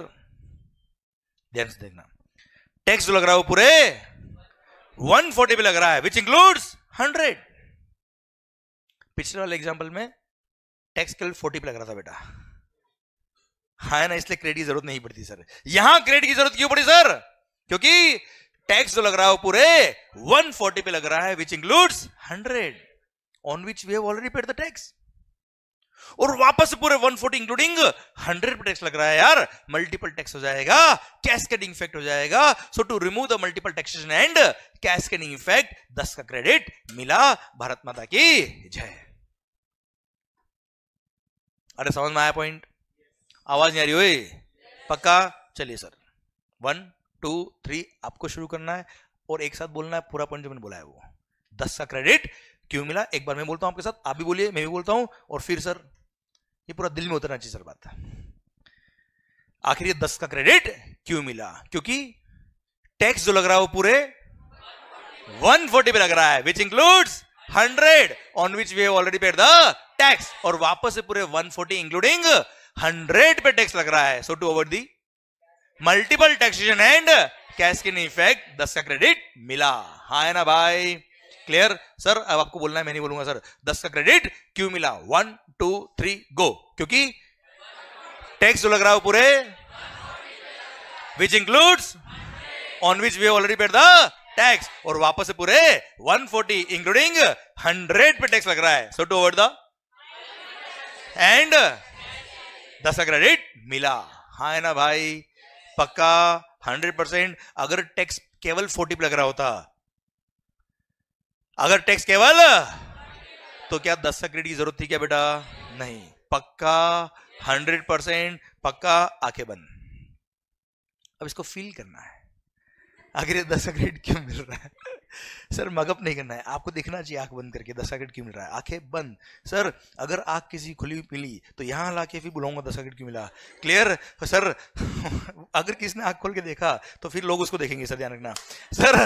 ध्यान से देखना, टैक्स जो लग रहा है वो पूरे 140 पे लग रहा है, विच इंक्लूड्स 100। पिछले वाले एग्जांपल में टैक्स केवल 40 पे लग रहा था बेटा, हाँ ना, इसलिए क्रेडिट की जरूरत नहीं पड़ती सर। यहां क्रेडिट की जरूरत क्यों पड़ी सर? क्योंकि टैक्स जो लग रहा है वो पूरे 140 पे लग रहा है, which includes 100 on which we have already paid the tax. और वापस पूरे 140 इंक्लूडिंग 100 पे टैक्स लग रहा है यार, मल्टीपल टैक्स हो जाएगा, कैस्केडिंग इफेक्ट हो जाएगा। So to remove the multiple taxation and cascading effect 10 का क्रेडिट मिला। भारत माता की जय। अरे समझ में आया पॉइंट? आवाज नहीं आ रही हुई? पक्का? चलिए सर 1 2 3 आपको शुरू करना है और एक साथ बोलना है पूरा पॉइंट जो मैंने बोला है वो। 10 का क्रेडिट क्यों मिला एक बार मैं बोलता हूं आपके साथ, आप भी बोलिए, मैं भी बोलता हूं, और फिर सर ये पूरा दिल में उतरना चाहिए सर बात। आखिर ये 10 का क्रेडिट क्यों मिला? क्योंकि टैक्स जो लग रहा है वो पूरे 140 पे लग रहा है, which includes 100 on which we have already paid the tax. और वापस से पूरे 140 इंक्लूडिंग 100 पे टैक्स लग रहा है। So to avoid the multiple taxation and cascading effect 10 का क्रेडिट मिला। हाँ है ना भाई? Clear sir? अब आपको बोलना है, मैं नहीं बोलूंगा सर। 10 का क्रेडिट क्यों मिला? 1 2 3 गो। क्योंकि टैक्स जो लग रहा है वो पूरे which includes on which we already paid the tax, और वापस से पूरे 140 इंक्लूडिंग 100 पे टैक्स लग रहा है। So to avoid the end 10 का क्रेडिट मिला। हाँ है ना भाई? पक्का 100%। अगर टैक्स केवल 40 पे लग रहा होता, अगर टैक्स केवल, तो क्या 10 का क्रेडिट की जरूरत थी क्या बेटा? नहीं। पक्का 100% पक्का। आंखें बंद, अब इसको फील करना है आखिर ये 10 का क्रेडिट क्यों मिल रहा है। सर मगअप नहीं करना है, आपको देखना चाहिए आंख बंद करके 10 का क्रेडिट क्यों मिल रहा है। आंखें बंद। सर अगर आंख किसी खुली मिली तो यहां लाके फिर बुलाऊंगा 10 का क्रेडिट क्यों मिला। Clear sir? अगर किसी ने आंख खोल के देखा तो फिर लोग उसको देखेंगे सर, ध्यान रखना सर।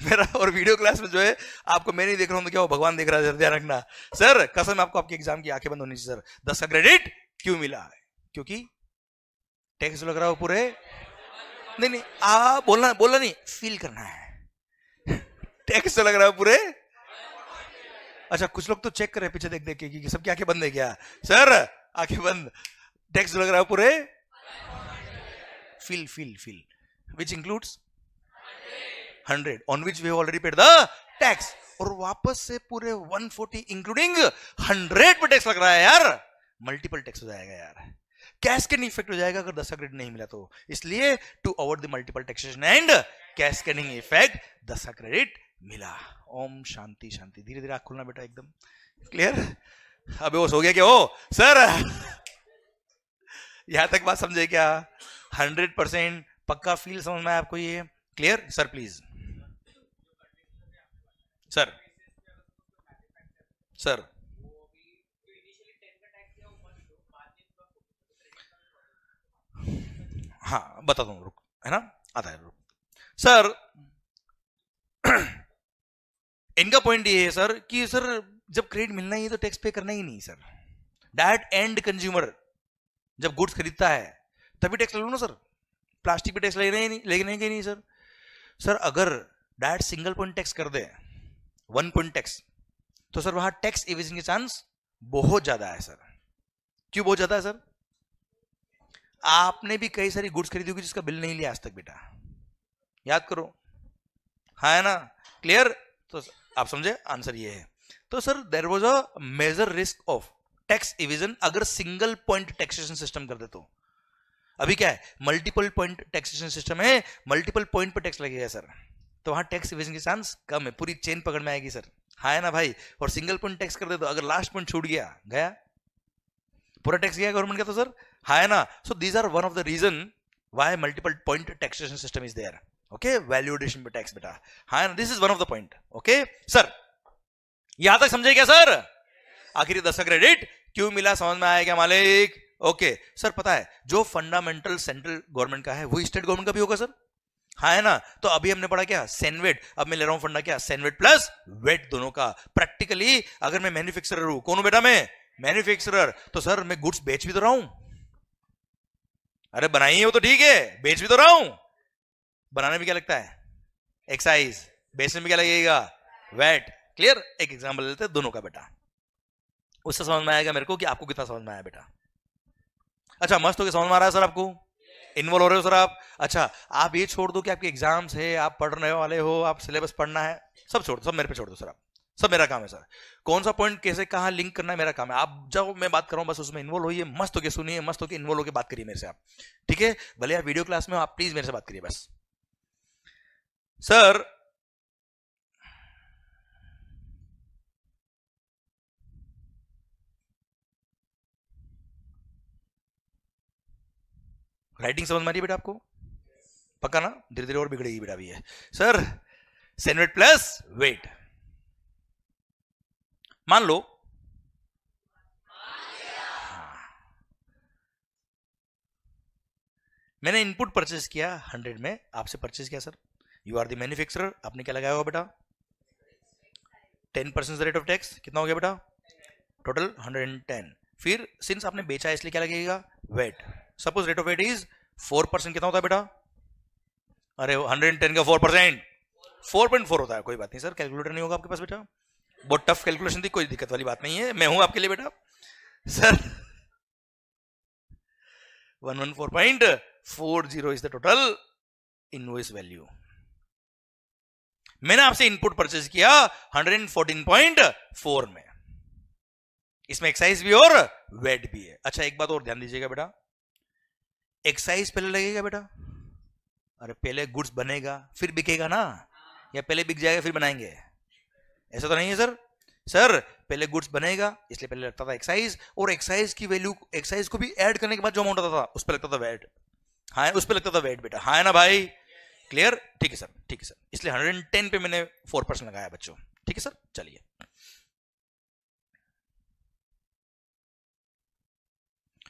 मेरा और वीडियो क्लास में जो है आपको मैं नहीं देख रहा हूं तो क्या वो भगवान देख रहा है सर, ध्यान रखना सर। कसम आपको आपके एग्जाम की आंखें बंद होनी चाहिए सर। 10 का क्रेडिट क्यों मिला? क्योंकि टैक्स लग रहा हो पूरे, नहीं बोलना नहीं, फील करना है। टैक्स लग रहा है पूरे। अच्छा कुछ लोग तो चेक कर रहे हैं पीछे देख देख के कि सबकी आंखें बंद है क्या सर? आंखें बंद। टैक्स लग रहा है पूरे, feel feel feel, which includes 100 on which we have already paid the tax, और वापस से पूरे 140 इंक्लूडिंग 100 पे टैक्स लग रहा है यार, मल्टीपल टैक्स हो जाएगा यार, कैस्केडिंग इफेक्ट हो जाएगा अगर 10 का क्रेडिट नहीं मिला तो। इसलिए to avoid the multiple taxation and cascading effect 10 का क्रेडिट मिला। ओम शांति शांति। धीरे धीरे आंख खोलना बेटा, एकदम क्लियर। अबे वो सो गया क्या हो सर? यहां तक बात समझे क्या? 100% पक्का फील समझ में आया आपको ये? Clear sir? Please sir. Sir हाँ बता दूं, रुक, है ना, आता है रुक। सर इनका पॉइंट ये है सर कि सर जब क्रेडिट मिलना ही है तो टैक्स पे करना ही नहीं सर। डायरेक्ट एंड कंज्यूमर जब गुड्स खरीदता है तभी टैक्स लो ना सर। प्लास्टिक पे टैक्स लेने के नहीं सर। सर अगर डायरेक्ट सिंगल पॉइंट टैक्स कर दे, 1 पॉइंट टैक्स, तो सर वहां टैक्स एवेजन के चांस बहुत ज्यादा है सर। क्यों बहुत ज्यादा है सर? आपने भी कई सारी गुड्स खरीदी होगी जिसका बिल नहीं लिया आज तक बेटा, याद करो, हाँ है ना? क्लियर? तो आप समझे आंसर ये है। तो sir there was a major risk of tax evasion अगर सिंगल पॉइंट टैक्सेशन सिस्टम कर दे तो। अभी क्या है, मल्टीपल पॉइंट टैक्सेशन सिस्टम है, मल्टीपल पॉइंट पर टैक्स लगेगा सर, तो वहां टैक्स इवेजन की चांस कम है, पूरी चेन पकड़ में आएगी सर, हाँ है ना भाई। और सिंगल पॉइंट टैक्स कर दे तो अगर लास्ट पॉइंट छूट गया, गया पूरा टैक्स गया गवर्नमेंट का, तो सर हाँ है ना। So these are one of the reason why multiple point taxation system is there. Okay, value addition पे टैक्स बेटा, हाँ this is one of the point. Okay sir, यहां तक समझे क्या सर? आखिरी 10 का क्रेडिट क्यों मिला, समझ में आया क्या मालिक? ओके सर, पता है जो फंडामेंटल सेंट्रल गवर्नमेंट का है वो स्टेट गवर्नमेंट का भी होगा सर, हाँ है ना। तो अभी हमने पढ़ा क्या, सेनवेट, अब मैं ले रहा हूं फंडा क्या, सेनवेट प्लस वेट दोनों का। प्रैक्टिकली अगर मैं मैन्युफैक्चरर हूं, कौन हूं बेटा मैं? मैन्युफैक्चरर, तो सर मैं गुड्स बेच भी तो रहा हूं, अरे बनाइए वो तो ठीक है, बेच भी तो रहा हूं, बनाने में क्या लगता है? एक्साइज, बेचने में क्या लगेगा? वेट। क्लियर? एक एग्जांपल लेते हैं दोनों का बेटा, उससे समझ में आएगा मेरे को कि आपको कितना समझ में आया बेटा। अच्छा मस्त हो गया, समझ में आ रहा है सर आपको? इन्वॉल्व हो रहे हो सर आप? अच्छा आप ये छोड़ दो कि आपके एग्जाम्स है, आप पढ़ने वाले हो, आप सिलेबस पढ़ना है, सब छोड़ दो, सब मेरे पे छोड़ दो सर, आप सब मेरा काम है सर। कौन सा पॉइंट कैसे कहां लिंक करना है मेरा काम है। आप जब मैं बात कर रहा हूं बस उसमें इन्वॉल्व होइए, मस्त होके सुनिए, मस्त होके इन्वॉल्व होके बात करिए मेरे से आप, ठीक है? भले आप वीडियो क्लास में हो, आप प्लीज मेरे से बात करिए बस। सर राइटिंग समझ में आ रही है बेटा आपको? पक्का ना? धीरे धीरे और बिगड़ेगी बेटा भी है सर। सेनवेट प्लस वेट, मान लो मैंने इनपुट परचेज किया 100 में, आपसे परचेज किया sir, you are the manufacturer, आपने क्या लगाया होगा बेटा? 10% रेट ऑफ टैक्स, कितना हो गया बेटा? टोटल 110। फिर सिंस आपने बेचा है इसलिए क्या लगेगा? VAT. Suppose rate of VAT is 4%, कितना होता है बेटा? अरे 110 का 4%, 4.4 होता है। कोई बात नहीं सर, कैलकुलेटर नहीं होगा आपके पास बेटा, बहुत टफ कैलकुलेशन थी, कोई दिक्कत वाली बात नहीं है, मैं हूं आपके लिए बेटा sir. 114.40 is the total invoice value. मैंने आपसे इनपुट परचेज किया 114.4 में, इसमें एक्साइज भी और वेट भी है। अच्छा एक बात और ध्यान दीजिएगा बेटा, एक्साइज पहले लगेगा बेटा? अरे पहले गुड्स बनेगा फिर बिकेगा ना, या पहले बिक जाएगा फिर बनाएंगे? ऐसा तो नहीं है सर। सर पहले गुड्स बनेगा इसलिए पहले लगता था एक्साइज, और एक्साइज की वैल्यू, एक्साइज को भी ऐड करने के बाद जो अमाउंट आता था उस पर लगता था वेट, हाँ उस पर लगता था वेट बेटा, हाँ है ना भाई? क्लियर? ठीक है सर, ठीक है सर, इसलिए 110 पे मैंने 4% लगाया बच्चों, ठीक है सर। चलिए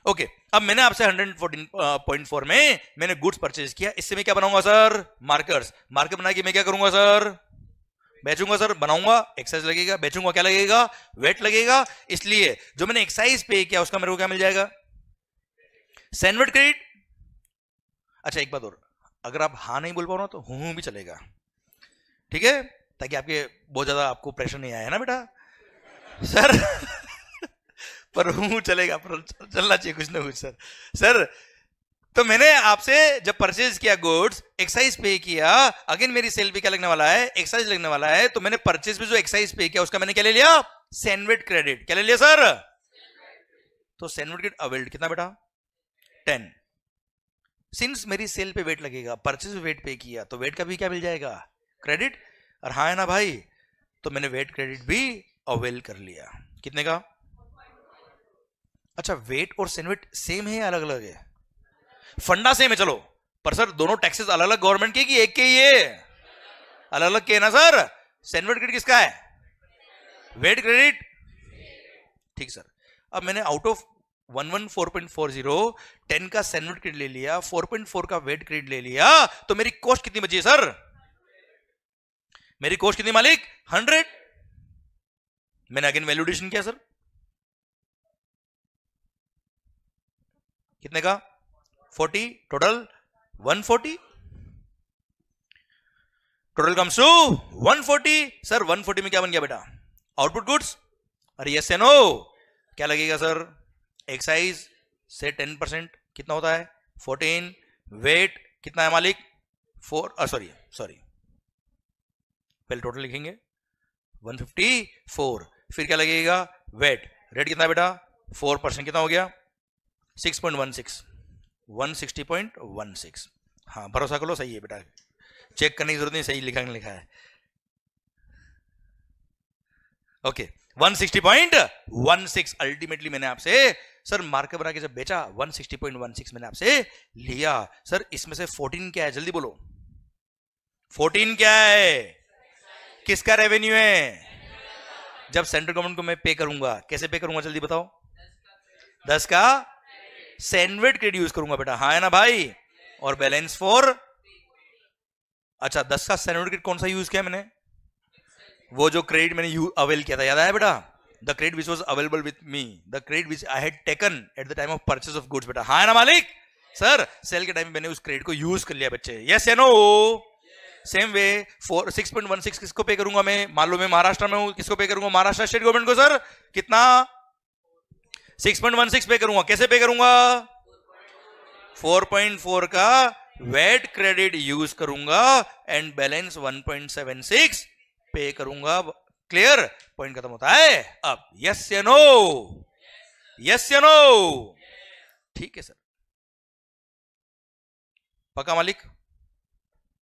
ओके, अब मैंने आपसे 114.4 में मैंने गुड्स परचेज किया, इससे मैं क्या बनाऊंगा सर? मार्कर्स। मार्कर बना के मैं क्या करूंगा सर? बेचूंगा सर, बनाऊंगा, एक्साइज लगेगा, बेचूंगा, क्या लगेगा? वेट लगेगा। इसलिए जो मैंने एक्साइज पे किया उसका मेरे को क्या मिल जाएगा? CENVAT credit. अच्छा एक बात और, अगर आप हाँ नहीं बोल पाओ ना तो हूं भी चलेगा, ठीक है, ताकि आपके बहुत ज्यादा आपको प्रेशर नहीं आया ना बेटा सर पर हूं चलेगा, पर चलना चाहिए कुछ ना कुछ सर। सर तो मैंने आपसे जब परचेज किया गुड्स, एक्साइज पे किया, अगेन मेरी सेल पे क्या लगने वाला है? एक्साइज लगने वाला है, तो मैंने परचेज पे जो एक्साइज पे किया उसका मैंने क्या ले लिया? CENVAT credit. क्या ले लिया सर? तो सेनवेट क्रेडिट अवेल्ड कितना बेटा? 10। सिंस मेरी सेल पे वेट लगेगा, परचेज वेट पे किया, तो वेट का भी क्या मिल जाएगा? क्रेडिट। और हाँ है ना भाई, तो मैंने वेट क्रेडिट भी अवेल कर लिया। कितने का? अच्छा वेट और सेनवेट सेम है या अलग अलग है? फंडा सेम है चलो, पर सर दोनों टैक्सेस अलग अलग गवर्नमेंट के कि एक के ही है? अलग अलग के है ना सर। सेनवेट क्रेडिट किसका है? वेट क्रेडिट, ठीक सर। अब मैंने आउट ऑफ 114.40 10 का सेनवेट क्रेडिट ले लिया, 4.4 का वेट क्रेडिट ले लिया, तो मेरी कॉस्ट कितनी बची है सर? मेरी कॉस्ट कितनी मालिक? 100। मैंने अगेन वैल्यू एडिशन किया सर, कितने का? 40, total 140, total comes to 140। Sir 140 में क्या बन गया बेटा? Output goods. अरे यस या नो? क्या लगेगा सर? एक्साइज से 10% कितना होता है? 14। वेट कितना है मालिक? 4, सॉरी पहले टोटल लिखेंगे 154, फिर क्या लगेगा? वेट। रेट कितना है बेटा? 4%, कितना हो गया? 6.16। 160.16। हाँ भरोसा करो सही है बेटा, चेक करने की जरूरत नहीं, सही लिखा है। ओके 160.16। अल्टीमेटली मैंने आपसे सर मार्कर बना के जब बेचा 160.16 मैंने आपसे लिया। सर इसमें से 14 क्या है, जल्दी बोलो 14 क्या है, किसका रेवेन्यू है? जब सेंट्रल गवर्नमेंट को मैं पे करूंगा, कैसे पे करूंगा जल्दी बताओ? 10 का सैंडविच क्रेडिट यूज करूंगा बेटा, हाँ है ना भाई? और बैलेंस फॉर, अच्छा 10 का सैंडविच क्रेडिट कौन सा यूज किया मैंने? वो जो क्रेडिट मैंने अवेल किया था, याद आया बेटा? The credit which was available with me, the credit which I had taken at the time of purchase of goods बेटा, हाँ है ना मालिक? सर सेल के टाइम में मैंने उस क्रेडिट को यूज कर लिया बच्चे, यस या नो? सेम वे 6.16 किसको पे करूंगा मैं? मान लो मैं महाराष्ट्र में हूं, किसको पे करूंगा? महाराष्ट्र स्टेट गवर्नमेंट को। सर कितना? 6.16 पे करूंगा, कैसे पे करूंगा? 4.4 का वेट क्रेडिट यूज करूंगा एंड बैलेंस 1.76 पे करूंगा। क्लियर? पॉइंट खत्म होता है। अब यस या नो? यस या नो? ठीक है सर, पक्का मालिक?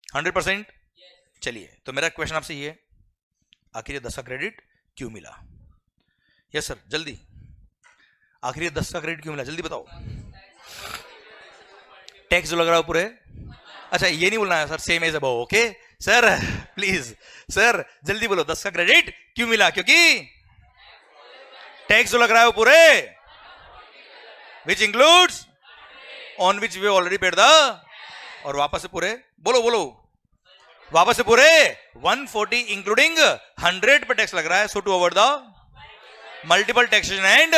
100%? चलिए तो मेरा क्वेश्चन आपसे ये, आखिर ये 10 का क्रेडिट क्यों मिला? यस सर जल्दी, आखिर ये 10 का क्रेडिट क्यों मिला जल्दी बताओ? टैक्स जो लग रहा है पूरे, अच्छा ये नहीं बोलना है sir same as above, okay sir please sir जल्दी बोलो 10 का क्रेडिट क्यों मिला? क्योंकि टैक्स जो लग रहा है वो पूरे which includes on which we already paid the, और वापस से पूरे बोलो वापस से पूरे 140 इंक्लूडिंग 100 पे टैक्स लग रहा है। So to avoid the multiple taxation and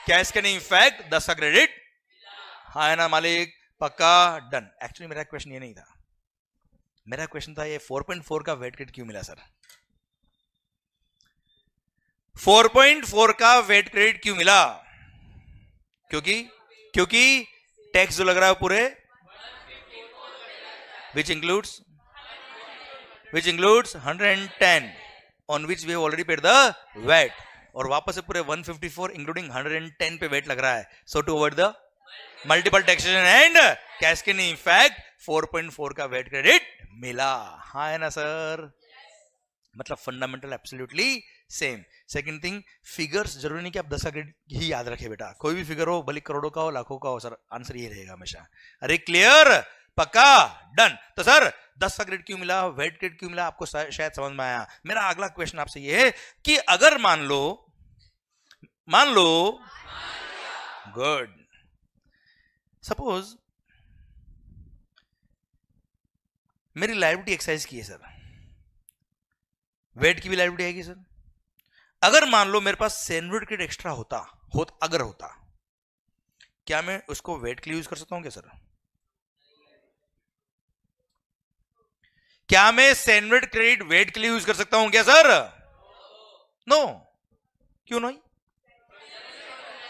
cascading effect 10 का क्रेडिट, हाँ है ना मालिक? पक्का? डन। एक्चुअली मेरा क्वेश्चन ये नहीं था, मेरा क्वेश्चन था ये 4.4 का वेट क्रेडिट क्यों मिला सर? 4.4 का वेट क्रेडिट क्यों मिला? क्योंकि टैक्स जो लग रहा है पूरे which includes 110 on which we have already paid the VAT, और वापस से पूरे 154 इंक्लूडिंग 110 पे वेट लग रहा है। So to avoid the multiple taxation and cascading effect 4.4 का वेट क्रेडिट मिला, हाँ है ना सर? मतलब fundamental absolutely same. Second thing, figures जरूरी नहीं कि आप 10 का क्रेडिट ही याद रखे बेटा, कोई भी फिगर हो, भले करोड़ों का हो लाखों का हो, सर आंसर ये रहेगा हमेशा। अरे क्लियर? पक्का? डन। तो सर 10 का क्रेडिट क्यों मिला, वेट क्रेडिट क्यों मिला, आपको शायद समझ में आया। मेरा अगला क्वेश्चन आपसे ये है कि अगर मान लो गुड, सपोज मेरी लायबिलिटी एक्साइज की है सर, वेट की भी लायबिलिटी आएगी सर। अगर मान लो मेरे पास सैंडविच क्रेडिट एक्स्ट्रा होता, क्या मैं उसको वेट के लिए यूज कर सकता हूं क्या सर? क्या मैं सैंडविच क्रेडिट वेट के लिए यूज कर सकता हूं क्या सर? नो। क्यों नहीं?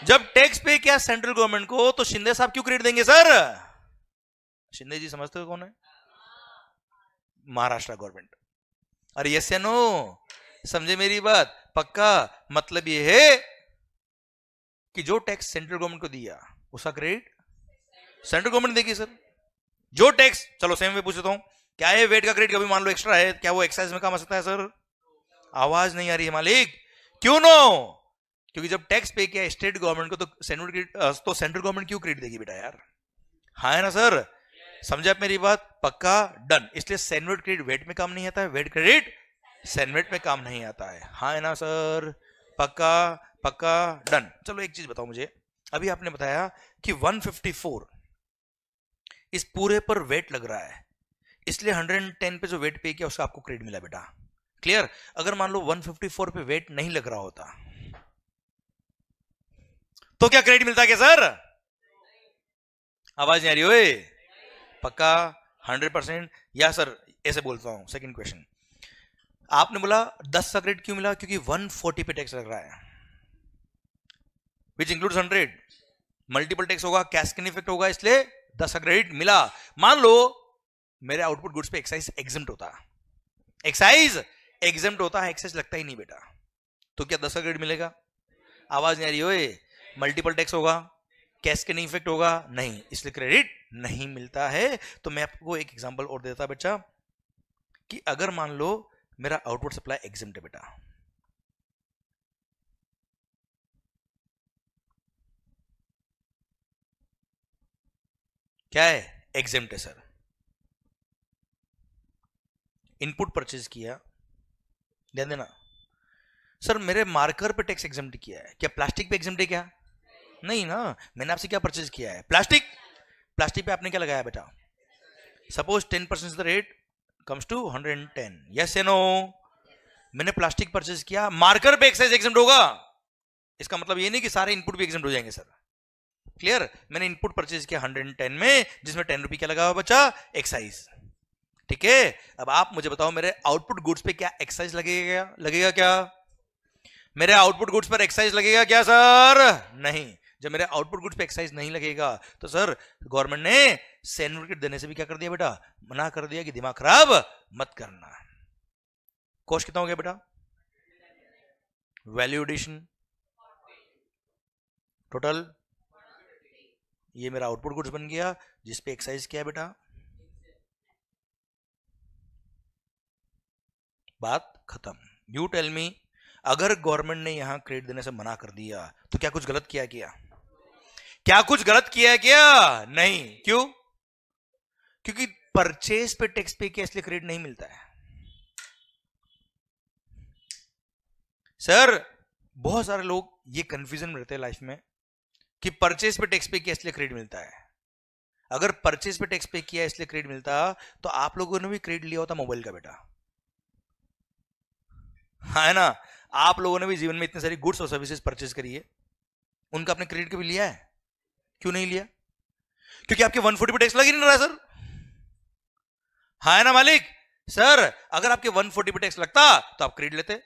जब टैक्स पे किया सेंट्रल गवर्नमेंट को तो शिंदे साहब क्यों क्रेडिट देंगे सर? शिंदे जी समझते हो कौन है? महाराष्ट्र गवर्नमेंट। अरे यस या नो? समझे मेरी बात? पक्का? मतलब ये है कि जो टैक्स सेंट्रल गवर्नमेंट को दिया उसका क्रेडिट सेंट्रल गवर्नमेंट देगी सर। जो टैक्स, चलो सेम वे पूछता हूं, क्या है वेट का क्रेडिट कभी मान लो एक्स्ट्रा है, क्या वो एक्साइज में काम आ सकता है सर? आवाज नहीं आ रही है मालिक। क्यों नो? क्योंकि जब टैक्स पे किया स्टेट गवर्नमेंट को तो सैंडविच क्रेडिट, तो सेंट्रल गवर्नमेंट क्यों क्रेडिट देगी बेटा यार? हाँ है ना सर? समझे आप मेरी बात? पक्का? डन। इसलिए सैंडविच क्रेडिट वेट में काम नहीं आता है, वेट क्रेडिट सैंडविच में काम नहीं आता है, हाँ है ना सर? पक्का? पक्का? डन। चलो एक चीज बताओ मुझे, अभी आपने बताया कि 154 इस पूरे पर वेट लग रहा है, इसलिए 110 पे जो वेट पे किया उसका आपको क्रेडिट मिला बेटा। क्लियर? अगर मान लो 154 पे वेट नहीं लग रहा होता तो क्या क्रेडिट मिलता क्या सर? आवाज नहीं आ रही ओए? पक्का? 100%? या सर ऐसे बोलता हूं। सेकंड क्वेश्चन, आपने बोला 10 का क्रेडिट क्यों मिला? क्योंकि 140 पे टैक्स लग रहा है विच इंक्लूड्स 100, मल्टीपल टैक्स होगा, कैस्केडिंग इफेक्ट होगा, इसलिए 10 का क्रेडिट मिला। मान लो मेरे आउटपुट गुड्स पे एक्साइज एग्जम्प्ट होता, एक्साइज लगता ही नहीं बेटा, तो क्या 10 का क्रेडिट मिलेगा? आवाज नहीं आ रही ओए? मल्टीपल टैक्स होगा, कैस्केडिंग इफेक्ट होगा नहीं, इसलिए क्रेडिट नहीं मिलता है। तो मैं आपको एक एग्जांपल और देता बच्चा कि अगर मान लो मेरा आउटपुट सप्लाई एग्जम्प्ट है बेटा, क्या है, एग्जम्प्ट है सर। इनपुट परचेज किया, ध्यान देना सर, मेरे मार्कर पे टैक्स एग्जम्प्ट किया है, क्या प्लास्टिक पे एग्जम्प्ट है क्या? नहीं ना, मैंने आपसे क्या परचेज किया है, प्लास्टिक। प्लास्टिक पे आपने क्या लगाया बेटा? Suppose 10% the rate comes to 110, yes या नो? मैंने प्लास्टिक परचेज किया, मार्कर पे एक्साइज एग्जम्प्ट होगा, इसका मतलब ये नहीं कि सारे इनपुट भी एग्जम्प्ट हो जाएंगे सर। क्लियर? मैंने इनपुट परचेज किया 110 में, जिसमें 10 रुपये क्या लगा हुआ बच्चा? एक्साइज। ठीक है, अब आप मुझे बताओ मेरे आउटपुट गुड्स पे क्या एक्साइज लगेगा क्या? मेरे आउटपुट गुड्स पर एक्साइज लगेगा क्या सर? नहीं। जब मेरे आउटपुट गुड्स पे एक्साइज नहीं लगेगा तो सर गवर्नमेंट ने सर्टिफिकेट देने से भी क्या कर दिया बेटा? मना कर दिया कि दिमाग खराब मत करना। कॉस्ट कितना हो गया बेटा? वैल्यू एडिशन टोटल, ये मेरा आउटपुट गुड्स बन गया जिसपे एक्साइज क्या है बेटा? बात खत्म। यू टेल मी, अगर गवर्नमेंट ने यहां क्रेडिट देने से मना कर दिया तो क्या कुछ गलत किया क्या? क्या कुछ गलत किया क्या? नहीं। क्यों? क्योंकि परचेज पे टैक्स पे किया इसलिए क्रेडिट नहीं मिलता है सर। बहुत सारे लोग ये कंफ्यूजन में रहते हैं लाइफ में कि परचेज पे टैक्स पे किया इसलिए क्रेडिट मिलता है। अगर परचेज पे टैक्स पे किया इसलिए क्रेडिट मिलता तो आप लोगों ने भी क्रेडिट लिया होता मोबाइल का बेटा, है ना? आप लोगों ने भी जीवन में इतनी सारी गुड्स और सर्विसेज परचेज करी है, उनका अपने क्रेडिट कभी लिया है? क्यों नहीं लिया? क्योंकि आपके 140 पे टैक्स लग ही नहीं रहा है सर, है ना मालिक? सर अगर आपके 140 पे टैक्स लगता तो आप क्रेडिट लेते।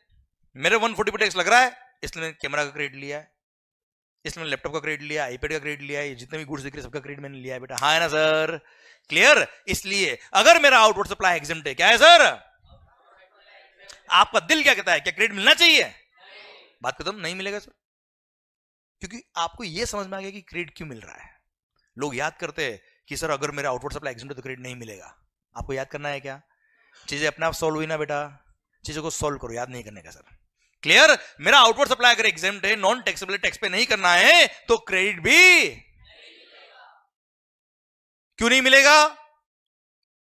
मेरे 140 पे टैक्स लग रहा है इसलिए मैंने कैमरा का क्रेडिट लिया है, इसलिए मैंने लैपटॉप का क्रेडिट लिया, आईपैड का क्रेडिट लिया है, जितने भी गुड्स दिख रहे सबका क्रेडिट मैंने लिया है बेटा, है ना सर? क्लियर? इसलिए अगर मेरा आउटपुट सप्लाई एग्जम्प्ट है, क्या है सर? आपका दिल क्या कहता है, क्या क्रेडिट मिलना चाहिए? बात खत्म। नहीं मिलेगा सर, क्योंकि आपको यह समझ में आ गया कि क्रेडिट क्यों मिल रहा है। लोग याद करते हैं कि सर अगर मेरा आउटपुट सप्लाई एग्जम्प्ट है तो क्रेडिट नहीं मिलेगा। आपको याद करना है क्या? चीजें अपने आप सॉल्व हुई ना बेटा, चीजों को सॉल्व करो, याद नहीं करने का सर। क्लियर? मेरा आउटपुट सप्लाई अगर एग्जम्प्ट है, नॉन टैक्सेबल टैक्स पे नहीं करना है तो क्रेडिट भी क्यों नहीं मिलेगा?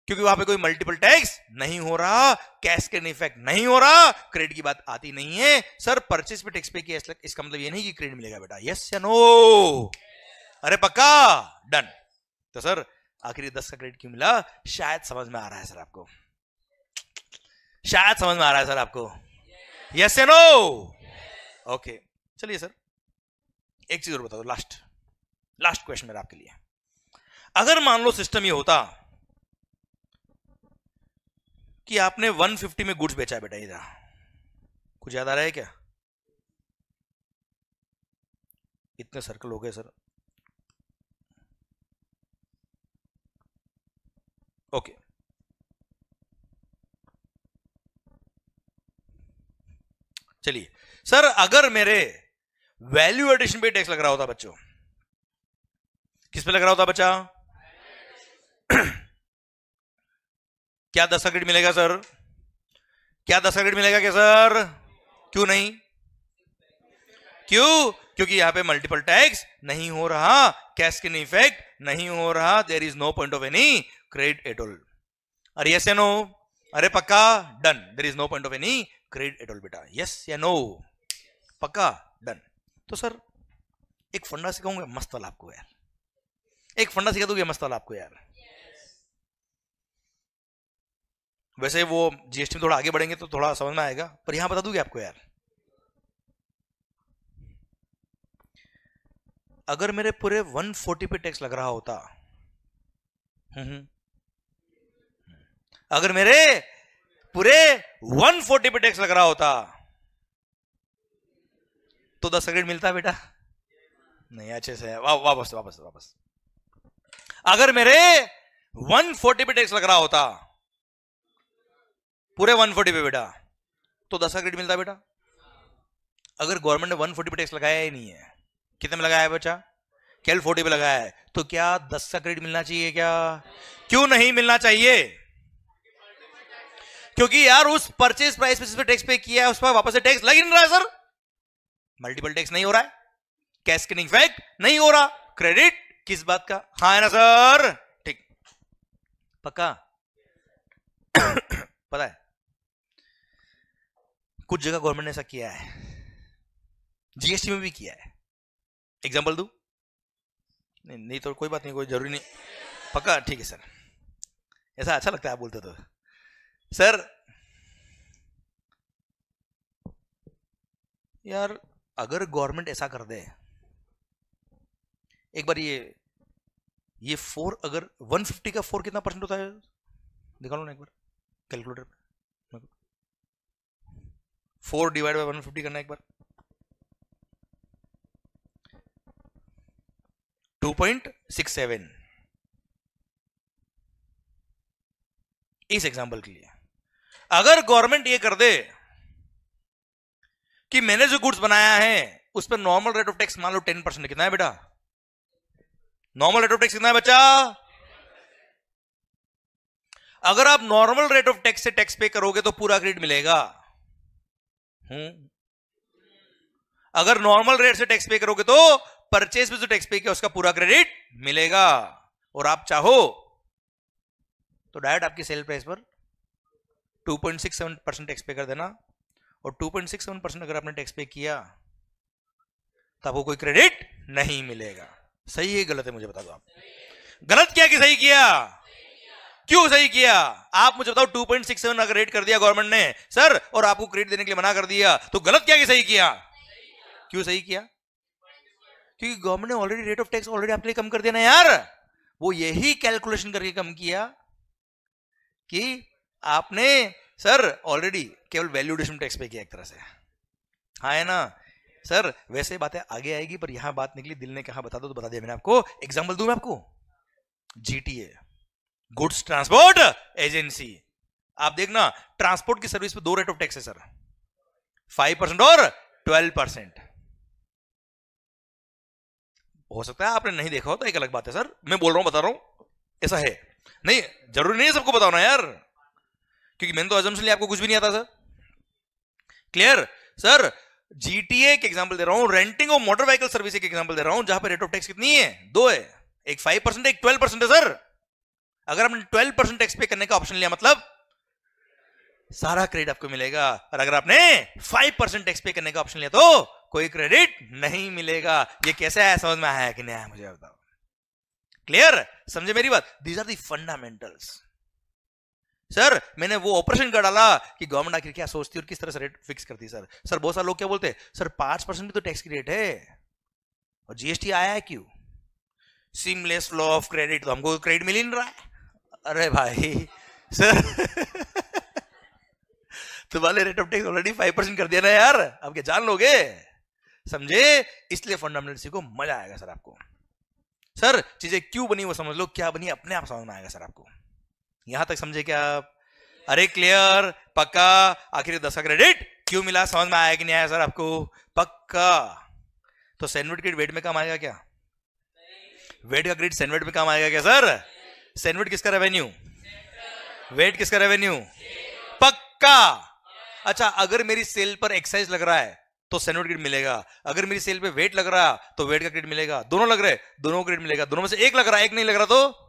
क्योंकि वहां पे कोई मल्टीपल टैक्स नहीं हो रहा, कैस्केड इफेक्ट नहीं हो रहा, क्रेडिट की बात आती नहीं है सर। परचेज पे टैक्स पे किया इसका मतलब ये नहीं कि क्रेडिट मिलेगा बेटा, यस या नो? अरे पक्का? डन। तो सर आखिरी 10 का क्रेडिट क्यों मिला? शायद समझ में आ रहा है सर आपको, शायद समझ में आ रहा है सर आपको, यस या नो? ओके चलिए सर एक चीज और बता दो, लास्ट क्वेश्चन मेरा आपके लिए। अगर मान लो सिस्टम ये होता कि आपने 150 में गुड्स बेचा है बेटा, इधर कुछ याद आ रहा है क्या? इतने सर्कल हो गए सर। ओके चलिए सर, अगर मेरे वैल्यू एडिशन पे टैक्स लग रहा होता बच्चों, किस पे लग रहा होता बच्चा? क्या 10 का क्रेडिट मिलेगा सर? क्या 10 का क्रेडिट मिलेगा क्या सर? क्यों नहीं? क्यों? क्योंकि यहां पे मल्टीपल टैक्स नहीं हो रहा, कैस्केड इफेक्ट नहीं हो रहा, there is no point of any credit at all. अरे यस या नो? अरे पक्का? Done. There is no point of any credit at all बेटा, यस या नो? पक्का? डन। तो सर एक फंडा सिखाऊंगा मस्त वाला आपको यार, एक फंडा सिखा दूंगा मस्त वाला आपको यार। वैसे वो जीएसटी में थोड़ा आगे बढ़ेंगे तो थोड़ा समझ में आएगा, पर यहां बता दूंगा आपको यार। अगर मेरे पूरे 140 पे टैक्स लग रहा होता, अगर मेरे पूरे 140 पे टैक्स लग रहा होता तो 10 क्रेडिट मिलता बेटा? नहीं। अच्छे से वापस। अगर मेरे 140 पे टैक्स लग रहा होता पूरे 140 पे बेटा तो 10 का क्रेडिट मिलता बेटा? अगर गवर्नमेंट ने 140 पे टैक्स लगाया ही नहीं है, कितने में लगाया है बच्चा? कैल 40 पे लगाया है, तो क्या 10 का क्रेडिट मिलना चाहिए क्या? क्यों नहीं मिलना चाहिए? क्योंकि यार उस परचेज प्राइस पे जिस पे टैक्स पे किया है उस पर वापस से टैक्स लग ही नहीं रहा है सर, मल्टीपल टैक्स नहीं हो रहा है, कैस्केडिंग इफेक्ट नहीं हो रहा, क्रेडिट किस बात का? हाँ है ना सर? ठीक, पक्का? पता है कुछ जगह गवर्नमेंट ने ऐसा किया है, जीएसटी में भी किया है, एग्जांपल दूं? नहीं तो कोई बात नहीं, कोई जरूरी नहीं, पक्का? ठीक है सर, ऐसा अच्छा लगता है आप बोलते तो। सर यार अगर गवर्नमेंट ऐसा कर दे, एक बार ये 4 अगर 150 का 4 कितना परसेंट होता है निकालो ना एक बार कैलकुलेटर पे, 4 डिवाइड बाय 150 करना एक बार, 2.67। इस एग्जांपल के लिए अगर गवर्नमेंट ये कर दे कि मैंने जो गुड्स बनाया है उस पर नॉर्मल रेट ऑफ टैक्स मान लो 10%, कितना है बेटा? नॉर्मल रेट ऑफ टैक्स कितना है बच्चा? अगर आप नॉर्मल रेट ऑफ टैक्स से टैक्स पे करोगे तो पूरा क्रेडिट मिलेगा। अगर नॉर्मल रेट से टैक्स पे करोगे तो परचेज पे जो टैक्स पे किया उसका पूरा क्रेडिट मिलेगा। और आप चाहो तो डायरेक्ट आपकी सेल प्राइस पर 2.67% टैक्स पे कर देना, और 2.67% अगर आपने टैक्स पे किया तो आपको कोई क्रेडिट नहीं मिलेगा। सही है गलत है मुझे बता दो आप। गलत किया कि सही किया? क्यों सही किया आप मुझे बताओ। 2.67 अगर रेट कर दिया गवर्नमेंट ने सर और आपको क्रेडिट देने के लिए मना कर दिया तो गलत किया कि सही किया? क्यों सही किया? क्योंकि गवर्नमेंट ने already rate of tax already आपके लिए कम कर दिया ना यार। वो यही कैलकुलेशन करके कम किया कि आपने सर ऑलरेडी केवल वैल्यू एडिशन टैक्स पे किया एक तरह से। हाँ है ना सर? वैसे बातें आगे आएगी पर यहां बात निकली, दिल ने कहा बता दो तो बता दिया मैंने आपको। एग्जांपल दूं मैं आपको, जीटीए गुड्स ट्रांसपोर्ट एजेंसी। आप देखना ट्रांसपोर्ट की सर्विस पे 2 रेट ऑफ टैक्स है सर, 5% और 12%। हो सकता है आपने नहीं देखा हो तो एक अलग बात है सर, मैं बोल रहा हूं बता रहा हूं ऐसा है। नहीं जरूरी नहीं है सबको बताओ ना यार, क्योंकि मैंने तो अजम्पशन लिया आपको कुछ भी नहीं आता सर। Clear sir? जीटीए के एग्जांपल दे रहा हूं, रेंटिंग और मोटर व्हीकल सर्विस के एग्जांपल दे रहा हूं जहां पर रेट ऑफ टैक्स कितनी है? 2 है, एक 5% एक 12% है सर। अगर आपने 12% टैक्स पे करने का ऑप्शन लिया मतलब सारा क्रेडिट आपको मिलेगा, और अगर आपने 5% टैक्स पे करने का ऑप्शन लिया तो कोई क्रेडिट नहीं मिलेगा। ये कैसे आया, समझ में आया कि नहीं आया मुझे बताओ। क्लियर? समझे मेरी बात? These are the fundamentals. Sir मैंने वो ऑपरेशन कर डाला कि गवर्नमेंट आखिर क्या सोचती है और किस तरह से रेट फिक्स करती है। सर बहुत सारे लोग क्या बोलते हैं सर 5% भी तो टैक्स की रेट है और जीएसटी आया है क्यों? सीमलेस फ्लो ऑफ क्रेडिट, तो हमको क्रेडिट मिल ही नहीं रहा है। अरे भाई सर तुम्हारे रेट ऑफ टैक्स ऑलरेडी 5% कर दिया ना यार, अब क्या जान लोगे? समझे? इसलिए फंडामेंटल सीखो, मजा आएगा सर आपको। सर चीजें क्यों बनी वो समझ लो, क्या बनी अपने आप समझ में आएगा सर आपको। यहां तक समझे क्या आप? अरे क्लियर? पक्का? आखिर 10 का क्रेडिट क्यों मिला, समझ में आया कि नहीं आया सर आपको? पक्का? तो सैंडविच क्रेडिट वेट में काम आएगा क्या? वेट का क्रेडिट सैंडविच में काम आएगा क्या सर? सैंडविच किसका रेवेन्यू? वेट किसका रेवेन्यू? पक्का? अच्छा अगर मेरी सेल पर एक्साइज लग रहा है तो सैंडविच क्रेडिट मिलेगा, अगर मेरी सेल पे वेट लग रहा तो वेट का क्रेडिट मिलेगा। दोनों लग रहे, दोनों क्रेडिट मिलेगा। दोनों में से एक लग रहा, एक नहीं लग रहा तो?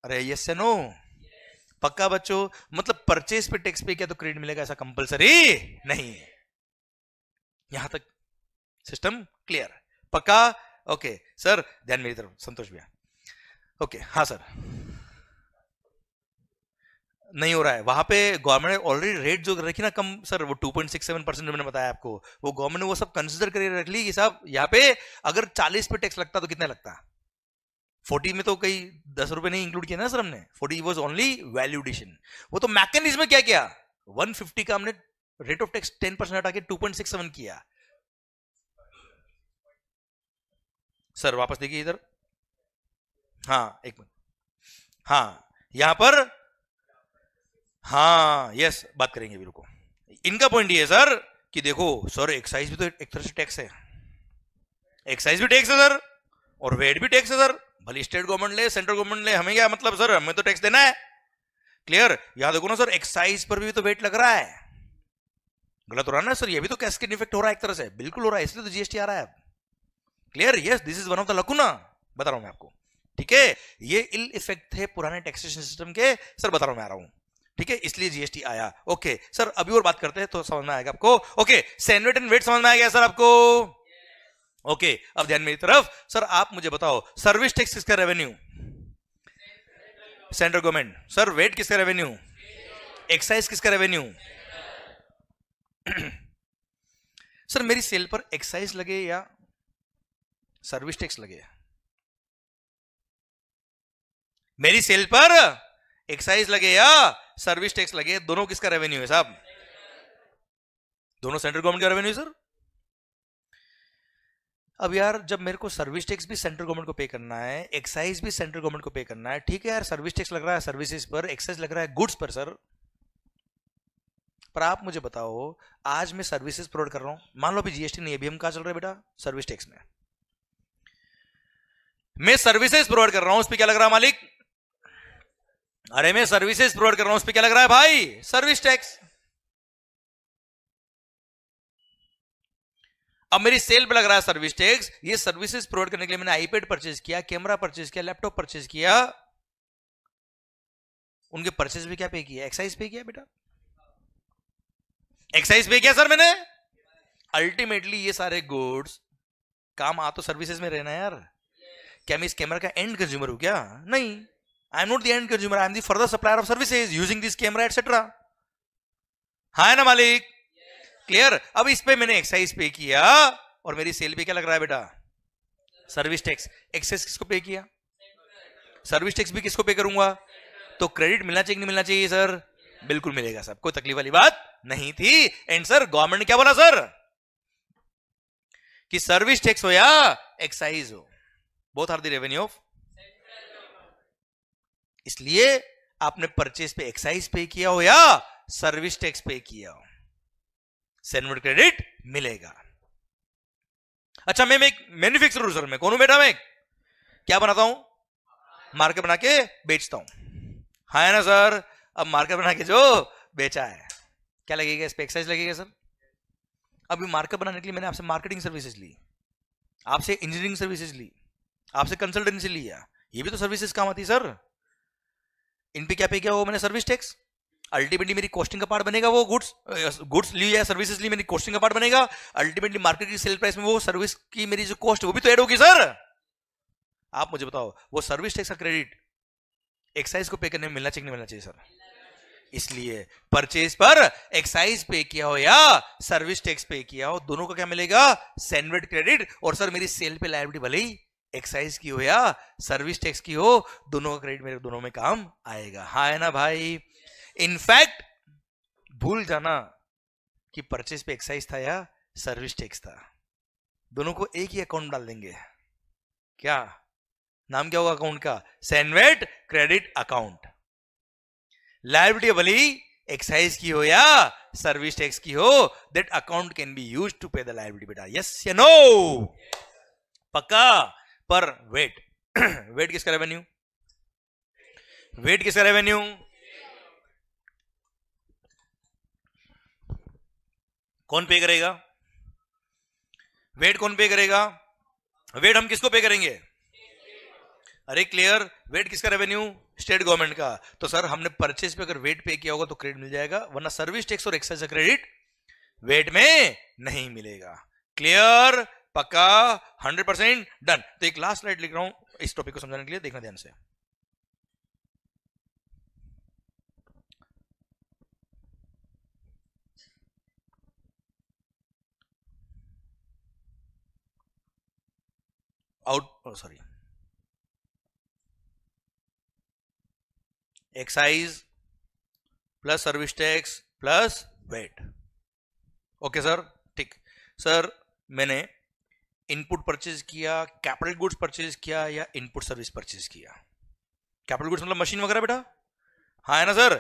अरे यस से नो? पक्का बच्चों? मतलब परचेज पे टैक्स पे किया तो क्रेडिट मिलेगा ऐसा कंपलसरी नहीं है। यहां तक सिस्टम क्लियर? पक्का? ओके सर ध्यान मेरी तरफ, संतोष भैया। ओके हाँ सर नहीं हो रहा है वहां पे गवर्नमेंट ने ऑलरेडी रेट जो रखी ना कम सर, वो 2.67% मैंने बताया आपको, वो गवर्नमेंट ने वो सब कंसिडर करके रख ली कि साहब यहाँ पे अगर 40 पे टैक्स लगता तो कितना लगता? 40 में तो कई 10 रुपए नहीं इंक्लूड किया ना सर हमने, 40 वाज ओनली वैल्यू एडिशन। वो तो मैकेनिज्म क्या किया, 150 का हमने रेट ऑफ टैक्स 10% हटा के 2.67 किया। सर वापस देखिए इधर, हाँ एक मिनट, हाँ यहां पर, हाँ यस बात करेंगे भी, रुको। इनका पॉइंट ये है सर कि देखो सर एक्साइज भी तो एक तरह से टैक्स है, एक्साइज भी टैक्स है सर और वेट भी टैक्स है सर, भले स्टेट गवर्नमेंट ले सेंट्रल गवर्नमेंट ले, हमें क्या मतलब सर, हमें तो टैक्स देना है। क्लियर? याद देखो ना सर, एक्साइज पर भी तो वेट लग रहा है, गलत हो रहा है ना सर, ये भी तो कैस्केड इफेक्ट हो रहा है एक तरह से, बिल्कुल हो रहा है, इसलिए तो जीएसटी आ रहा है अब। Clear? Yes, this is one of the lacuna, बता रहा हूं मैं आपको। ठीक है, ये इल इफेक्ट थे पुराने टैक्सेशन सिस्टम के सर, बता रहा हूं मैं, आ रहा हूं। ठीक है, इसलिए जीएसटी आया। ओके सर, अभी और बात करते हैं तो समझ में आएगा आपको। ओके, सैनवेट एंड वेट समझ में आ गया सर आपको? ओके, अब ध्यान मेरी तरफ। सर आप मुझे बताओ, सर्विस टैक्स किसका revenue? Central government. Sir VAT किसका रेवेन्यू? एक्साइज किसका रेवेन्यू? सर मेरी सेल पर एक्साइज लगे या सर्विस टैक्स लगे? मेरी सेल पर एक्साइज लगे या सर्विस टैक्स लगे, दोनों किसका रेवेन्यू है साहब? दोनों सेंट्रल गवर्नमेंट का रेवेन्यू सर। अब यार जब मेरे को सर्विस टैक्स भी सेंट्रल गवर्नमेंट को पे करना है, एक्साइज भी सेंट्रल गवर्नमेंट को पे करना है, ठीक है यार, सर्विस टैक्स लग रहा है सर्विसेज पर, एक्साइज लग रहा है गुड्स पर सर, पर आप मुझे बताओ, आज मैं सर्विसेज प्रोवाइड कर रहा हूं, मान लो अभी जीएसटी नहीं, अभी हम कहां चल रहे हैं बेटा? सर्विस टैक्स में। मैं सर्विसेज प्रोवाइड कर रहा हूं, उस पर क्या लग रहा है मालिक? अरे मैं सर्विसेज प्रोवाइड कर रहा हूं, उस पर क्या लग रहा है भाई? Service tax. अब मेरी सेल पे लग रहा है सर्विस टैक्स। ये सर्विसेज प्रोवाइड करने के लिए मैंने आईपैड परचेज किया, कैमरा परचेज किया, लैपटॉप परचेज किया, उनके परचेज भी क्या पे किया? एक्साइज पे किया बेटा, एक्साइज पे किया सर मैंने। अल्टीमेटली ये सारे गुड्स काम आ तो सर्विसेज में रहना यार। क्या मैं इस कैमरा का एंड कंज्यूमर हूं क्या? नहीं, I am not the end consumer, I am the further supplier of services using this camera etcetera. हाँ है ना मालिक? क्लियर? अब इस पे मैंने एक्साइज पे किया और मेरी सेल पे क्या लग रहा है बेटा? Service tax. एक्साइज किसको पे किया? सर्विस टैक्स भी किसको पे करूंगा? तो क्रेडिट मिलना चाहिए कि नहीं मिलना चाहिए सर? बिल्कुल मिलेगा सर, कोई तकलीफ वाली बात नहीं थी। एंड सर गवर्नमेंट ने क्या बोला सर? कि सर्विस टैक्स हो या एक्साइज हो, both are the revenue of. इसलिए आपने परचेज पे एक्साइज पे किया हो या सर्विस टैक्स पे किया हो, सैनवेट क्रेडिट मिलेगा। अच्छा, मैं एक मैन्युफैक्चरर हूं सर, मैं कौन हूं बेटा? मैं क्या बनाता हूं? मार्केट बना के बेचता हूं, हाँ है ना सर? अब मार्केट बना के जो बेचा है, क्या लगेगा इस पे? एक्साइज लगेगा सर। अभी मार्केट बनाने के लिए मैंने आपसे मार्केटिंग सर्विसेज ली, आपसे इंजीनियरिंग सर्विसेज ली, आपसे कंसल्टेंसी लिया, ये भी तो सर्विसेज काम आती है सर। इन पे क्या पे किया? वो मैंने सर्विस टैक्स। अल्टीमेटली मेरी कॉस्टिंग का पार्ट बनेगा वो गुड्स ली या सर्विसेज ली, मेरी कॉस्टिंग का पार्ट बनेगा। अल्टीमेटली मार्केट की सेल प्राइस में वो सर्विस की मेरी जो कॉस्ट है वो भी तो ऐड होगी सर। आप मुझे बताओ, वो सर्विस टैक्स का क्रेडिट एक्साइज को पे करने में मिलना चाहिए नहीं मिलना चाहिए सर? इसलिए परचेज पर एक्साइज पे किया हो या सर्विस टैक्स पे किया हो, दोनों का क्या मिलेगा? CENVAT credit. और सर मेरी सेल पे लायबिलिटी भले ही एक्साइज की हो या सर्विस टैक्स की हो, दोनों का क्रेडिट मेरे दोनों में काम आएगा, हाँ है ना भाई? इनफैक्ट भूल जाना कि परचेज पे एक्साइज था या सर्विस टैक्स था, दोनों को एक ही अकाउंट डाल देंगे। क्या नाम क्या होगा अकाउंट का? CENVAT credit account. लायबिलिटी भले एक्साइज की हो या सर्विस टैक्स की हो, that account can be used to pay the liability बेटा। यस या नो? पक्का? पर वेट वेट किसका रेवेन्यू? वेट किसका रेवेन्यू? कौन पे करेगा? वेट कौन पे करेगा? वेट हम किसको पे करेंगे? अरे क्लियर? वेट किसका रेवेन्यू? स्टेट गवर्नमेंट का। तो सर हमने परचेज पे अगर वेट पे किया होगा तो क्रेडिट मिल जाएगा, वरना सर्विस टैक्स और एक्साइज का क्रेडिट वेट में नहीं मिलेगा। क्लियर? पक्का? 100% डन। तो एक लास्ट स्लाइड लिख रहा हूं इस टॉपिक को समझाने के लिए, देखना ध्यान से। Sorry, excise plus service tax plus VAT. Okay sir, ठीक। सर मैंने इनपुट परचेज किया, कैपिटल गुड्स परचेज किया या इनपुट सर्विस परचेज किया? कैपिटल गुड्स मतलब मशीन वगैरह बेटा, हाँ है ना सर?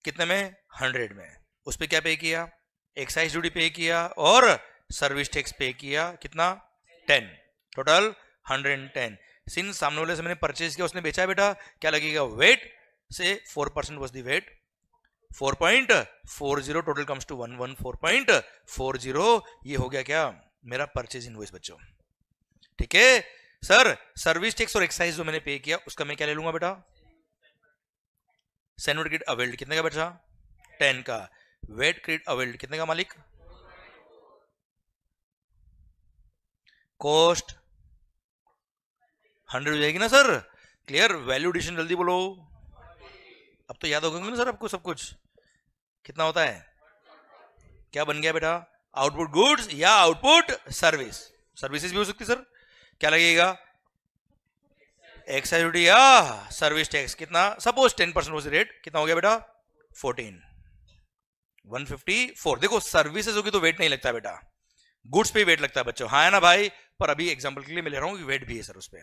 कितने में? 100 में। उस पर क्या पे किया? एक्साइज ड्यूटी पे किया और सर्विस टैक्स पे किया, कितना? 10। टोटल 110। सिंस सामने वाले से मैंने परचेज किया, उसने बेचा है बेटा, क्या लगेगा वेट से 4% was the VAT, 4.40 total comes to 114.40। ये हो गया क्या मेरा परचेज इनवॉइस बच्चों। ठीक है सर, सर्विस टैक्स और एक्साइज जो मैंने पे किया उसका मैं क्या ले लूंगा बेटा, सैन्युअल क्रेडिट अवेल्ड कितने का बचा 10 का, वेट क्रेडिट अवेल्ड कितने का मालिक, कॉस्ट 100 हो जाएगी ना सर। क्लियर, वैल्यू एडिशन जल्दी बोलो, अब तो याद होगा ना सर आपको सब कुछ। कितना होता है, क्या बन गया बेटा, आउटपुट गुड्स या आउटपुट सर्विस, सर्विसेज भी हो सकती सर। क्या लगेगा, एक्साइज ड्यूटी या सर्विस टैक्स, कितना सपोज 10% वॉज रेट, कितना हो गया बेटा 14, 154। देखो सर्विसेज होगी तो वेट नहीं लगता बेटा, गुड्स पे वेट लगता है बच्चों, हाँ है ना भाई। पर अभी एग्जांपल के लिए मैं ले रहा हूं कि वेट भी है सर उस पे,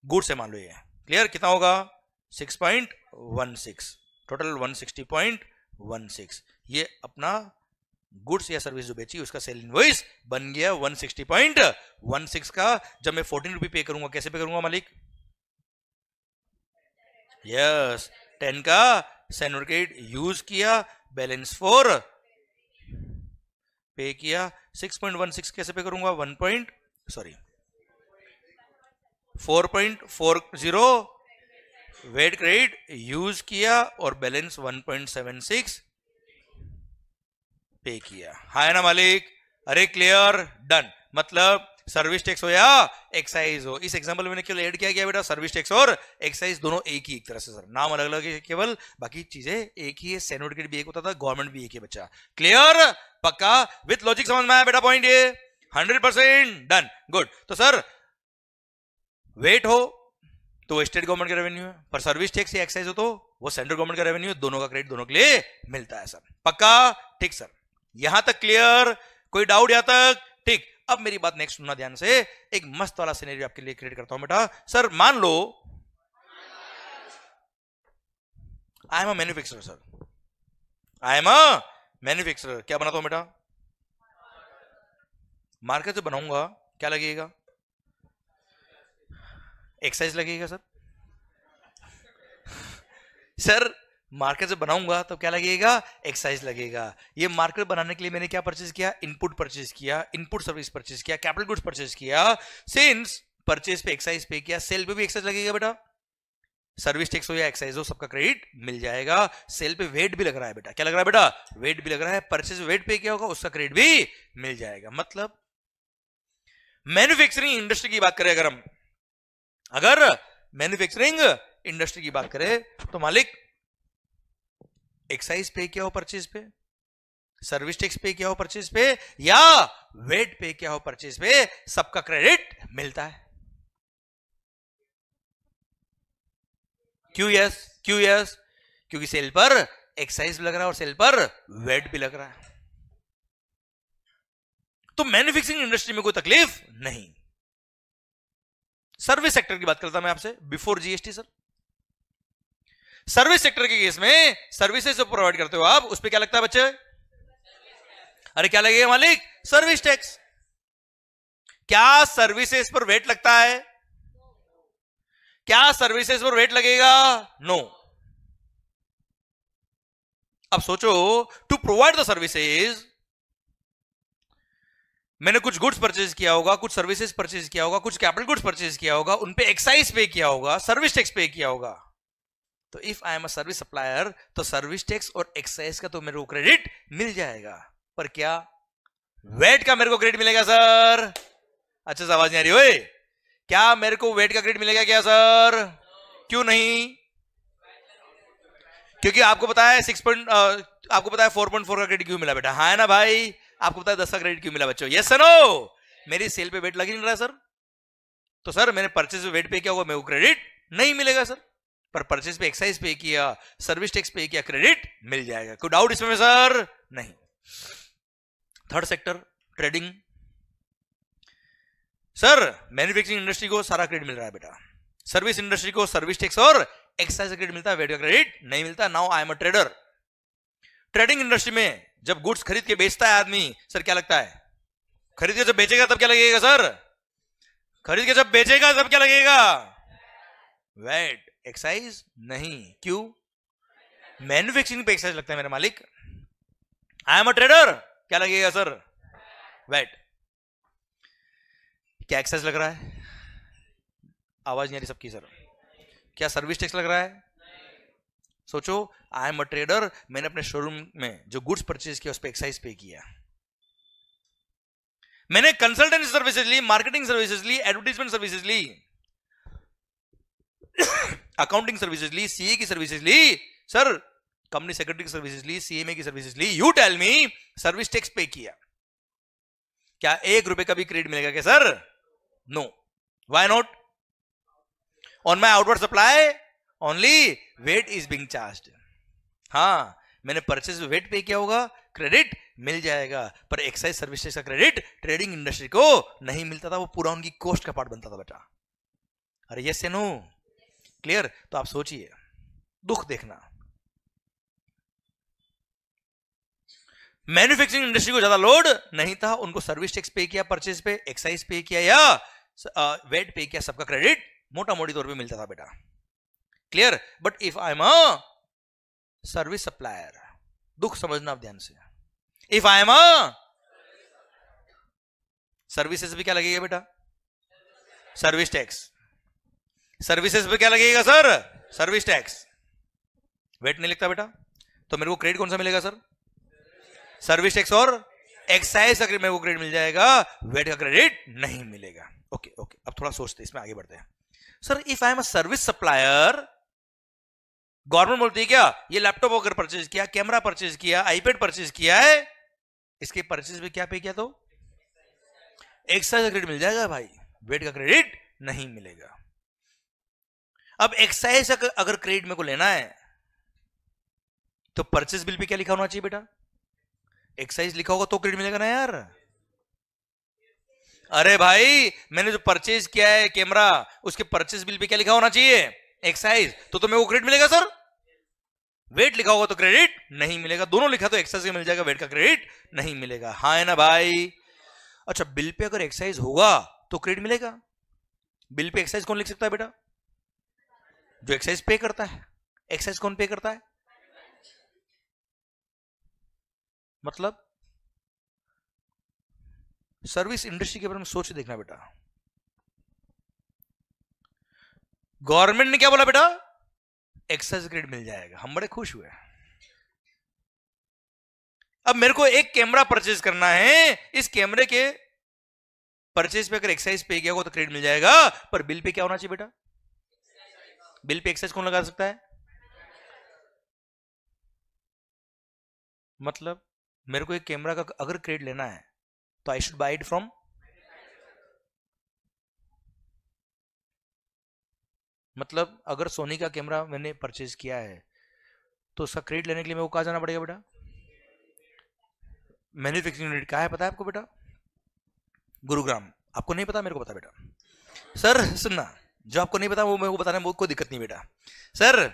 गुड्स से मान लो ये क्लियर, कितना होगा 6.16, टोटल 160.16। ये अपना गुड्स या सर्विस जो बेची उसका सेल इनवॉइस बन गया 160.16 का। जब मैं 14 रुपये पे करूंगा, कैसे पे करूंगा मालिक, यस 10 का सैन्युअल क्रेडिट यूज किया, बैलेंस 4 पे किया, 6.16 कैसे पे करूंगा 4.40 वेट क्रेडिट यूज किया और बैलेंस 1.76 पे किया, हाँ है ना मालिक। अरे क्लियर, डन। मतलब सर्विस टैक्स हो या एक्साइज हो, इस एग्जांपल में मैंने केवल ऐड किया गया बेटा सर्विस टैक्स और एक्साइज दोनों एक ही, एक तरह से सर, नाम अलग अलग है केवल, बाकी चीजें एक ही है। सैन्युअल क्रेडिट भी एक होता था, गवर्नमेंट भी एक है बच्चा। क्लियर, पक्का, विथ लॉजिक समझ में आया बेटा पॉइंट ये 100% डन, गुड। तो सर वेट हो तो वो स्टेट गवर्नमेंट का रेवेन्यू है, पर सर्विस टैक्स या एक्साइज हो तो वो सेंट्रल गवर्नमेंट का रेवेन्यू है, दोनों का क्रेडिट दोनों के लिए मिलता है सर, पक्का, ठीक सर। यहां तक क्लियर, कोई डाउट यहां तक, ठीक। अब मेरी बात नेक्स्ट सुनना ध्यान से, एक मस्त वाला सिनेरियो आपके लिए क्रिएट करता हूं बेटा। सर मान लो I am a manufacturer sir, I am a manufacturer, क्या बनाता हूं बेटा, मार्केट से बनाऊंगा, क्या लगेगा, एक्साइज लगेगा सर। सर मार्केट से बनाऊंगा तो क्या लगेगा, एक्साइज लगेगा। ये मार्केट बनाने के लिए मैंने क्या परचेज किया, इनपुट परचेज किया, इनपुट सर्विस परचेज किया, कैपिटल गुड्स परचेज किया। सिंस परचेज पे एक्साइज पे किया, सेल पे भी एक्साइज लगेगा बेटा, सर्विस टैक्स हो या एक्साइज हो सबका क्रेडिट मिल जाएगा। सेल पे वेट भी लग रहा है बेटा, क्या लग रहा है बेटा, वेट भी लग रहा है, परचेज वेट पे किया होगा उसका क्रेडिट भी मिल जाएगा। मतलब मैन्युफैक्चरिंग इंडस्ट्री की बात करें अगर मैन्युफैक्चरिंग इंडस्ट्री की बात करें तो मालिक एक्साइज पे किया हो परचेज पे, सर्विस टैक्स पे किया हो परचेज पे, या वेट पे किया हो परचेज पे, सबका क्रेडिट मिलता है। क्यों यस, क्यों यस, क्योंकि सेल पर एक्साइज भी लग रहा है और सेल पर वेट भी लग रहा है। तो मैन्युफैक्चरिंग इंडस्ट्री में कोई तकलीफ नहीं। सर्विस सेक्टर की बात करता मैं आपसे before GST sir. Service sector के केस में सर्विसेज जो प्रोवाइड करते हो आप, उस पे क्या लगता है बच्चे, अरे क्या लगेगा मालिक, सर्विस टैक्स। क्या सर्विसेज पर वेट लगता है, क्या सर्विसेज पर वेट लगेगा, नो। अब सोचो, टू प्रोवाइड द सर्विसेज मैंने कुछ गुड्स परचेज किया होगा, कुछ सर्विसेज परचेज किया होगा, कुछ कैपिटल गुड्स परचेज किया होगा, उन पे एक्साइज पे किया होगा, सर्विस टैक्स पे किया होगा। तो if I am a service supplier तो सर्विस टैक्स और एक्साइज का तो मेरे को क्रेडिट मिल जाएगा, पर क्या वेट का मेरे को क्रेडिट मिलेगा सर? अच्छा से आवाज नहीं आ रही ओए, क्या मेरे को वेट का क्रेडिट मिलेगा क्या सर? क्यों नहीं? क्योंकि आपको पता है 4.4 का क्रेडिट क्यों मिला बेटा, हाँ है ना भाई? आपको पता है 10 का क्रेडिट क्यों मिला बच्चों, यस सर नो? मेरी सेल पे वेट लग ही नहीं रहा सर, तो सर मैंने परचेज पे वेट पे किया होगा, मेरे को क्रेडिट नहीं मिलेगा सर, पर परचेज पे एक्साइज पे किया, सर्विस टैक्स पे किया, क्रेडिट मिल जाएगा। कोई डाउट इसमें सर? नहीं। Third sector trading. Sir manufacturing industry को सारा क्रेडिट मिल रहा है बेटा, सर्विस इंडस्ट्री को सर्विस टैक्स और एक्साइज का क्रेडिट मिलता है, वेट का क्रेडिट नहीं मिलता। Now I am a trader. Trading industry में जब गुड्स खरीद के बेचता है आदमी, सर क्या लगता है, खरीद के जब बेचेगा तब क्या लगेगा सर? खरीद के जब बेचेगा तब क्या लगेगा? वेट। एक्साइज नहीं, क्यों? मैन्युफैक्चरिंग पे एक्साइज लगता है मेरे मालिक। आई एम अ ट्रेडर, क्या लगेगा सर? वेट। क्या एक्साइज लग रहा है? आवाज नहीं आ रही सबकी सर। क्या सर्विस टैक्स लग रहा है? सोचो, आई एम अ ट्रेडर, मैंने अपने शोरूम में जो गुड्स परचेज किया उस पर एक्साइज पे किया। मैंने कंसल्टेंसी सर्विसेज ली, मार्केटिंग सर्विसेज ली, एडवर्टाइजमेंट सर्विसेज ली, अकाउंटिंग सर्विसेज ली, सीए की सर्विसेज ली, सर कंपनी सेक्रेटरी की सर्विसेज ली, सीएमए की सर्विसेज ली। You tell me, service tax pay किया, क्या 1 रुपए का भी क्रेडिट मिलेगा क्या sir? No. Why not? On my outward supply only VAT is being charged. हाँ, मैंने परचेज वेट पे किया होगा, क्रेडिट मिल जाएगा, पर एक्साइज सर्विस टैक्स का क्रेडिट ट्रेडिंग इंडस्ट्री को नहीं मिलता था, वो पूरा उनकी कॉस्ट का पार्ट बनता था बेटा। अरे यस या नो? क्लियर? तो आप सोचिए, दुख देखना, मैन्युफैक्चरिंग इंडस्ट्री को ज्यादा लोड नहीं था, उनको सर्विस टैक्स पे किया, परचेज पे, एक्साइज पे किया या वेट पे किया, सबका क्रेडिट मोटा मोटी तौर पे मिलता था बेटा। Clear? But if I am a service supplier, दुख समझना आप ध्यान से, if I am a services पे क्या लगेगा बेटा? Service tax. सर्विसेज पे क्या लगेगा सर? Service tax. वेट नहीं लिखता बेटा, तो मेरे को क्रेडिट कौन सा मिलेगा सर? सर्विस टैक्स और एक्साइज का क्रेडिट मेरे को क्रेडिट मिल जाएगा, वेट का क्रेडिट नहीं मिलेगा। ओके ओके, अब थोड़ा सोचते हैं, इसमें आगे बढ़ते हैं। Sir if I am a service supplier, government बोलती है क्या ये लैपटॉप अगर परचेज किया, कैमरा परचेज किया, आईपैड परचेज किया है, इसके परचेज पे क्या पे किया तो एक्साइज का क्रेडिट मिल जाएगा भाई, वेट का क्रेडिट नहीं मिलेगा। अब एक्साइज का अगर क्रेडिट मेरे को लेना है तो परचेज बिल पे क्या लिखा होना चाहिए बेटा? एक्साइज लिखा होगा तो क्रेडिट मिलेगा ना यार। अरे भाई, मैंने जो परचेज किया है कैमरा, उसके परचेज बिल पे क्या लिखा होना चाहिए? एक्साइज। तो मेरे को क्रेडिट मिलेगा सर। वेट लिखा होगा तो क्रेडिट नहीं मिलेगा, दोनों लिखा तो एक्साइज का मिल जाएगा, वेट का क्रेडिट नहीं मिलेगा। हाँ है ना भाई? अच्छा, बिल पे अगर एक्साइज होगा तो क्रेडिट मिलेगा। बिल पे एक्साइज कौन लिख सकता है बेटा? जो एक्साइज पे करता है। एक्साइज कौन पे करता है? मतलब सर्विस इंडस्ट्री के बारे में सोच देखना बेटा। गवर्नमेंट ने क्या बोला बेटा? एक्साइज क्रेडिट मिल जाएगा, हम बड़े खुश हुए। अब मेरे को एक कैमरा परचेज करना है, इस कैमरे के परचेज पे अगर एक्साइज पे किया हो तो क्रेडिट मिल जाएगा, पर बिल पे क्या होना चाहिए बेटा? बिल पे एक्साइज कौन लगा सकता है? मतलब मेरे को एक कैमरा का अगर क्रेडिट लेना है तो I should buy it from, मतलब अगर सोनी का कैमरा मैंने परचेज किया है तो उसका क्रेडिट लेने के लिए मेरे को कहां जाना पड़ेगा बेटा? मैन्युफैक्चरिंग यूनिट कहां है पता है आपको बेटा? गुरुग्राम। आपको नहीं पता, मेरे को पता बेटा। सर सुनना, जो आपको नहीं पता वो मेरे को बताने में कोई दिक्कत नहीं बेटा। सर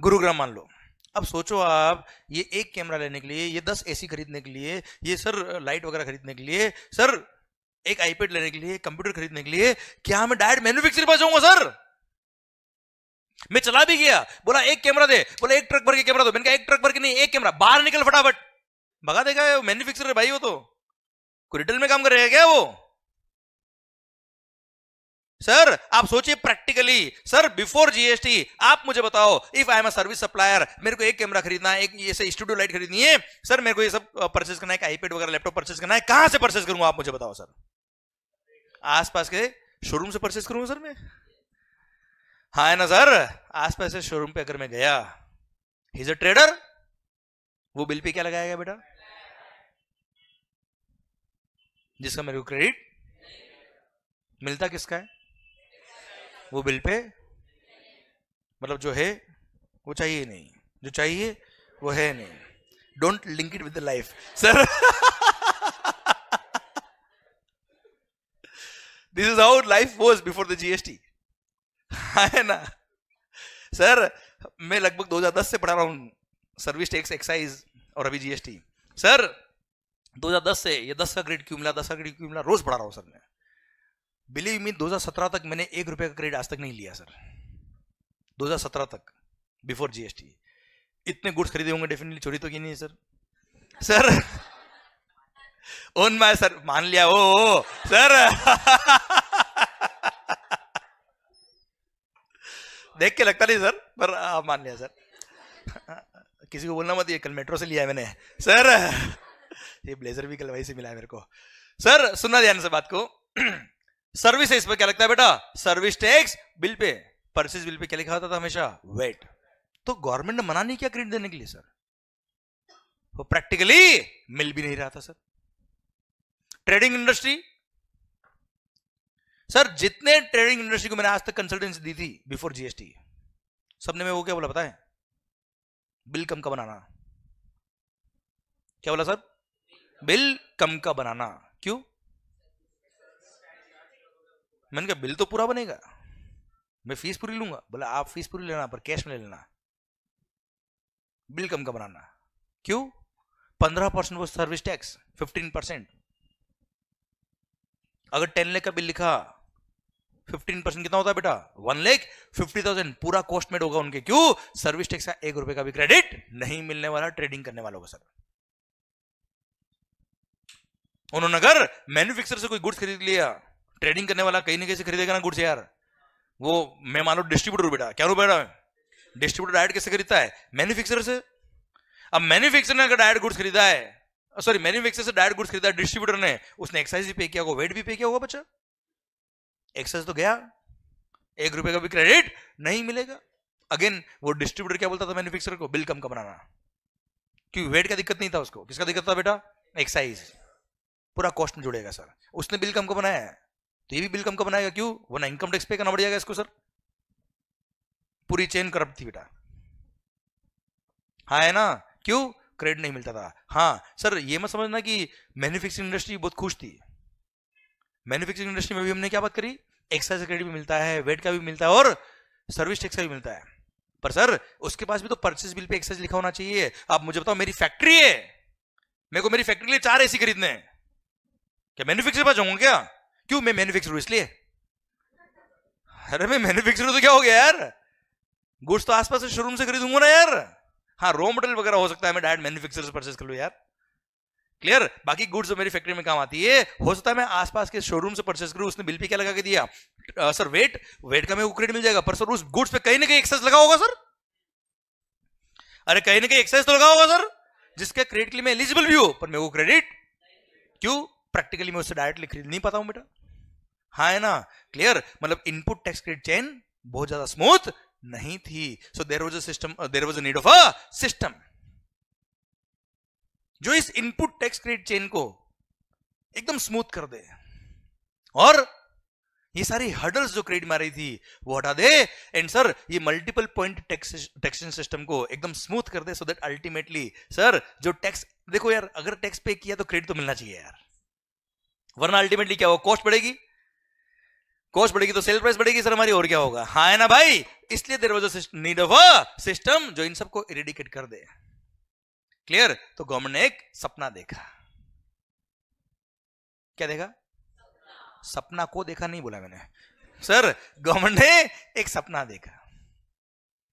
गुरुग्राम मान लो, अब सोचो आप, ये एक कैमरा लेने के लिए, ये 10 एसी खरीदने के लिए, ये सर लाइट वगैरह खरीदने के लिए, सर एक आईपैड लेने के लिए, कंप्यूटर खरीदने के लिए, क्या मैं डायरेक्ट मैन्युफैक्चरर पास जाऊंगा सर? मैं चला भी गया, बोला एक कैमरा दे, बोला एक ट्रक भर के कैमरा दो, मैंने कहा एक ट्रक भर के नहीं, एक कैमरा, बाहर निकल फटाफट, भगा देगा मैन्युफैक्चरर भाई। वो तो कोई रिटेल में काम कर रहेगा क्या वो? सर आप सोचिए प्रैक्टिकली, सर बिफोर जीएसटी आप मुझे बताओ, if I am a service supplier, मेरे को एक कैमरा खरीदना है, एक ये से स्टूडियो लाइट खरीदनी है, सर मेरे को ये सब परचेज करना है, आईपैड वगैरह लैपटॉप परचेज करना है, कहां से परचेज करूंगा आप मुझे बताओ सर? आसपास के शोरूम से परचेज करूंगा सर मैं? हाँ है ना सर? आसपास के शोरूम पे अगर मैं गया, ही इज अ ट्रेडर, वो बिल पे क्या लगाएगा बेटा? जिसका मेरे को क्रेडिट मिलता किसका है? वो बिल पे, मतलब जो है वो चाहिए नहीं, जो चाहिए वो है नहीं। Don't link it with the life sir. This is how life was before the GST, है ना सर? मैं लगभग 2010 से पढ़ा रहा हूं सर्विस टैक्स, एक्साइज और अभी जीएसटी। सर 2010 से ये 10 का क्रेडिट क्यों मिला, 10 का क्रेडिट क्यों मिला, रोज पढ़ा रहा हूं सर मैं। बिलीव मी 2017 तक मैंने 1 रुपए का क्रेडिट आज तक नहीं लिया सर। 2017 तक बिफोर जीएसटी। इतने गुड्स खरीदे होंगे डेफिनेटली, चोरी तो की नहीं है sir. Sir own my sir, मान लिया ओ सर देख के लगता नहीं सर, पर मान लिया सर। किसी को बोलना मत, ये कल मेट्रो से लिया है मैंने सर। ये ब्लेजर भी कल वहीं से मिला है मेरे को सर। सुनना ध्यान से बात को। सर्विसेज पे क्या लगता है बेटा? Service tax. Bill pay, purchase bill pay क्या लिखा होता था हमेशा? वेट। तो गवर्नमेंट ने मना नहीं किया क्रेडिट देने के लिए सर, वो प्रैक्टिकली मिल भी नहीं रहा था सर। ट्रेडिंग इंडस्ट्री सर, जितने ट्रेडिंग इंडस्ट्री को मैंने आज तक कंसल्टेंसी दी थी बिफोर जीएसटी, सबने मैं वो क्या बोला पता है? बिल कम का बनाना। क्या बोला सर? बिल कम का बनाना। क्यों? मैंने कहा बिल तो पूरा बनेगा, मैं फीस पूरी लूंगा। बोला आप फीस पूरी लेना पर कैश में ले लेना, बिल कम का बनाना। क्यों? 15% वो सर्विस टैक्स, 15%। अगर 10 लाख का बिल लिखा, 15% कितना होता है बेटा? 1,50,000 पूरा कॉस्ट मेड होगा उनके। क्यों? सर्विस टैक्स का 1 रुपए का भी क्रेडिट नहीं मिलने वाला ट्रेडिंग करने वालों को सर। उन्होंने अगर मैन्युफैक्चरर से कोई गुड्स खरीद लिया, ट्रेडिंग करने वाला कहीं ना कहीं से खरीदेगा ना गुड्स यार। वो मैं मान लो डिस्ट्रीब्यूटर बेटा, क्या बेटा? डिस्ट्रीब्यूटर डायरेक्ट किससे खरीदता है? मैन्युफैक्चरर से। अब मैन्युफैक्चरर ने अगर डायरेक्ट गुड्स खरीदा है, सॉरी मैन्युफैक्चरर से डायरेक्ट गुड्स खरीदा डिस्ट्रीब्यूटर ने, उसने एक्साइज भी पे किया होगा, वेट भी पे किया होगा बच्चा। एक्साइज तो गया, 1 रुपए का भी क्रेडिट नहीं मिलेगा। अगेन वो डिस्ट्रीब्यूटर क्या बोलता था मैन्युफैक्चरर को? बिल कम का बनाना। क्योंकि वेट का दिक्कत नहीं था उसको, किसका दिक्कत था बेटा? एक्साइज। पूरा कॉस्ट में जुड़ेगा सर। उसने बिल कम का बनाया है तो ये भी बिल कम का बनाएगा। क्यों? वरना इनकम टैक्स पे करना पड़ जाएगा इसको सर। पूरी चेन करप्ट थी बेटा। हाँ है ना? क्यों? क्रेडिट नहीं मिलता था। हाँ सर, ये मत समझना कि मैन्युफैक्चरिंग इंडस्ट्री बहुत खुश थी। मैन्युफैक्चरिंग इंडस्ट्री में भी हमने क्या बात करी? एक्साइज क्रेडिट भी मिलता है, वेट का भी मिलता है और सर्विस टैक्स का भी मिलता है। पर सर उसके पास भी तो परचेज बिल पे एक्साइज लिखा होना चाहिए। आप मुझे बताओ, मेरी फैक्ट्री है, मेरे को मेरी फैक्ट्री के लिए 4 एसी खरीदने हैं, क्या मैन्युफैक्चरर पास जाऊंगा क्या? क्यों? मैं मैन्युफैक्चरर हूं इसलिए। अरे मैं मैन्युफैक्चरर तो क्या हो गया यार? गुड्स तो आसपास से शोरूम से खरीदूंगा ना यार। हाँ रॉ मटेरियल वगैरह हो सकता है मैं डायरेक्ट मैन्युफैक्चरर से परचेज कर लूं यार। क्लियर? बाकी गुड्स जो मेरी फैक्ट्री में काम आती है, हो सकता है मैं आसपास के शोरूम से परचेज करूं। उसने बिल पे क्या लगा के दिया? सर वेट का मेरे को क्रेडिट मिल जाएगा, पर सर उस गुड्स पे कहीं ना कहीं एक्साइज लगा होगा सर। अरे कहीं ना कहीं एक्साइज तो लगा होगा सर, जिसके क्रेडिट के लिए मैं एलिजिबल भी हूं, पर मेरे को क्रेडिट क्यों? प्रैक्टिकली मैं उससे डायरेक्टली खरीद नहीं पाता हूं बेटा। हाँ है ना? क्लियर? मतलब इनपुट टैक्स क्रेडिट चेन बहुत ज्यादा स्मूथ नहीं थी। So there was a system, there was a need of a system जो इस इनपुट टैक्स क्रेडिट चेन को एकदम स्मूथ कर दे और ये सारी हर्डल्स जो क्रेडिट मारी थी वो हटा दे। एंड सर ये मल्टीपल पॉइंट टैक्सेशन सिस्टम को एकदम स्मूथ कर दे, सो दैट अल्टीमेटली सर जो टैक्स, देखो यार अगर टैक्स पे किया तो क्रेडिट तो मिलना चाहिए यार, वरना अल्टीमेटली क्या होगा? कॉस्ट बढ़ेगी, कॉस्ट बढ़ेगी तो सेल प्राइस बढ़ेगी सर हमारी, और क्या होगा? हाँ है ना भाई? इसलिए there was a need of a system जो इन सबको इरेडिकेट कर दे। क्लियर? तो गवर्नमेंट ने एक सपना देखा। क्या देखा? सपना को देखा नहीं बोला मैंने सर, गवर्नमेंट ने एक सपना देखा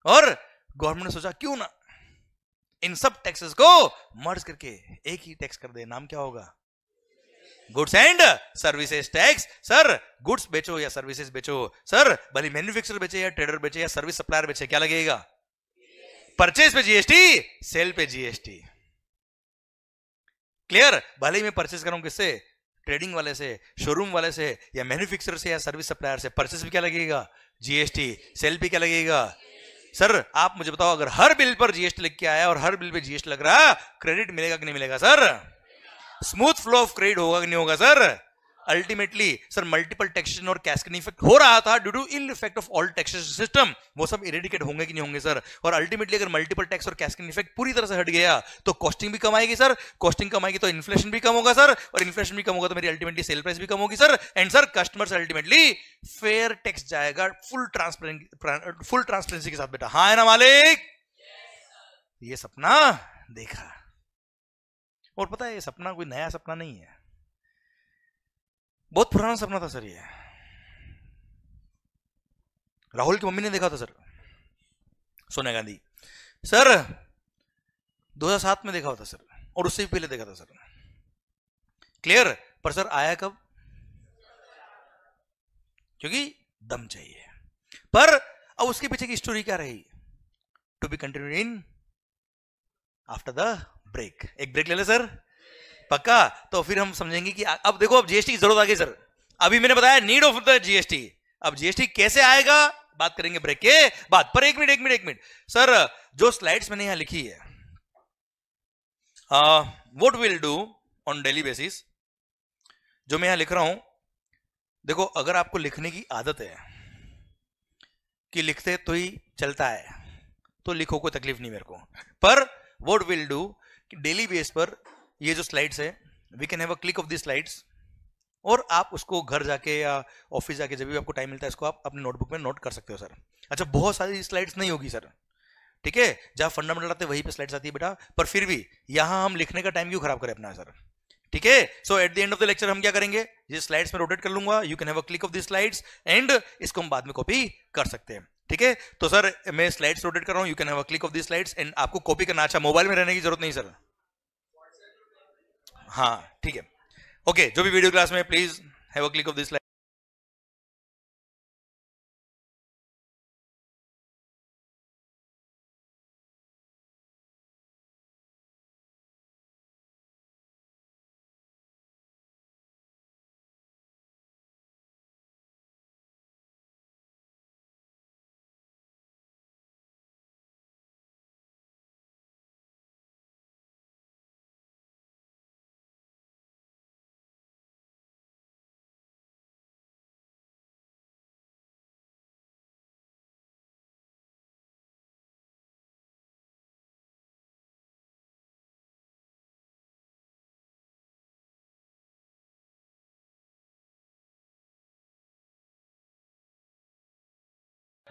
और गवर्नमेंट ने सोचा क्यों ना इन सब टैक्सेस को मर्ज करके एक ही टैक्स कर दे। नाम क्या होगा? Goods and services tax. Sir goods बेचो या सर्विसेज बेचो सर, भले मैन्युफैक्चरर बेचे या ट्रेडर बेचे या सर्विस सप्लायर बेचे, क्या लगेगा? परचेज पे जीएसटी, सेल पे जीएसटी। क्लियर? भले ही मैं परचेज करूं किससे? ट्रेडिंग वाले से, शोरूम वाले से या मैन्युफैक्चरर से या सर्विस सप्लायर से, परचेज पे क्या लगेगा? जीएसटी। सेल पे क्या लगेगा? सर आप मुझे बताओ, अगर हर बिल पर जीएसटी लिख के आया और हर बिल पे जीएसटी लग रहा, क्रेडिट मिलेगा कि नहीं मिलेगा sir? Smooth flow of credit होगा कि नहीं होगा sir? Ultimately sir multiple taxation और कैस्केडिंग इफेक्ट हो रहा था due to ill effect of all taxation system, वो सब इरेडिकेट होंगे कि नहीं होंगे सर? और अल्टीमेटली अगर मल्टीपल टैक्स और कैस्केडिंग इफेक्ट पूरी तरह से हट गया तो कॉस्टिंग भी कम आएगी सर, कॉस्टिंग कम आएगी तो इन्फ्लेशन भी कम होगा सर, और इन्फ्लेशन भी कम होगा तो मेरी अल्टीमेटली सेल प्राइस भी कम होगी सर। एंड सर कस्टमर से अल्टीमेटली फेयर टैक्स जाएगा फुल ट्रांसपेरेंसी के साथ बेटा। हाँ है ना मालिक? ये सपना देखा। और पता है ये सपना कोई नया सपना नहीं है, बहुत पुराना सपना था सर ये। राहुल की मम्मी ने देखा था सर, सोनिया गांधी। सर 2007 में देखा होता सर, और उससे भी पहले देखा था सर। क्लियर? पर सर आया कब? क्योंकि दम चाहिए। पर अब उसके पीछे की स्टोरी क्या रही, to be continued in after the break. एक ब्रेक ले ले सर, पक्का? तो फिर हम समझेंगे कि अब देखो, अब जीएसटी की जरूरत आ गई सर। अभी मैंने बताया नीड ऑफ द जीएसटी, अब जीएसटी कैसे आएगा बात करेंगे ब्रेक के बाद। पर एक मिनट सर, जो स्लाइड्स मैंने यहां लिखी है, what will do on daily basis, जो मैं यहां लिख रहा हूं, देखो अगर आपको लिखने की आदत है कि लिखते तो ही चलता है तो लिखो, कोई तकलीफ नहीं मेरे को। पर what will do, daily base पर ये जो स्लाइड्स है, we can have a click of the slides, और आप उसको घर जाके या ऑफिस जाके जब भी आपको टाइम मिलता है इसको आप अपने नोटबुक में नोट कर सकते हो सर। अच्छा, बहुत सारी स्लाइड्स नहीं होगी सर, ठीक है? जहां फंडामेंटल आते हैं वहीं पे स्लाइड्स आती है बेटा, पर फिर भी यहां हम लिखने का टाइम क्यों खराब करें अपना सर, ठीक है? So at the end of the lecture हम क्या करेंगे, ये स्लाइड्स में रोटेट कर लूंगा, you can have a click of the slides, and इसको हम बाद में कॉपी कर सकते हैं, ठीक है? तो सर मैं स्लाइड्स रोटेट कर रहा हूं, you can have a click of the slides, and आपको कॉपी करना, अच्छा मोबाइल में रहने की जरूरत नहीं सर, हाँ ठीक है, ओके। जो भी वीडियो क्लास में, please have a click of this slide.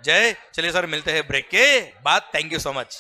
जय, चलिए सर मिलते हैं ब्रेक के बाद, थैंक यू सो मच।